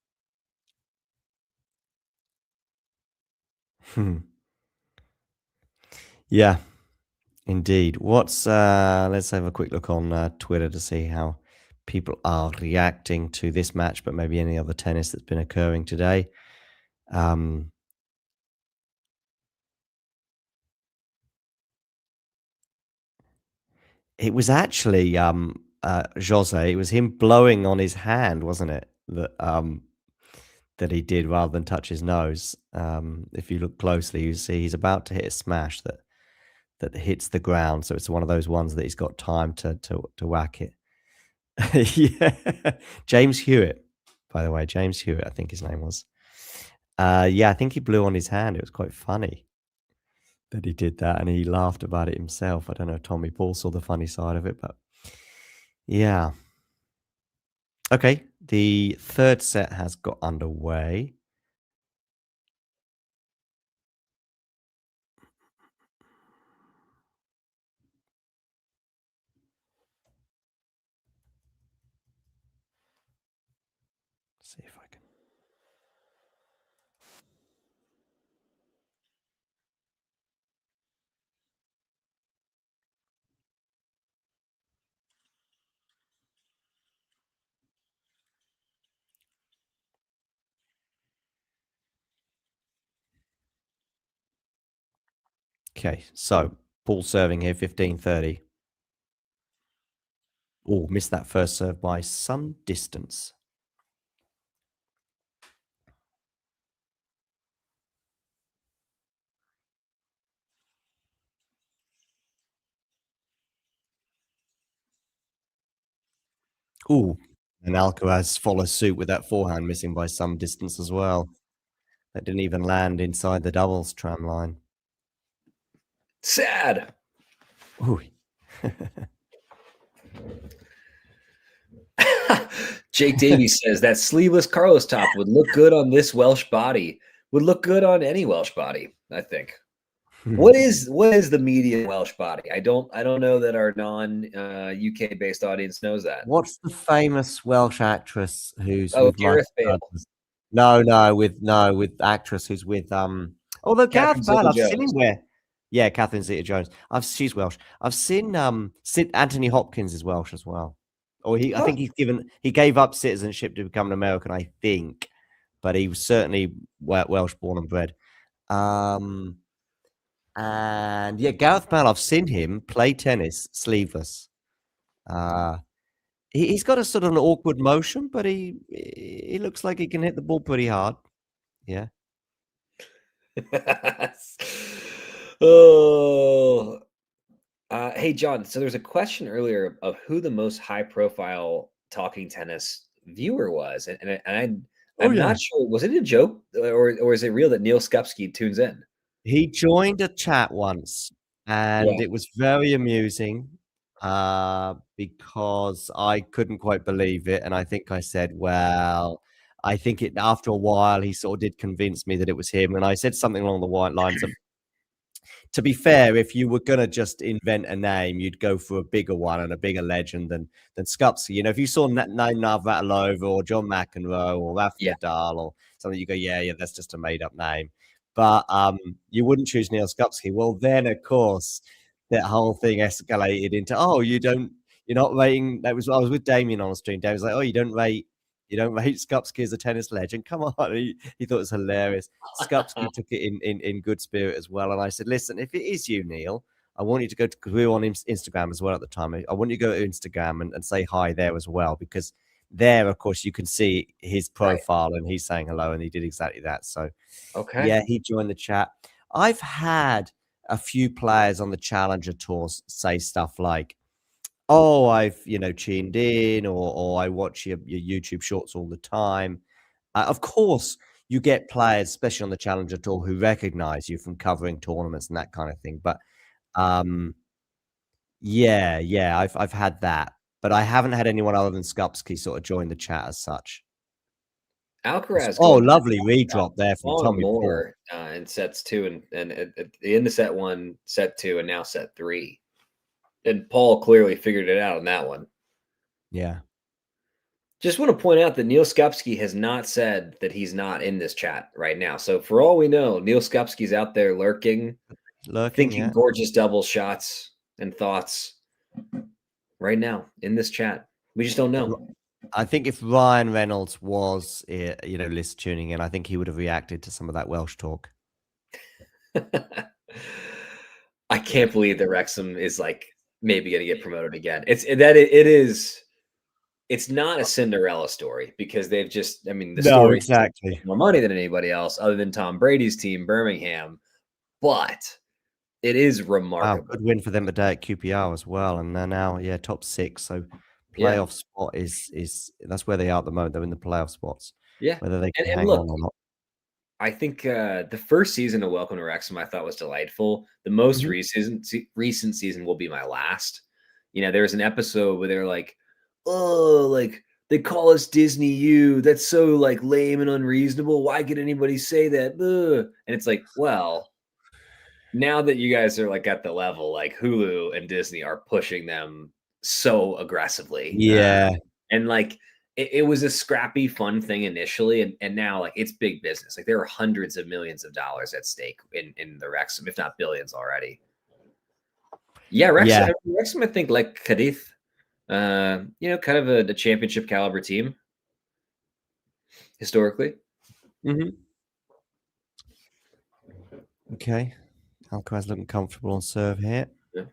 Yeah, indeed. Let's have a quick look on Twitter to see how people are reacting to this match, but maybe any other tennis that's been occurring today. It was actually Jose. It was him blowing on his hand, wasn't it? That he did rather than touch his nose. If you look closely, you see he's about to hit a smash that hits the ground. So it's one of those ones that he's got time to whack it. Yeah, James Hewitt, by the way, James Hewitt, I think his name was. Yeah, I think he blew on his hand. It was quite funny that he did that, and he laughed about it himself. I don't know if Tommy Paul saw the funny side of it, but yeah. Okay, the third set has got underway. See if I can. Okay, so Paul serving here, 15-30. Oh, missed that first serve by some distance. Ooh, and Alcaraz follows suit with that forehand missing by some distance as well. That didn't even land inside the doubles tram line. Sad. Ooh. Jake Davies says that sleeveless Carlos top would look good on this Welsh body. Would look good on any Welsh body, I think. What is the median Welsh body? I don't know that our non UK based audience knows that. What's the famous Welsh actress who's with Gareth Bale? No, with actress who's with although Catherine Gareth Bale, I've seen him Zeta-Jones. where Catherine Zeta-Jones. She's Welsh. I've seen Anthony Hopkins is Welsh as well. Or I think he gave up citizenship to become an American, I think, but he was certainly Welsh born and bred. And yeah, Gareth Bale, I've seen him play tennis sleeveless. He's got a sort of an awkward motion, but he looks like he can hit the ball pretty hard. Yeah. Oh. Hey, John. So there's a question earlier of who the most high-profile talking tennis viewer was, and I'm not sure. Was it a joke or is it real that Neil Skupski tunes in? He joined a chat once, and it was very amusing because I couldn't quite believe it, and I think I said, "Well." I think after a while he sort of did convince me that it was him, and I said something along the lines of, to be fair, if you were gonna just invent a name, you'd go for a bigger one and a bigger legend than Skupski. You know, if you saw Navratilova or John McEnroe or Rafa Nadal or something, you go, yeah, that's just a made up name. But you wouldn't choose Neil Skupski. Well, then of course that whole thing escalated into, you're not rating. I was with Damien on the stream. Damien was like, you don't rate Skupski as a tennis legend. Come on. He thought it was hilarious. Skupski took it in good spirit as well. And I said, listen, if it is you, Neil, I want you to go to, because we were on Instagram as well at the time. I want you to go to Instagram and say hi there as well, because there, of course, you can see his profile and he's saying hello, and he did exactly that. So, yeah, he joined the chat. I've had a few players on the Challenger Tour say stuff like, I've, tuned in, or I watch your YouTube shorts all the time. Of course, you get players, especially on the Challenger Tour, who recognize you from covering tournaments and that kind of thing. But I've had that, but I haven't had anyone other than Skupski sort of join the chat as such. Alcaraz. Lovely redrop there from Tommy Moore in sets 2 and at the end of set 1, set 2, and now set 3. And Paul clearly figured it out on that one. Yeah. Just want to point out that Neil Skupski has not said that he's not in this chat right now. So for all we know, Neil Skupski's out there lurking thinking gorgeous double shots and thoughts right now in this chat. We just don't know. I think if Ryan Reynolds was, list tuning in, I think he would have reacted to some of that Welsh talk. I can't believe that Wrexham is like maybe going to get promoted again. It's not a Cinderella story, because they've just, the story exactly more money than anybody else other than Tom Brady's team, Birmingham. But it is remarkable. Good win for them today at QPR as well, and they're now top 6. So playoff spot is that's where they are at the moment. They're in the playoff spots. Yeah, whether they can hang on or not. I think the first season of Welcome to Wrexham I thought was delightful. The most recent season will be my last. There was an episode where they're like, they call us Disney U. That's so like lame and unreasonable. Why could anybody say that? Ugh. And it's like, well, now that you guys are like at the level, like Hulu and Disney are pushing them so aggressively. Yeah. And like it was a scrappy, fun thing initially, and now like it's big business. Like there are hundreds of millions of dollars at stake in the Wrexham, if not billions already. Yeah, Wrexham, I think, like Cadiz, kind of a championship caliber team historically. Okay, Alcaraz looking comfortable on serve here. Yeah.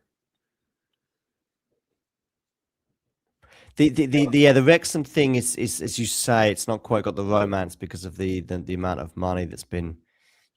The Wrexham thing is as you say, it's not quite got the romance because of the amount of money that's been,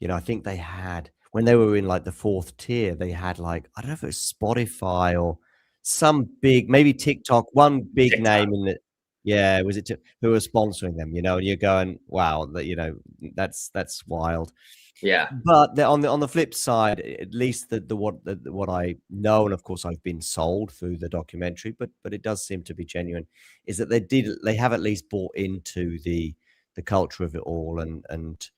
I think they had when they were in like the 4th tier, they had like, I don't know if it was Spotify or some big, maybe TikTok, one big name in it. Yeah, was it who was sponsoring them? And you're going, wow, that that's wild. Yeah, but on the flip side, at least what I know, and of course I've been sold through the documentary, but it does seem to be genuine, is that they have at least bought into the culture of it all, and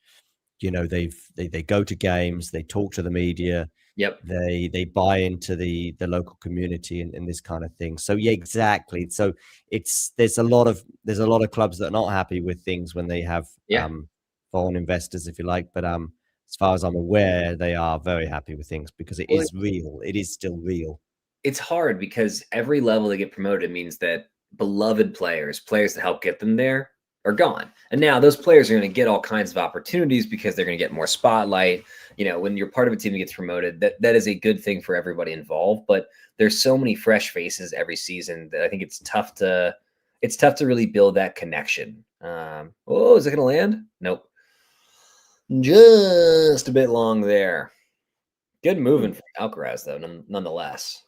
they go to games, they talk to the media, yep, they buy into the local community and this kind of thing. So yeah, exactly. So there's a lot of clubs that are not happy with things when they have foreign investors, if you like, but as far as I'm aware, they are very happy with things because it is real. It is still real. It's hard because every level they get promoted means that beloved players that help get them there are gone. And now those players are going to get all kinds of opportunities because they're going to get more spotlight. When you're part of a team that gets promoted, that is a good thing for everybody involved. But there's so many fresh faces every season that I think it's tough to really build that connection. Is it going to land? Nope. Just a bit long there. Good moving for Alcaraz, though, nonetheless.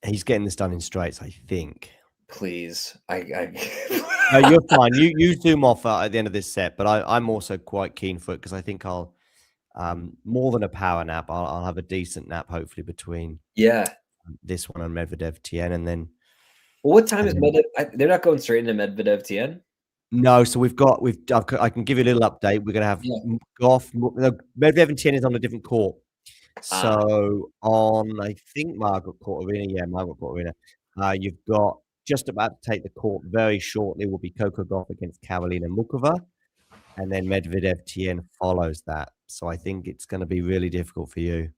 He's getting this done in straights, I think. Please. No, you're fine. You zoom off at the end of this set, but I'm also quite keen for it because I think I'll, more than a power nap, I'll have a decent nap, hopefully, between this one and Medvedev Tien, and then. Well, what time is Medvedev? They're not going straight into Medvedev Tien? No, so I can give you a little update. We're going to have Goff. Medvedev and Tien is on a different court. So on, I think, Margaret Court Arena. Margaret Court Arena. You've got just about to take the court very shortly will be Coco Gauff against Karolina Muchova. And then Medvedev Tien follows that. So I think it's going to be really difficult for you.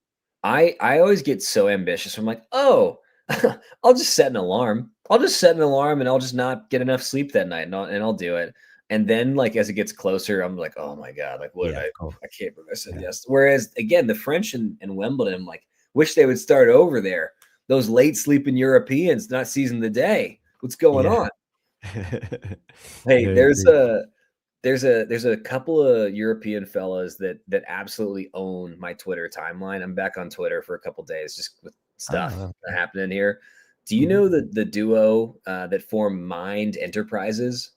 I always get so ambitious. I'm like, I'll just set an alarm. I'll just set an alarm and I'll just not get enough sleep that night and I'll do it. And then like as it gets closer, I'm like, oh my God, like what did I can't believe I said yes. Whereas again, the French and Wimbledon, I'm like, wish they would start over there. Those late sleeping Europeans not seizing the day. What's going on? Hey, there's a couple of European fellas that absolutely own my Twitter timeline. I'm back on Twitter for a couple of days just with stuff happening here. Do you know the duo that formed Mind Enterprises?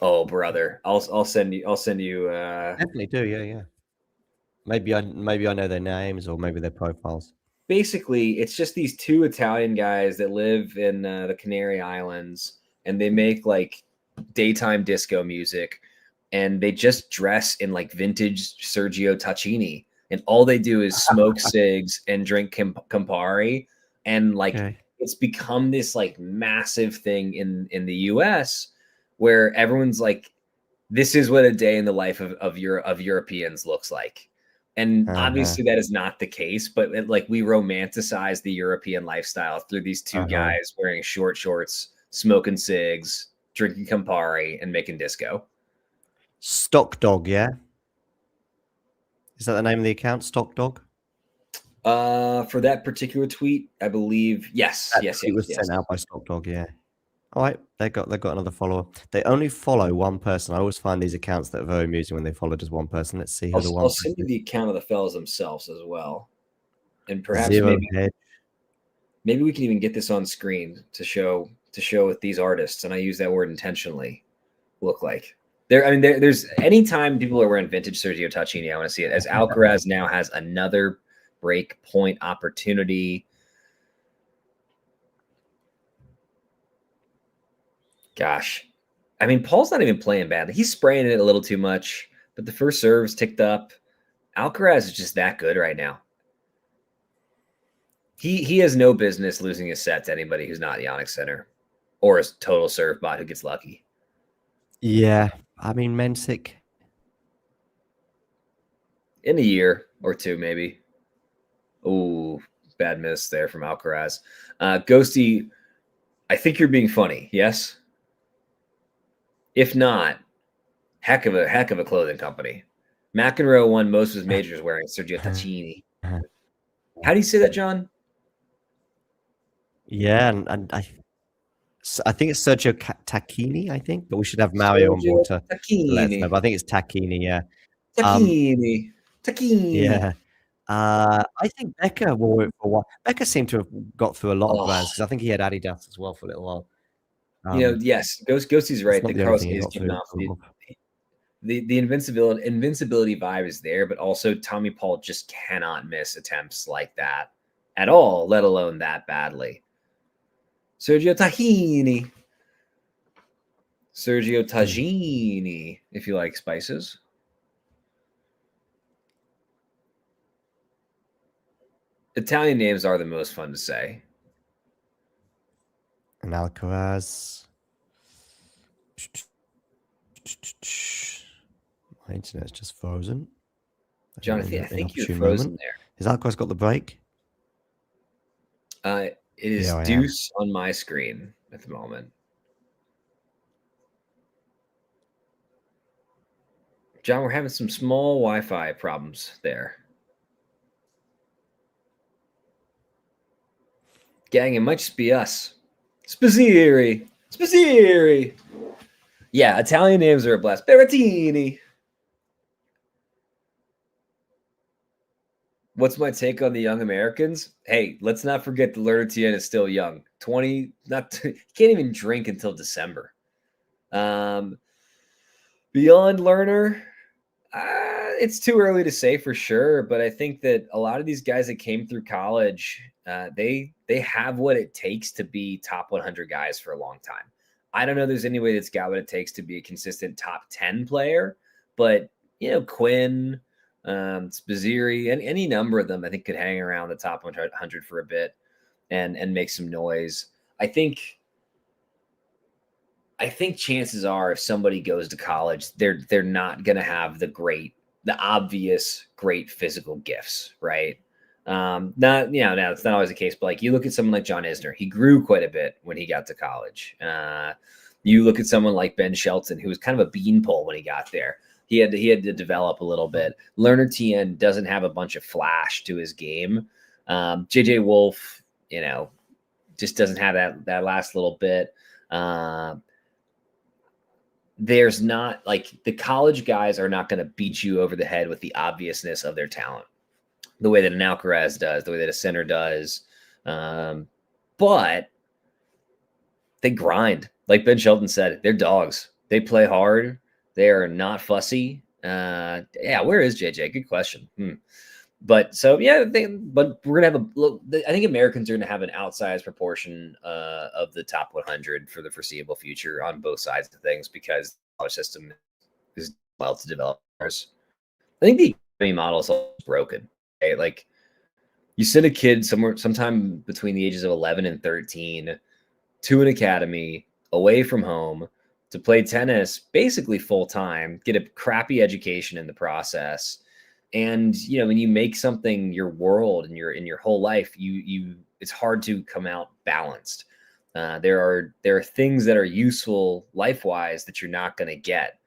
Oh, brother, I'll send you. Definitely do, yeah. Maybe I know their names or maybe their profiles. Basically, it's just these two Italian guys that live in the Canary Islands, and they make like daytime disco music, and they just dress in like vintage Sergio Tacchini, and all they do is smoke cigs and drink Campari, and like it's become this like massive thing in the US where everyone's like, this is what a day in the life of Europeans looks like. And obviously that is not the case, but we romanticize the European lifestyle through these two guys wearing short shorts, smoking cigs, drinking Campari, and making disco. Stock Dog, yeah? Is that the name of the account, Stock Dog? For that particular tweet, I believe, yes. It was sent out by Stock Dog, yeah. All right, they got another follower. They only follow one person. I always find these accounts that are very amusing when they follow just one person. Let's see who the one. I'll send you the account of the fellas themselves as well, and perhaps maybe we can even get this on screen to show what these artists, and I use that word intentionally, look like. There's anytime people are wearing vintage Sergio Tacchini, I want to see it. As Alcaraz now has another break point opportunity. Gosh, Paul's not even playing badly. He's spraying it a little too much, but the first serve's ticked up. Alcaraz is just that good right now. He has no business losing a set to anybody who's not Yannick Sinner or a total serve bot who gets lucky. Yeah, I mean, Mensik. In a year or two, maybe. Ooh, bad miss there from Alcaraz. Ghosty, I think you're being funny. Yes. If not, heck of a clothing company. McEnroe won most of his majors wearing Sergio Tacchini. How do you say that, John? Yeah, and I think it's Sergio Tacchini, I think, but we should have Mario on board to let us know. But I think it's Tacchini, yeah. Tacchini. Yeah. I think Becker wore it for a while. Becker seemed to have got through a lot of brands because I think he had Adidas as well for a little while. Yes, Ghosty's right. The Carlos he is got getting through. off. The invincibility vibe is there, but also Tommy Paul just cannot miss attempts like that at all, let alone that badly. Sergio Tacchini, if you like spices. Italian names are the most fun to say. And Alcaraz. My internet's just frozen. John, I think you're frozen there. Has Alcaraz got the break? It is deuce on my screen at the moment. John, we're having some small Wi-Fi problems there. Gang, it might just be us. Spazzieri. Yeah, Italian names are a blast. Berrettini. What's my take on the young Americans? Hey, let's not forget the Lerner Tien is still young. 20, can't even drink until December. Beyond Lerner, it's too early to say for sure, but I think that a lot of these guys that came through college, they have what it takes to be top 100 guys for a long time. I don't know if there's any way that's got what it takes to be a consistent top 10 player, but Quinn, Spazzieri, and any number of them I think could hang around the top 100 for a bit and make some noise. I think chances are if somebody goes to college, they're not going to have the obvious great physical gifts, right? Now it's not always the case, but like you look at someone like John Isner, he grew quite a bit when he got to college. You look at someone like Ben Shelton, who was kind of a beanpole when he got there. He had to develop a little bit. Lerner Tien doesn't have a bunch of flash to his game. JJ Wolf, just doesn't have that last little bit. There's not like the college guys are not going to beat you over the head with the obviousness of their talent, the way that an Alcaraz does, the way that a Sinner does. But they grind. Like Ben Shelton said, they're dogs. They play hard. They are not fussy. Where is JJ? Good question. But so, but we're going to have I think Americans are going to have an outsized proportion of the top 100 for the foreseeable future on both sides of things because the college system is well to develop. I think the academy model is broken. Okay? Like you send a kid sometime between the ages of 11 and 13 to an academy away from home to play tennis basically full time, get a crappy education in the process. And when you make something your world and in your whole life, it's hard to come out balanced. There are things that are useful life-wise that you're not going to get.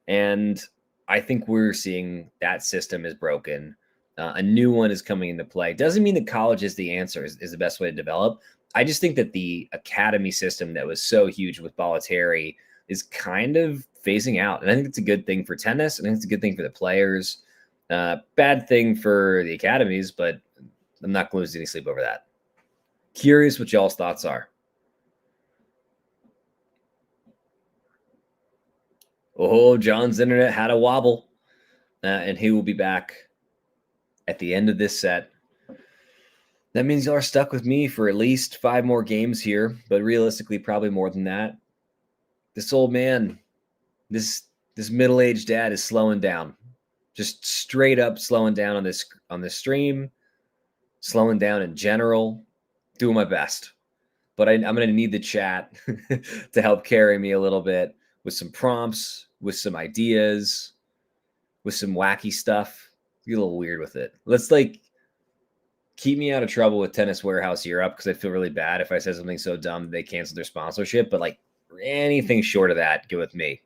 And I think we're seeing that system is broken. A new one is coming into play. Doesn't mean that college is the answer, is the best way to develop. I just think that the academy system that was so huge with Bollettieri is kind of phasing out. And I think it's a good thing for tennis. I think it's a good thing for the players. Bad thing for the academies, but I'm not going to lose any sleep over that. Curious what y'all's thoughts are. Oh, John's internet had a wobble, and he will be back at the end of this set. That means y'all are stuck with me for at least 5 more games here, but realistically, probably more than that. This old man, this middle-aged dad is slowing down. Just straight up slowing down on this stream. slowing down in general, doing my best. But I'm going to need the chat to help carry me a little bit with some prompts, with some ideas, with some wacky stuff. Get a little weird with it. Let's like keep me out of trouble with Tennis Warehouse Europe, because I feel really bad if I said something so dumb that they cancel their sponsorship. But like anything short of that, go with me.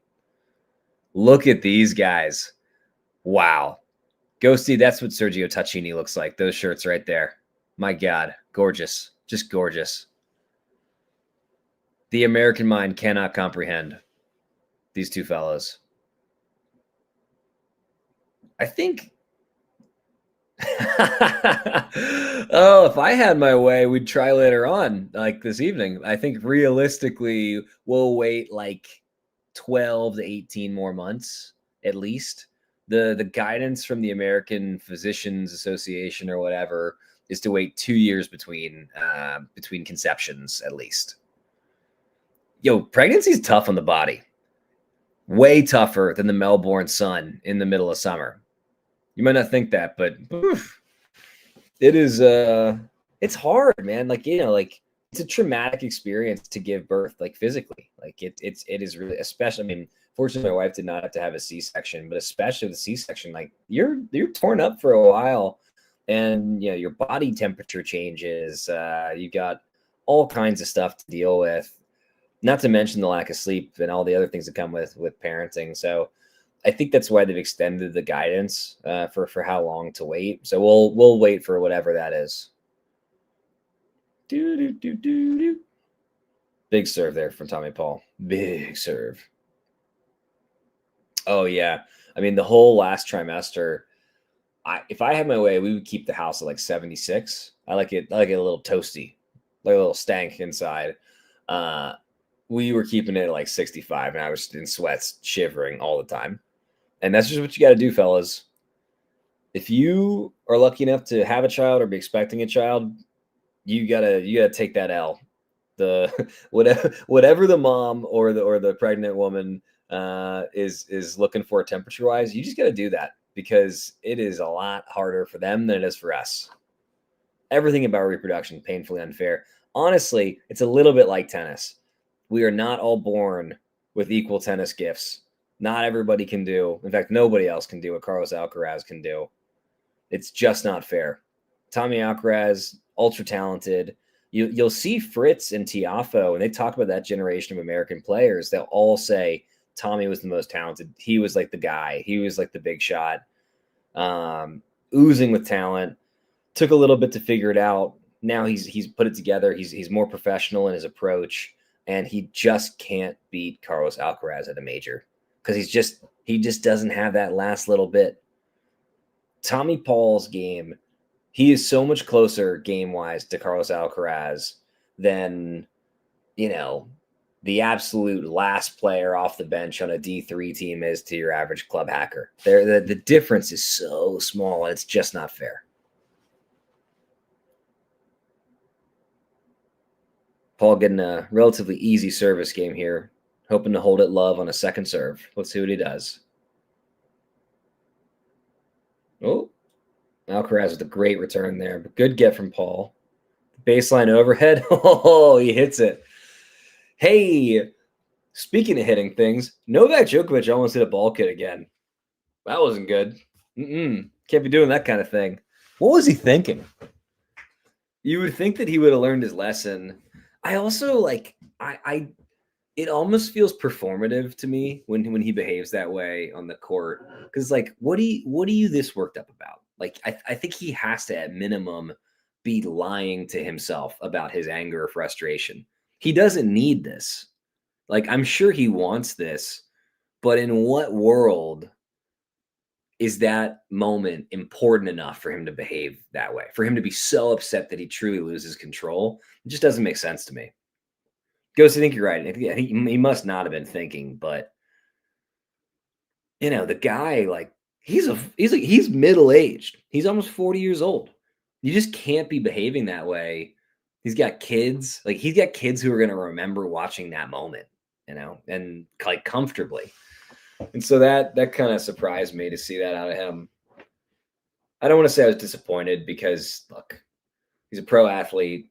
Look at these guys. Wow. Ghosty, that's what Sergio Tacchini looks like. Those shirts right there. My God. Gorgeous. Just gorgeous. The American mind cannot comprehend these two fellows. I think... Oh, if I had my way, we'd try later on, like this evening. I think realistically, we'll wait like 12 to 18 more months at least. The guidance from the American Physicians Association or whatever is to wait 2 years between conceptions at least. Yo, pregnancy is tough on the body. Way tougher than the Melbourne sun in the middle of summer. You might not think that, but it is it's hard, man. Like, you know, like it's a traumatic experience to give birth, like physically. Like it is really, especially, I mean, fortunately my wife did not have to have a C-section, but especially with a C-section, like you're torn up for a while, and you know, your body temperature changes, you've got all kinds of stuff to deal with, not to mention the lack of sleep and all the other things that come with parenting. So I think that's why they've extended the guidance for how long to wait. So we'll wait for whatever that is. Big serve there from Tommy Paul. Big serve. Oh yeah. I mean, the whole last trimester, if I had my way, we would keep the house at like 76. I like it a little toasty, like a little stank inside. We were keeping it at like 65, and I was in sweats, shivering all the time. And that's just what you got to do, fellas. If you are lucky enough to have a child or be expecting a child, you gotta take that L. The whatever the mom or the pregnant woman is looking for temperature wise, you just got to do that, because it is a lot harder for them than it is for us. Everything about reproduction painfully unfair. Honestly, it's a little bit like tennis. We are not all born with equal tennis gifts. Not everybody can do. In fact, nobody else can do what Carlos Alcaraz can do. It's just not fair. Tommy Alcaraz, ultra talented. You'll see Fritz and Tiafoe, and they talk about that generation of American players. They'll all say Tommy was the most talented. He was like the guy. He was like the big shot, oozing with talent. Took a little bit to figure it out. Now he's put it together. He's more professional in his approach, and he just can't beat Carlos Alcaraz at a major, because he just doesn't have that last little bit. Tommy Paul's game, he is so much closer game-wise to Carlos Alcaraz than, you know, the absolute last player off the bench on a D3 team is to your average club hacker. The difference is so small, and it's just not fair. Paul getting a relatively easy service game here, hoping to hold it love on a second serve. Let's see what he does. Oh, Alcaraz with a great return there, but good get from Paul. Baseline overhead. Oh, he hits it. Hey, speaking of hitting things, Novak Djokovic almost hit a ball kit again. That wasn't good. Can't be doing that kind of thing. What was he thinking? You would think that he would have learned his lesson. I also like, it almost feels performative to me when he behaves that way on the court. Because like, what are you this worked up about? Like, I think he has to at minimum be lying to himself about his anger or frustration. He doesn't need this. Like, I'm sure he wants this, but in what world is that moment important enough for him to behave that way? For him to be so upset that he truly loses control? It just doesn't make sense to me. Ghost, I think you're right. I think he must not have been thinking, but you know, the guy, like, he's middle-aged. He's almost 40 years old. You just can't be behaving that way. He's got kids. Like, he's got kids who are going to remember watching that moment, you know, and like comfortably. And so that kind of surprised me to see that out of him. I don't want to say I was disappointed, because look, He's a pro athlete,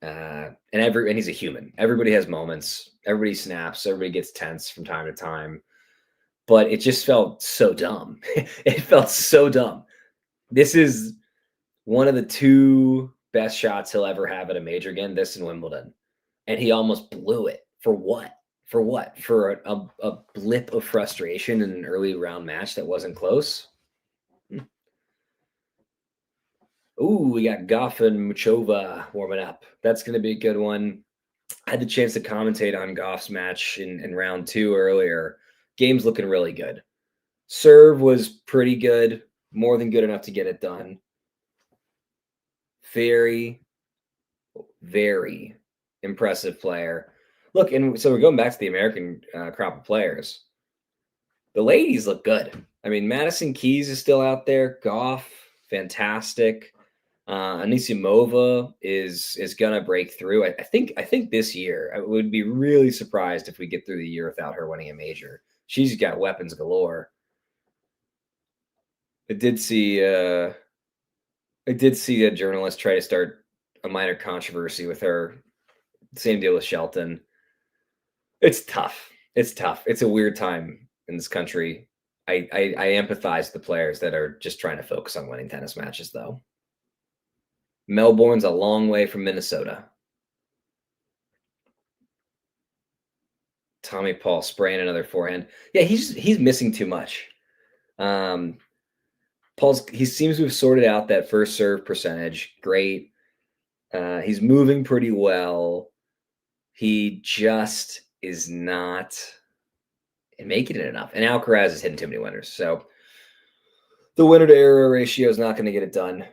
and he's a human. Everybody has moments. Everybody snaps. Everybody gets tense from time to time. But it just felt so dumb. It felt so dumb. This is one of the 2 best shots he'll ever have at a major again, this and Wimbledon. And he almost blew it. For what? For what? For a blip of frustration in an early round match that wasn't close? Ooh, we got Goff and Muchova warming up. That's going to be a good one. I had the chance to commentate on Goff's match in round 2 earlier. Game's looking really good. Serve was pretty good, more than good enough to get it done. Very, very impressive player. Look, and so we're going back to the American crop of players. The ladies look good. I mean, Madison Keys is still out there. Goff, fantastic. Anisimova is gonna break through. I think this year, I would be really surprised if we get through the year without her winning a major. She's got weapons galore. I did see a journalist try to start a minor controversy with her. Same deal with Shelton. It's tough. It's tough. It's a weird time in this country. I empathize with the players that are just trying to focus on winning tennis matches, though. Melbourne's a long way from Minnesota. Tommy Paul spraying another forehand. Yeah, he's missing too much. He seems to have sorted out that first serve percentage. Great. He's moving pretty well. He just is not making it enough. And Alcaraz is hitting too many winners. So the winner to error ratio is not going to get it done.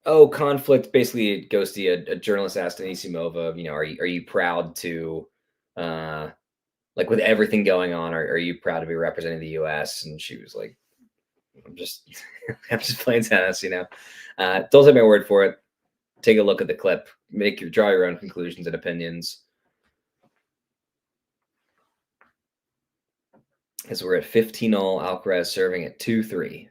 Oh, conflict. Basically, it goes to a journalist asked Anisimova, are you proud to, like with everything going on, are you proud to be representing the U.S.? And she was like, I'm just playing tennis, Don't take my word for it. Take a look at the clip. Draw your own conclusions and opinions. As we're at 15-all, Alcaraz serving at 2-3.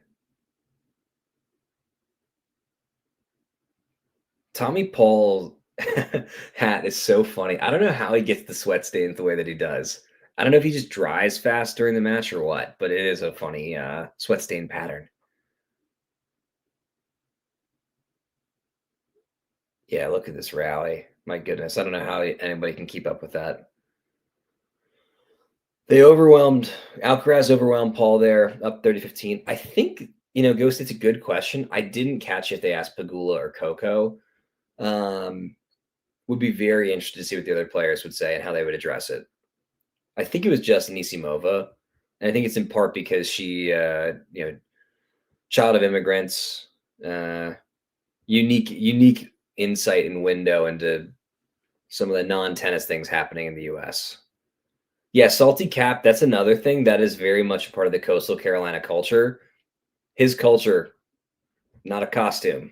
Tommy Paul hat is so funny. I don't know how he gets the sweat stains the way that he does. I don't know if he just dries fast during the match or what, but it is a funny sweat stain pattern. Yeah, look at this rally. My goodness. I don't know how anybody can keep up with that. Alcaraz overwhelmed Paul there, up 30-15. I think, Ghost, it's a good question. I didn't catch if they asked Pegula or Coco. Would be very interested to see what the other players would say and how they would address it. I think it was just Anisimova, and I think it's in part because she, child of immigrants, unique insight and window into some of the non-tennis things happening in the U.S. Yeah, Salty Cap, that's another thing that is very much a part of the Coastal Carolina culture. His culture, not a costume.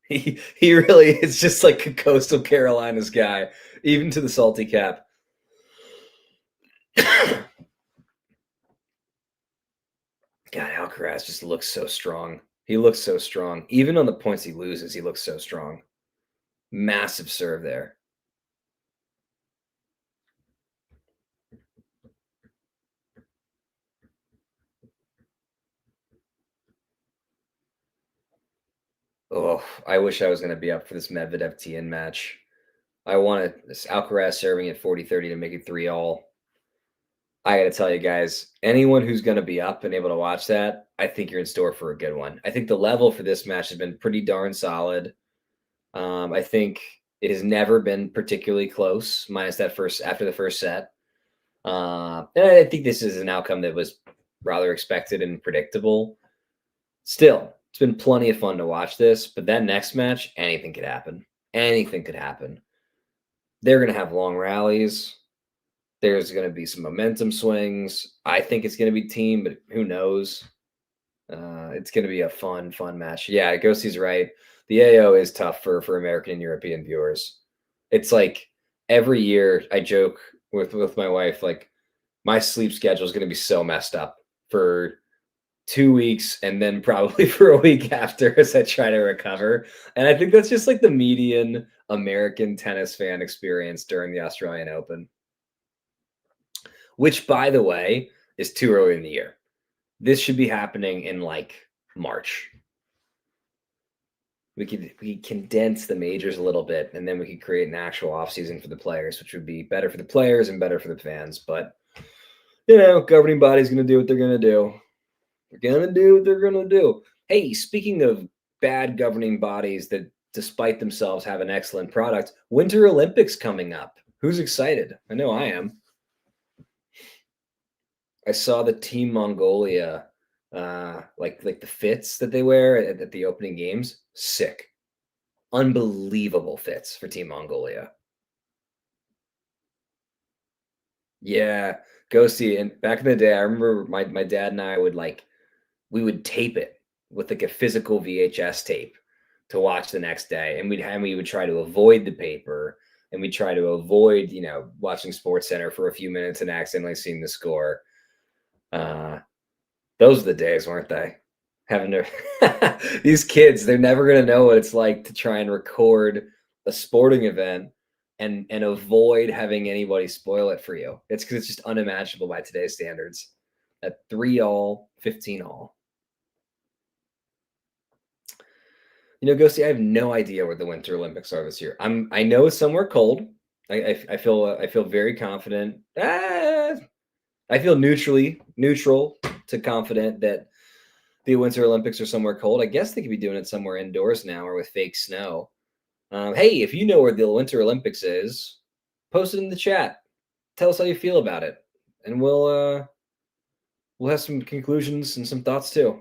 He really is just like a Coastal Carolinas guy, even to the Salty Cap. God, Alcaraz just looks so strong. He looks so strong. Even on the points he loses, he looks so strong. Massive serve there. Oh, I wish I was going to be up for this Medvedev Tien match. I wanted this Alcaraz serving at 40-30 to make it 3-all. I got to tell you guys, anyone who's going to be up and able to watch that, I think you're in store for a good one. I think the level for this match has been pretty darn solid. I think it has never been particularly close, minus that after the first set. And I think this is an outcome that was rather expected and predictable. Still, it's been plenty of fun to watch this, but that next match, anything could happen. Anything could happen. They're going to have long rallies. There's going to be some momentum swings. I think it's going to be team, but who knows? It's going to be a fun match. Yeah, Ghostie's right. The AO is tough for American and European viewers. It's like every year I joke with my wife, like my sleep schedule is going to be so messed up for 2 weeks and then probably for a week after as I try to recover. And I think that's just like the median American tennis fan experience during the Australian Open, which, by the way, is too early in the year. This should be happening in like March. We could condense the majors a little bit, and then we could create an actual offseason for the players, which would be better for the players and better for the fans. But, governing body's going to do what they're going to do. They're going to do what they're going to do. Hey, speaking of bad governing bodies that, despite themselves, have an excellent product, Winter Olympics coming up. Who's excited? I know I am. I saw the Team Mongolia, like the fits that they wear at the opening games. Sick. Unbelievable fits for Team Mongolia. Yeah, go see it. And back in the day, I remember my dad and I we would tape it with like a physical VHS tape to watch the next day. And we would try to avoid the paper, and we'd try to avoid, watching SportsCenter for a few minutes and accidentally seeing the score. Those are the days, weren't they? Having to these kids, they're never going to know what it's like to try and record a sporting event and avoid having anybody spoil it for you. It's because it's just unimaginable by today's standards. At 3-all, 15-all. Ghosty, I have no idea where the Winter Olympics are this year. I know it's somewhere cold. I feel very confident. I feel neutral to confident that the Winter Olympics are somewhere cold. I guess they could be doing it somewhere indoors now or with fake snow. Hey, if you know where the Winter Olympics is, post it in the chat. Tell us how you feel about it, and we'll have some conclusions and some thoughts too.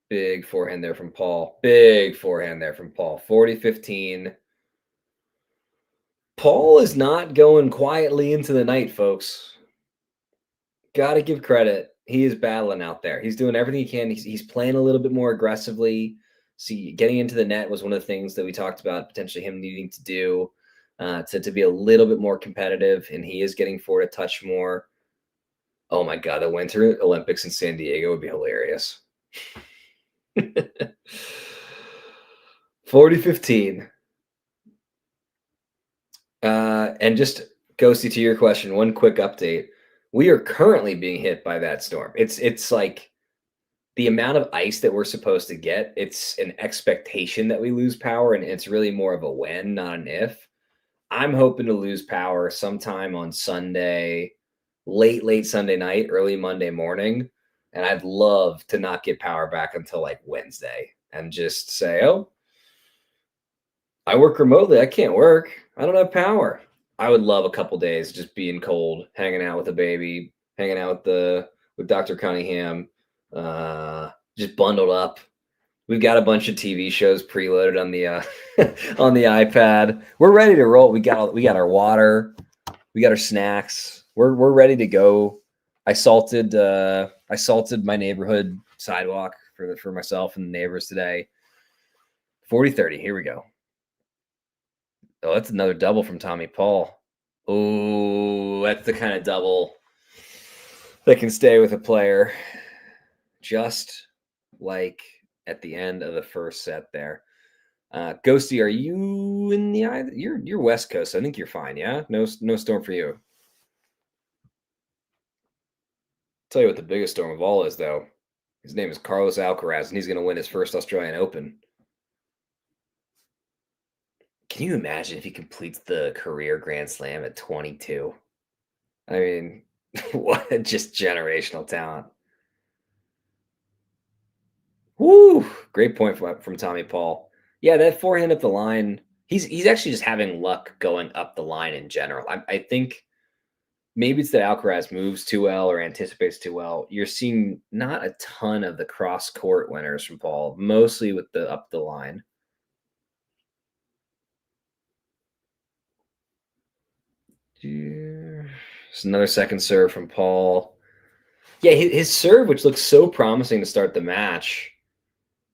Big forehand there from Paul. 40-15. Paul is not going quietly into the night, folks. Got to give credit. He is battling out there. He's doing everything he can. He's playing a little bit more aggressively. See, getting into the net was one of the things that we talked about, potentially him needing to do to be a little bit more competitive, and he is getting forward a touch more. Oh my God, the Winter Olympics in San Diego would be hilarious. 40-15. And just Ghosty, to your question, one quick update. We are currently being hit by that storm. It's like the amount of ice that we're supposed to get. It's an expectation that we lose power, and it's really more of a when, not an if. I'm hoping to lose power sometime on Sunday, late Sunday night, early Monday morning. And I'd love to not get power back until like Wednesday and just say, oh, I work remotely. I can't work. I don't have power. I would love a couple days just being cold, hanging out with a baby, hanging out with Dr. Cunningham, just bundled up. We've got a bunch of TV shows preloaded on the on the iPad. We're ready to roll. We got our water. We got our snacks. We're ready to go. I salted my neighborhood sidewalk for myself and the neighbors today. 40-30. Here we go. Oh, that's another double from Tommy Paul. Oh, that's the kind of double that can stay with a player. Just like at the end of the first set there. Ghosty, are you in the eye? You're West Coast. I think you're fine, yeah? No storm for you. Tell you what the biggest storm of all is, though. His name is Carlos Alcaraz, and he's going to win his first Australian Open. Can you imagine if he completes the career Grand Slam at 22? I mean, what a just generational talent. Woo! Great point from Tommy Paul. Yeah, that forehand up the line. He's actually just having luck going up the line in general. I think maybe it's that Alcaraz moves too well or anticipates too well. You're seeing not a ton of the cross court winners from Paul, mostly with the up the line. It's another second serve from Paul. Yeah, his serve, which looks so promising to start the match,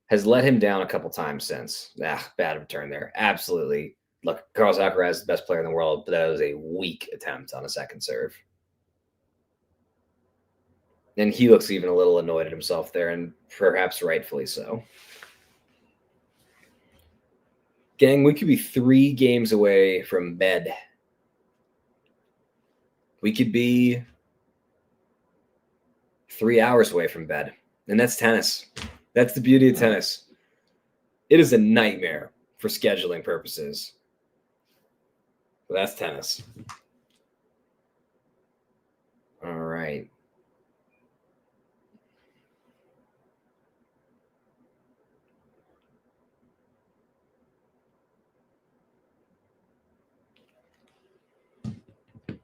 has let him down a couple times since. Bad return there. Absolutely. Look, Carlos Alcaraz is the best player in the world, but that was a weak attempt on a second serve. And he looks even a little annoyed at himself there, and perhaps rightfully so. Gang, we could be 3 games away from bed. We could be 3 hours away from bed. And that's tennis. That's the beauty of tennis. It is a nightmare for scheduling purposes. But that's tennis. All right.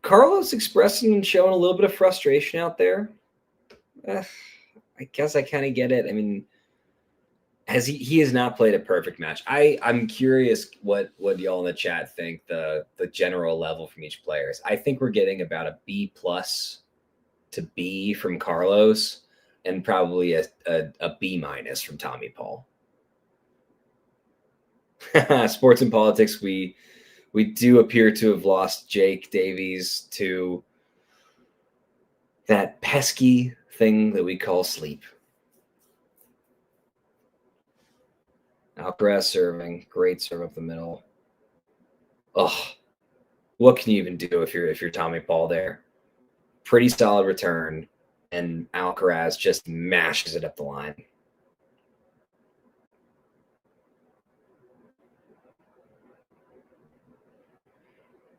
Carlos expressing and showing a little bit of frustration out there. I guess I kind of get it. I mean, he has not played a perfect match. I'm curious what y'all in the chat think the general level from each player is. I think we're getting about a B+ to B from Carlos, and probably a B- from Tommy Paul. Sports and politics, we do appear to have lost Jake Davies to that pesky thing that we call sleep. Alcaraz serving, great serve up the middle. Oh, what can you even do if you're Tommy Paul there? Pretty solid return, and Alcaraz just mashes it up the line.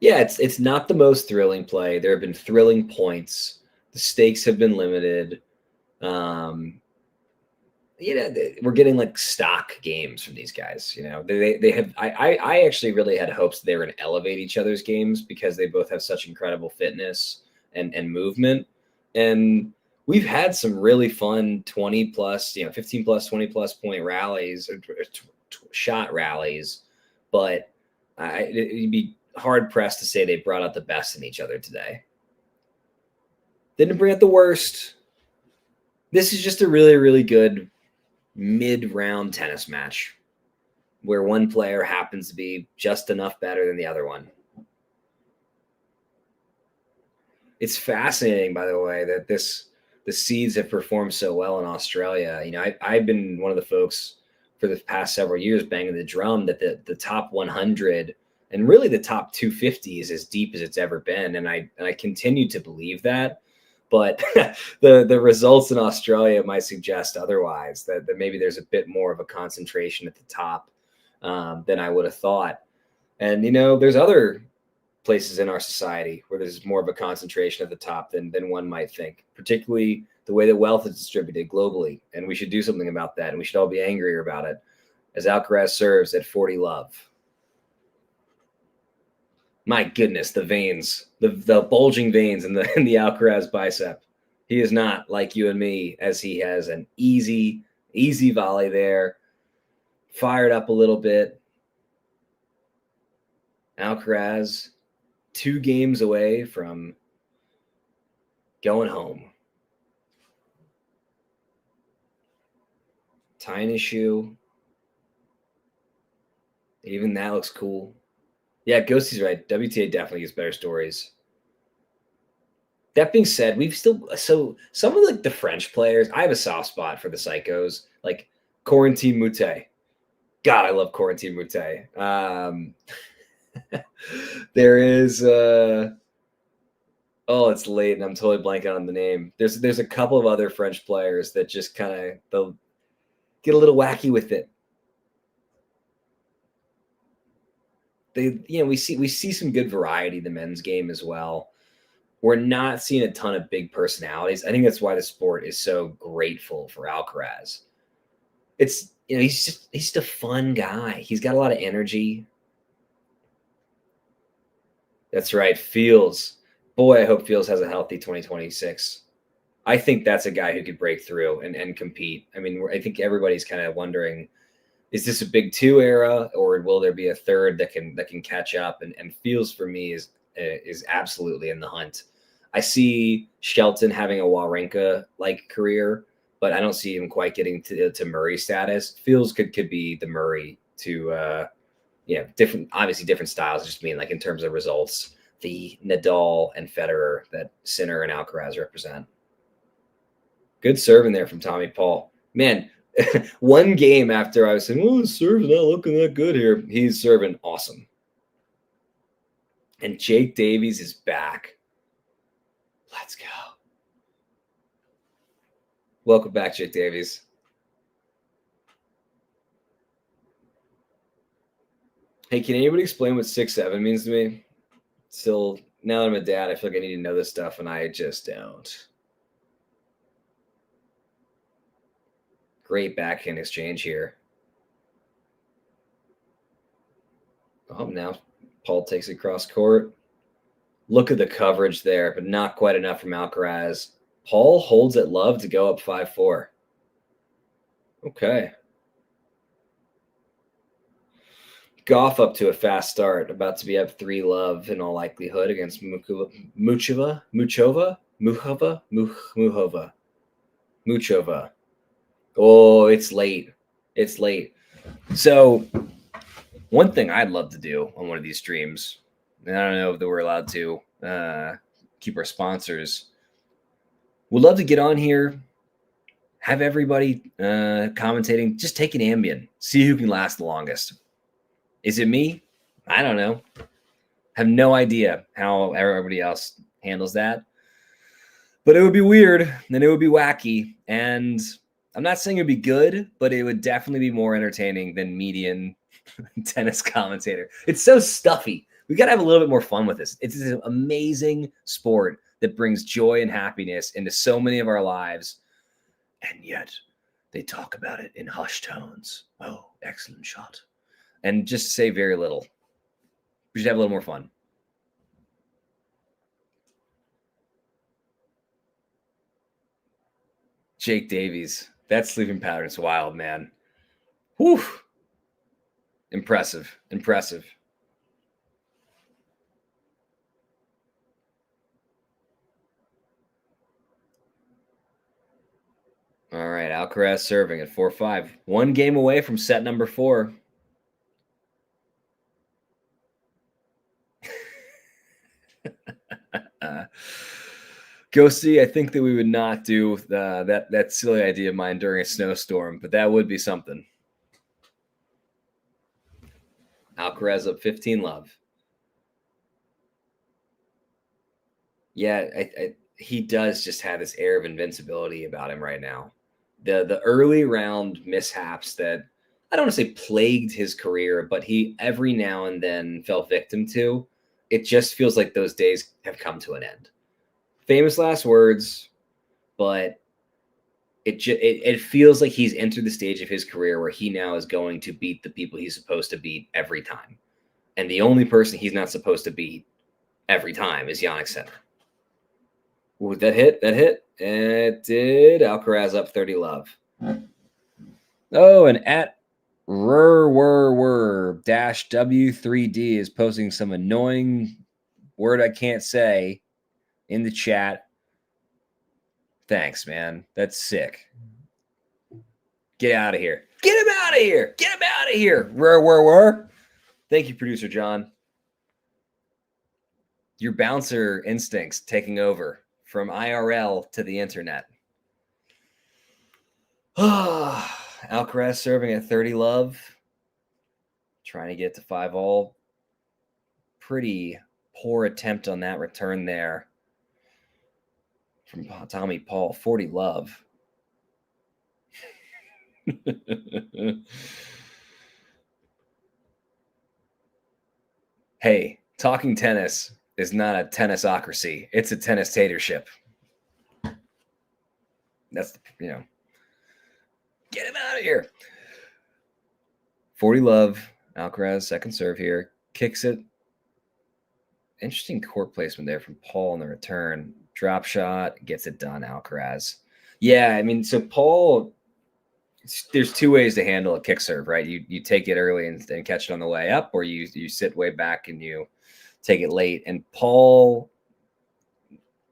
Yeah, it's not the most thrilling play. There have been thrilling points. The stakes have been limited. We're getting like stock games from these guys. They have. I actually really had hopes that they were going to elevate each other's games because they both have such incredible fitness and movement. And we've had some really fun 20+, 15+, 20+ point rallies, or shot rallies, but it'd be hard pressed to say they brought out the best in each other today. Didn't bring out the worst. This is just a really, really good mid-round tennis match where one player happens to be just enough better than the other one. It's fascinating, by the way, that the seeds have performed so well in Australia. I've been one of the folks for the past several years banging the drum that the top 100 and really the top 250 is as deep as it's ever been. And I continue to believe that. But the results in Australia might suggest otherwise, that maybe there's a bit more of a concentration at the top than I would have thought. And, there's other places in our society where there's more of a concentration at the top than one might think, particularly the way that wealth is distributed globally. And we should do something about that. And we should all be angrier about it as Alcaraz serves at 40 love. My goodness, the veins, the bulging veins in the Alcaraz bicep. He is not like you and me, as he has an easy volley there. Fired up a little bit. Alcaraz, 2 games away from going home. Tying his shoe. Even that looks cool. Yeah, Ghosty's right. WTA definitely gets better stories. That being said, some of the French players, I have a soft spot for the psychos, like Corentin Moutet. God, I love Corentin Moutet. There is it's late and I'm totally blanking on the name. There's a couple of other French players that just kind of they'll get a little wacky with it. We see some good variety in the men's game as well. We're not seeing a ton of big personalities. I think that's why the sport is so grateful for Alcaraz. It's he's just a fun guy. He's got a lot of energy. That's right, Fields. Boy, I hope Fields has a healthy 2026. I think that's a guy who could break through and compete. I mean, I think everybody's kind of wondering, is this a big 2 era, or will there be a third that can catch up? And Fields for me is absolutely in the hunt. I see Shelton having a Wawrinka-like career, but I don't see him quite getting to Murray status. Fields could be the Murray to obviously different styles. Just mean like in terms of results, the Nadal and Federer that Sinner and Alcaraz represent. Good serving there from Tommy Paul. Man, one game after I was saying, oh, the serve's not looking that good here, he's serving awesome. And Jake Davies is back. Let's go. Welcome back, Jake Davies. Hey, can anybody explain what 6'7" means to me? Still, now that I'm a dad, I feel like I need to know this stuff, and I just don't. Great backhand exchange here. Oh, now Paul takes it cross court. Look at the coverage there, but not quite enough from Alcaraz. Paul holds at love to go up 5-4. Okay. Goff up to a fast start, about to be up 3-love in all likelihood against Muchova. Oh, it's late. It's late. So one thing I'd love to do on one of these streams, and I don't know if we're allowed to keep our sponsors, would love to get on here, have everybody commentating, just take an Ambien, see who can last the longest. Is it me? I don't know. Have no idea how everybody else handles that. But it would be weird, and it would be wacky. And I'm not saying it would be good, but it would definitely be more entertaining than median tennis commentator. It's so stuffy. We got to have a little bit more fun with this. It's an amazing sport that brings joy and happiness into so many of our lives. And yet they talk about it in hushed tones. Oh, excellent shot. And just say very little. We should have a little more fun. Jake Davies. That sleeping pattern's wild, man. Whew. Impressive. Impressive. All right, Alcaraz serving at 4-5. One game away from set number 4. Ghosty, I think that we would not do that silly idea of mine during a snowstorm, but that would be something. Alcaraz up 15-love. Yeah, he does just have this air of invincibility about him right now. The early round mishaps that I don't want to say plagued his career, but he every now and then fell victim to. It just feels like those days have come to an end. Famous last words, but it feels like he's entered the stage of his career where he now is going to beat the people he's supposed to beat every time. And the only person he's not supposed to beat every time is Jannik Sinner. Ooh, that hit. It did. Alcaraz up 30-love. Oh, and at -W3D is posting some annoying word I can't say in the chat. Thanks, man. That's sick. Get out of here. Get him out of here. Get him out of here. Thank you, producer John. Your bouncer instincts taking over from IRL to the internet. Alcaraz serving at 30-love. Trying to get to 5-all. Pretty poor attempt on that return there from Tommy Paul. 40-love. Hey, talking tennis is not a tennisocracy. It's a tennis-tatorship. That's, get him out of here. 40-love. Alcaraz, second serve here. Kicks it. Interesting court placement there from Paul on the return. Drop shot. Gets it done, Alcaraz. Yeah, I mean, so Paul, there's two ways to handle a kick serve, right? You take it early and catch it on the way up, or you sit way back and you take it late. And Paul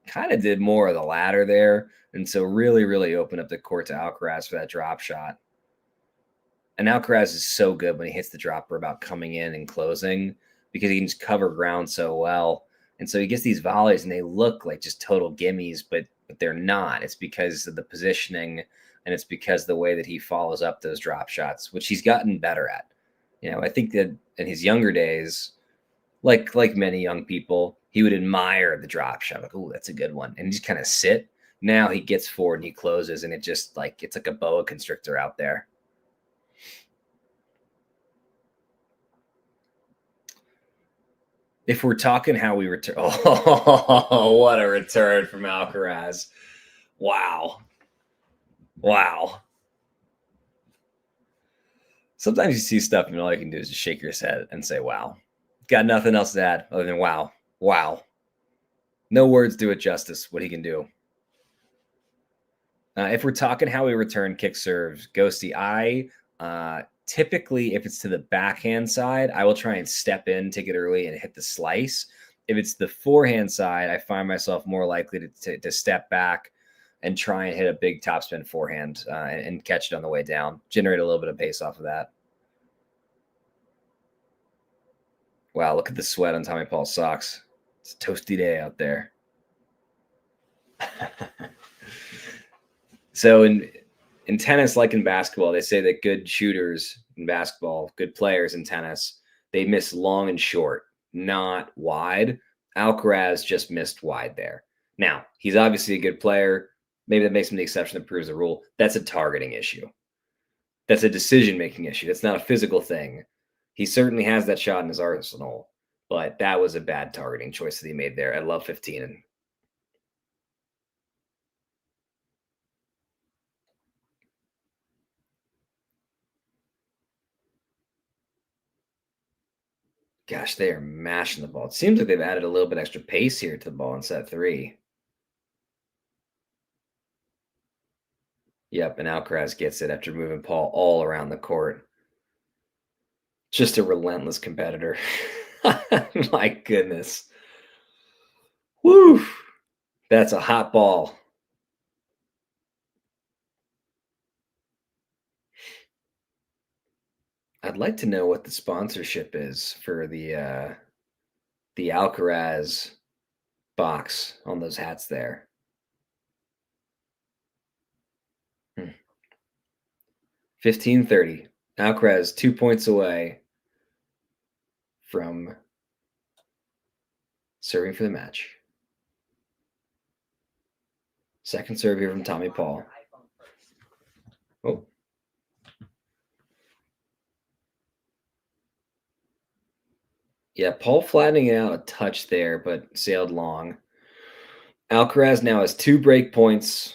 kind of did more of the latter there. And so really, really opened up the court to Alcaraz for that drop shot. And Alcaraz is so good when he hits the dropper about coming in and closing because he can just cover ground so well. And so he gets these volleys and they look like just total gimmies, but but they're not. It's because of the positioning, and it's because of the way that he follows up those drop shots, which he's gotten better at. I think that in his younger days, like many young people, he would admire the drop shot. Like, oh, that's a good one. And just kind of sit. Now he gets forward and he closes, and it's like a boa constrictor out there. If we're talking how we return, oh, what a return from Alcaraz. Wow. Sometimes you see stuff and all you can do is just shake your head and say, wow. Got nothing else to add other than wow. No words do it justice, what he can do. If we're talking how we return kick serves, Ghosty, I typically, if it's to the backhand side, I will try and step in, take it early, and hit the slice. If it's the forehand side, I find myself more likely to step back and try and hit a big topspin forehand and catch it on the way down. Generate a little bit of pace off of that. Wow, look at the sweat on Tommy Paul's socks. It's a toasty day out there. So in tennis, like in basketball, they say that good shooters in basketball, good players in tennis, they miss long and short, not wide. Alcaraz just missed wide there. Now, he's obviously a good player. Maybe that makes him the exception that proves the rule. That's a targeting issue. That's a decision-making issue. That's not a physical thing. He certainly has that shot in his arsenal, but that was a bad targeting choice that he made there at love 15. And gosh, they are mashing the ball. It seems like they've added a little bit extra pace here to the ball in set 3. Yep, and Alcaraz gets it after moving Paul all around the court. Just a relentless competitor. My goodness. Woo! That's a hot ball. I'd like to know what the sponsorship is for the Alcaraz box on those hats there. 15:30. Alcaraz 2 points away from serving for the match. Second serve here from Tommy Paul. Oh. Yeah, Paul flattening it out a touch there, but sailed long. Alcaraz now has 2 break points.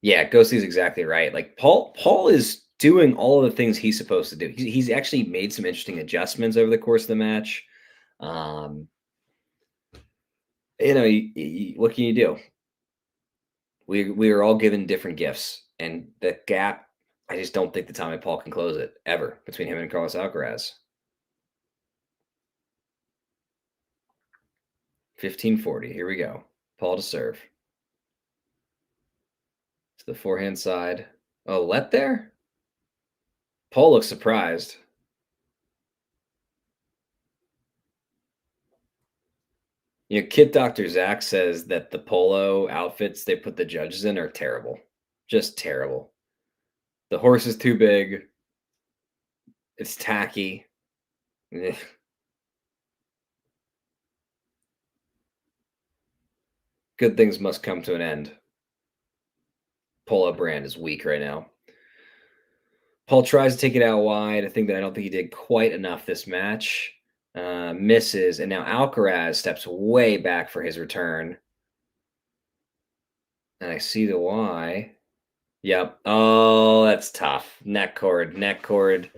Yeah, Ghosty's exactly right. Like Paul is doing all of the things he's supposed to do. He's actually made some interesting adjustments over the course of the match. What can you do? We are all given different gifts, and the gap, I just don't think that Tommy Paul can close it ever between him and Carlos Alcaraz. 15:40. Here we go. Paul to serve. To the forehand side. Oh, let there? Paul looks surprised. Kid Dr. Zach says that the polo outfits they put the judges in are terrible. Just terrible. The horse is too big. It's tacky. Ugh. Good things must come to an end. Polo brand is weak right now. Paul tries to take it out wide. I don't think he did quite enough this match. Misses, and now Alcaraz steps way back for his return. And I see the why. Yep. Oh, that's tough. Neck cord.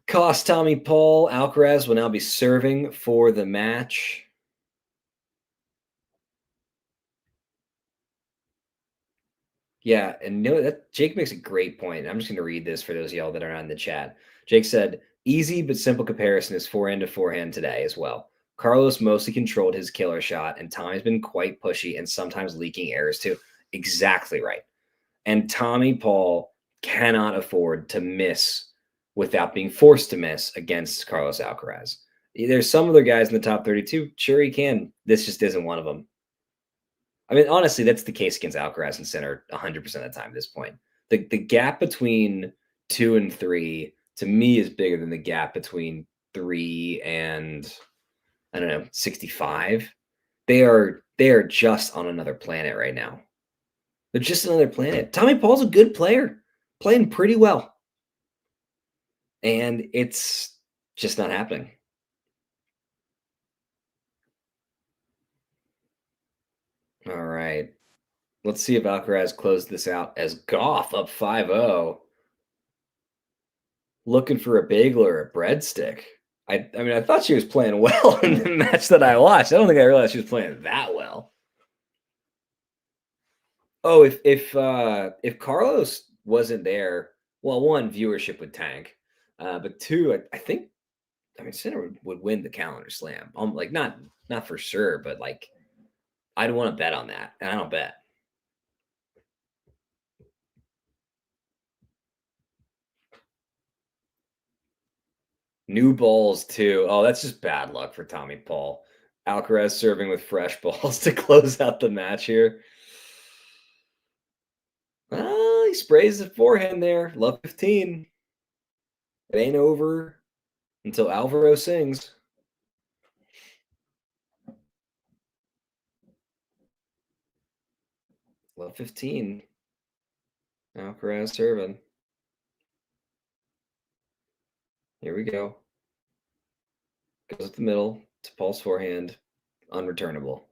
Cost Tommy Paul. Alcaraz will now be serving for the match. Yeah, and that Jake makes a great point. I'm just going to read this for those of y'all that are on the chat. Jake said, easy but simple comparison is forehand to forehand today as well. Carlos mostly controlled his killer shot, and Tommy's been quite pushy and sometimes leaking errors too. Exactly right. And Tommy Paul cannot afford to miss without being forced to miss against Carlos Alcaraz. There's some other guys in the top 32. Sure, he can. This just isn't one of them. I mean, honestly, that's the case against Alcaraz and center 100% of the time at this point. The gap between 2 and 3 to me is bigger than the gap between 3 and, I don't know, 65. They are just on another planet right now. They're just another planet. Tommy Paul's a good player, playing pretty well. And it's just not happening. All right. Let's see if Alcaraz closed this out as Goff up 5-0. Looking for a bagel or a breadstick. I mean, I thought she was playing well in the match that I watched. I don't think I realized she was playing that well. Oh, if Carlos wasn't there, well, one, viewership would tank. But two, I think, I mean, Sinner would win the calendar slam. Like not for sure, but like I'd want to bet on that, and I don't bet. New balls too. Oh, that's just bad luck for Tommy Paul. Alcaraz serving with fresh balls to close out the match here. Oh, he sprays the forehand there. Love 15. It ain't over until Alvaro sings. Love 15. Alcaraz serving. Here we go. Goes up the middle to Paul's forehand. Unreturnable.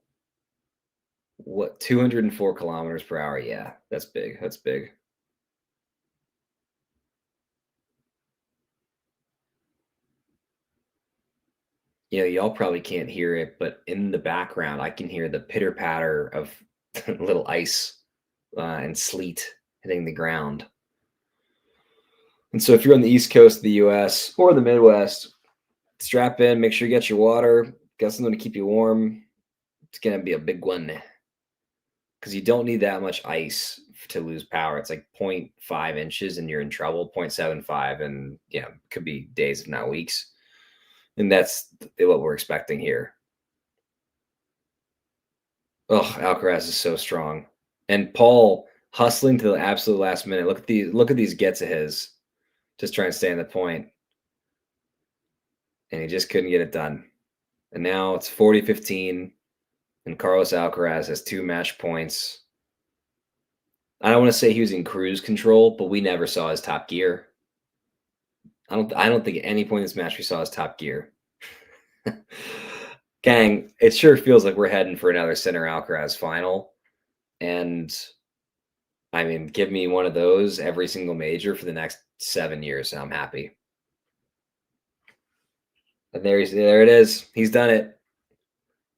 What, 204 kilometers per hour? Yeah, that's big. That's big. You know, y'all probably can't hear it, but in the background, I can hear the pitter patter of little ice and sleet hitting the ground. And so if you're on the East Coast of the US or the Midwest, strap in, make sure you get your water, got something to keep you warm. It's going to be a big one because you don't need that much ice to lose power. It's like 0.5 inches and you're in trouble, 0.75, and yeah, could be days, if not weeks. And that's what we're expecting here. Oh, Alcaraz is so strong. And Paul hustling to the absolute last minute. Look at these gets of his. Just trying to stay on the point. And he just couldn't get it done. And now it's 40-15. And Carlos Alcaraz has 2 match points. I don't want to say he was in cruise control, but we never saw his top gear. I don't think at any point in this match we saw his top gear. Gang, it sure feels like we're heading for another Sinner Alcaraz final. And I mean, give me one of those every single major for the next 7 years, and I'm happy. And there it is. He's done it.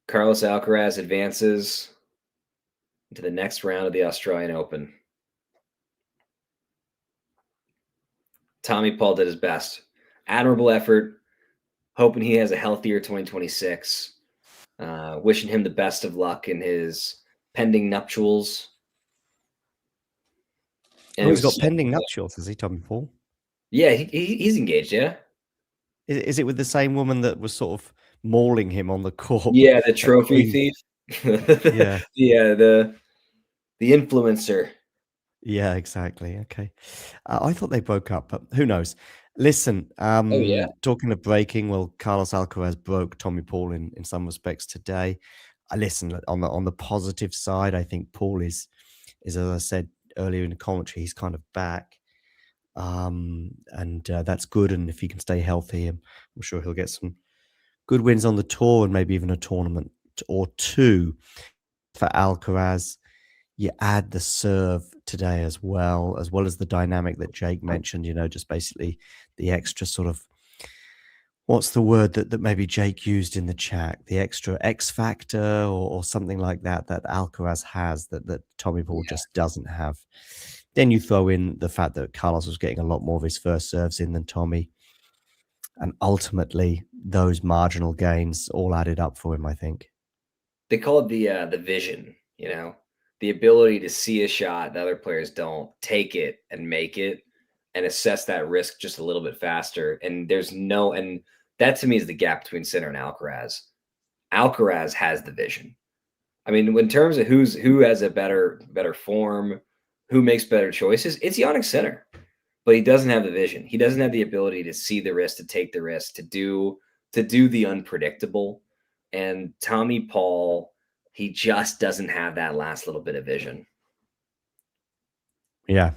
Carlos Alcaraz advances into the next round of the Australian Open. Tommy Paul did his best. Admirable effort. Hoping he has a healthier 2026. Wishing him the best of luck in his pending nuptials. And he's got pending nuptials, has he, Tommy Paul? Yeah, he's engaged, yeah. Is it with the same woman that was sort of mauling him on the court? Yeah, the trophy thief. Yeah. Yeah, the influencer. Yeah, exactly. Okay. I thought they broke up, but who knows? Listen, talking of breaking, well, Carlos Alcaraz broke Tommy Paul in some respects today. Listen, on the positive side, I think Paul is as I said earlier in the commentary, he's kind of back. And that's good. And if he can stay healthy, I'm sure he'll get some good wins on the tour and maybe even a tournament or two. For Alcaraz, you add the serve today as well as the dynamic that Jake mentioned, just basically the extra sort of, what's the word that maybe Jake used in the chat, the extra X factor or something like that Alcaraz has that Tommy Paul just doesn't have. Then you throw in the fact that Carlos was getting a lot more of his first serves in than Tommy. And ultimately, those marginal gains all added up for him, I think. They call it the vision, the ability to see a shot that other players don't, take it and make it and assess that risk just a little bit faster. And and that to me is the gap between Sinner and Alcaraz. Alcaraz has the vision. I mean, in terms of who has a better form, who makes better choices, it's Jannik Sinner. But he doesn't have the vision. He doesn't have the ability to see the risk, to take the risk, to do the unpredictable. And Tommy Paul, he just doesn't have that last little bit of vision. Yeah.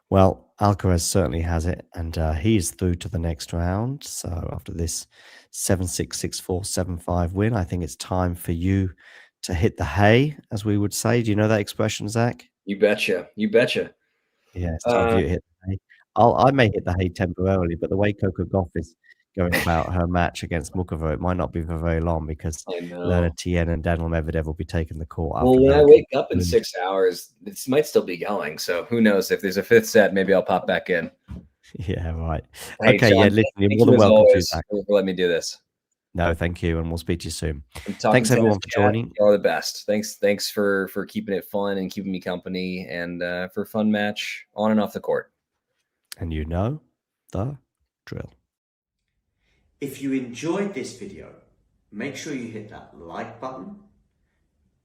Well, Alcaraz certainly has it, and he's through to the next round. So after this 7-6, 6-4, 7-5 win, I think it's time for you to hit the hay, as we would say. Do you know that expression, Zach? You betcha. You betcha. Yeah, it's time for you to hit the hay. I may hit the hay temporarily, but the way Coco Gauff is going about her match against Mukova, it might not be for very long because Lerna Tien and Daniel Medvedev will be taking the court. Well, when I wake up in 6 hours, it might still be going. So who knows? If there's a fifth set, maybe I'll pop back in. Yeah, right. Hey, okay, John, yeah, listen, you're more than welcome to back. For letting me do this. No, thank you, and we'll speak to you soon. Thanks everyone for joining. You're the best. Thanks for keeping it fun and keeping me company, and for a fun match on and off the court. And you know the drill. If you enjoyed this video, make sure you hit that like button.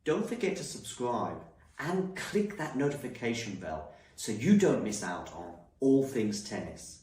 Don't forget to subscribe and click that notification bell so you don't miss out on all things tennis.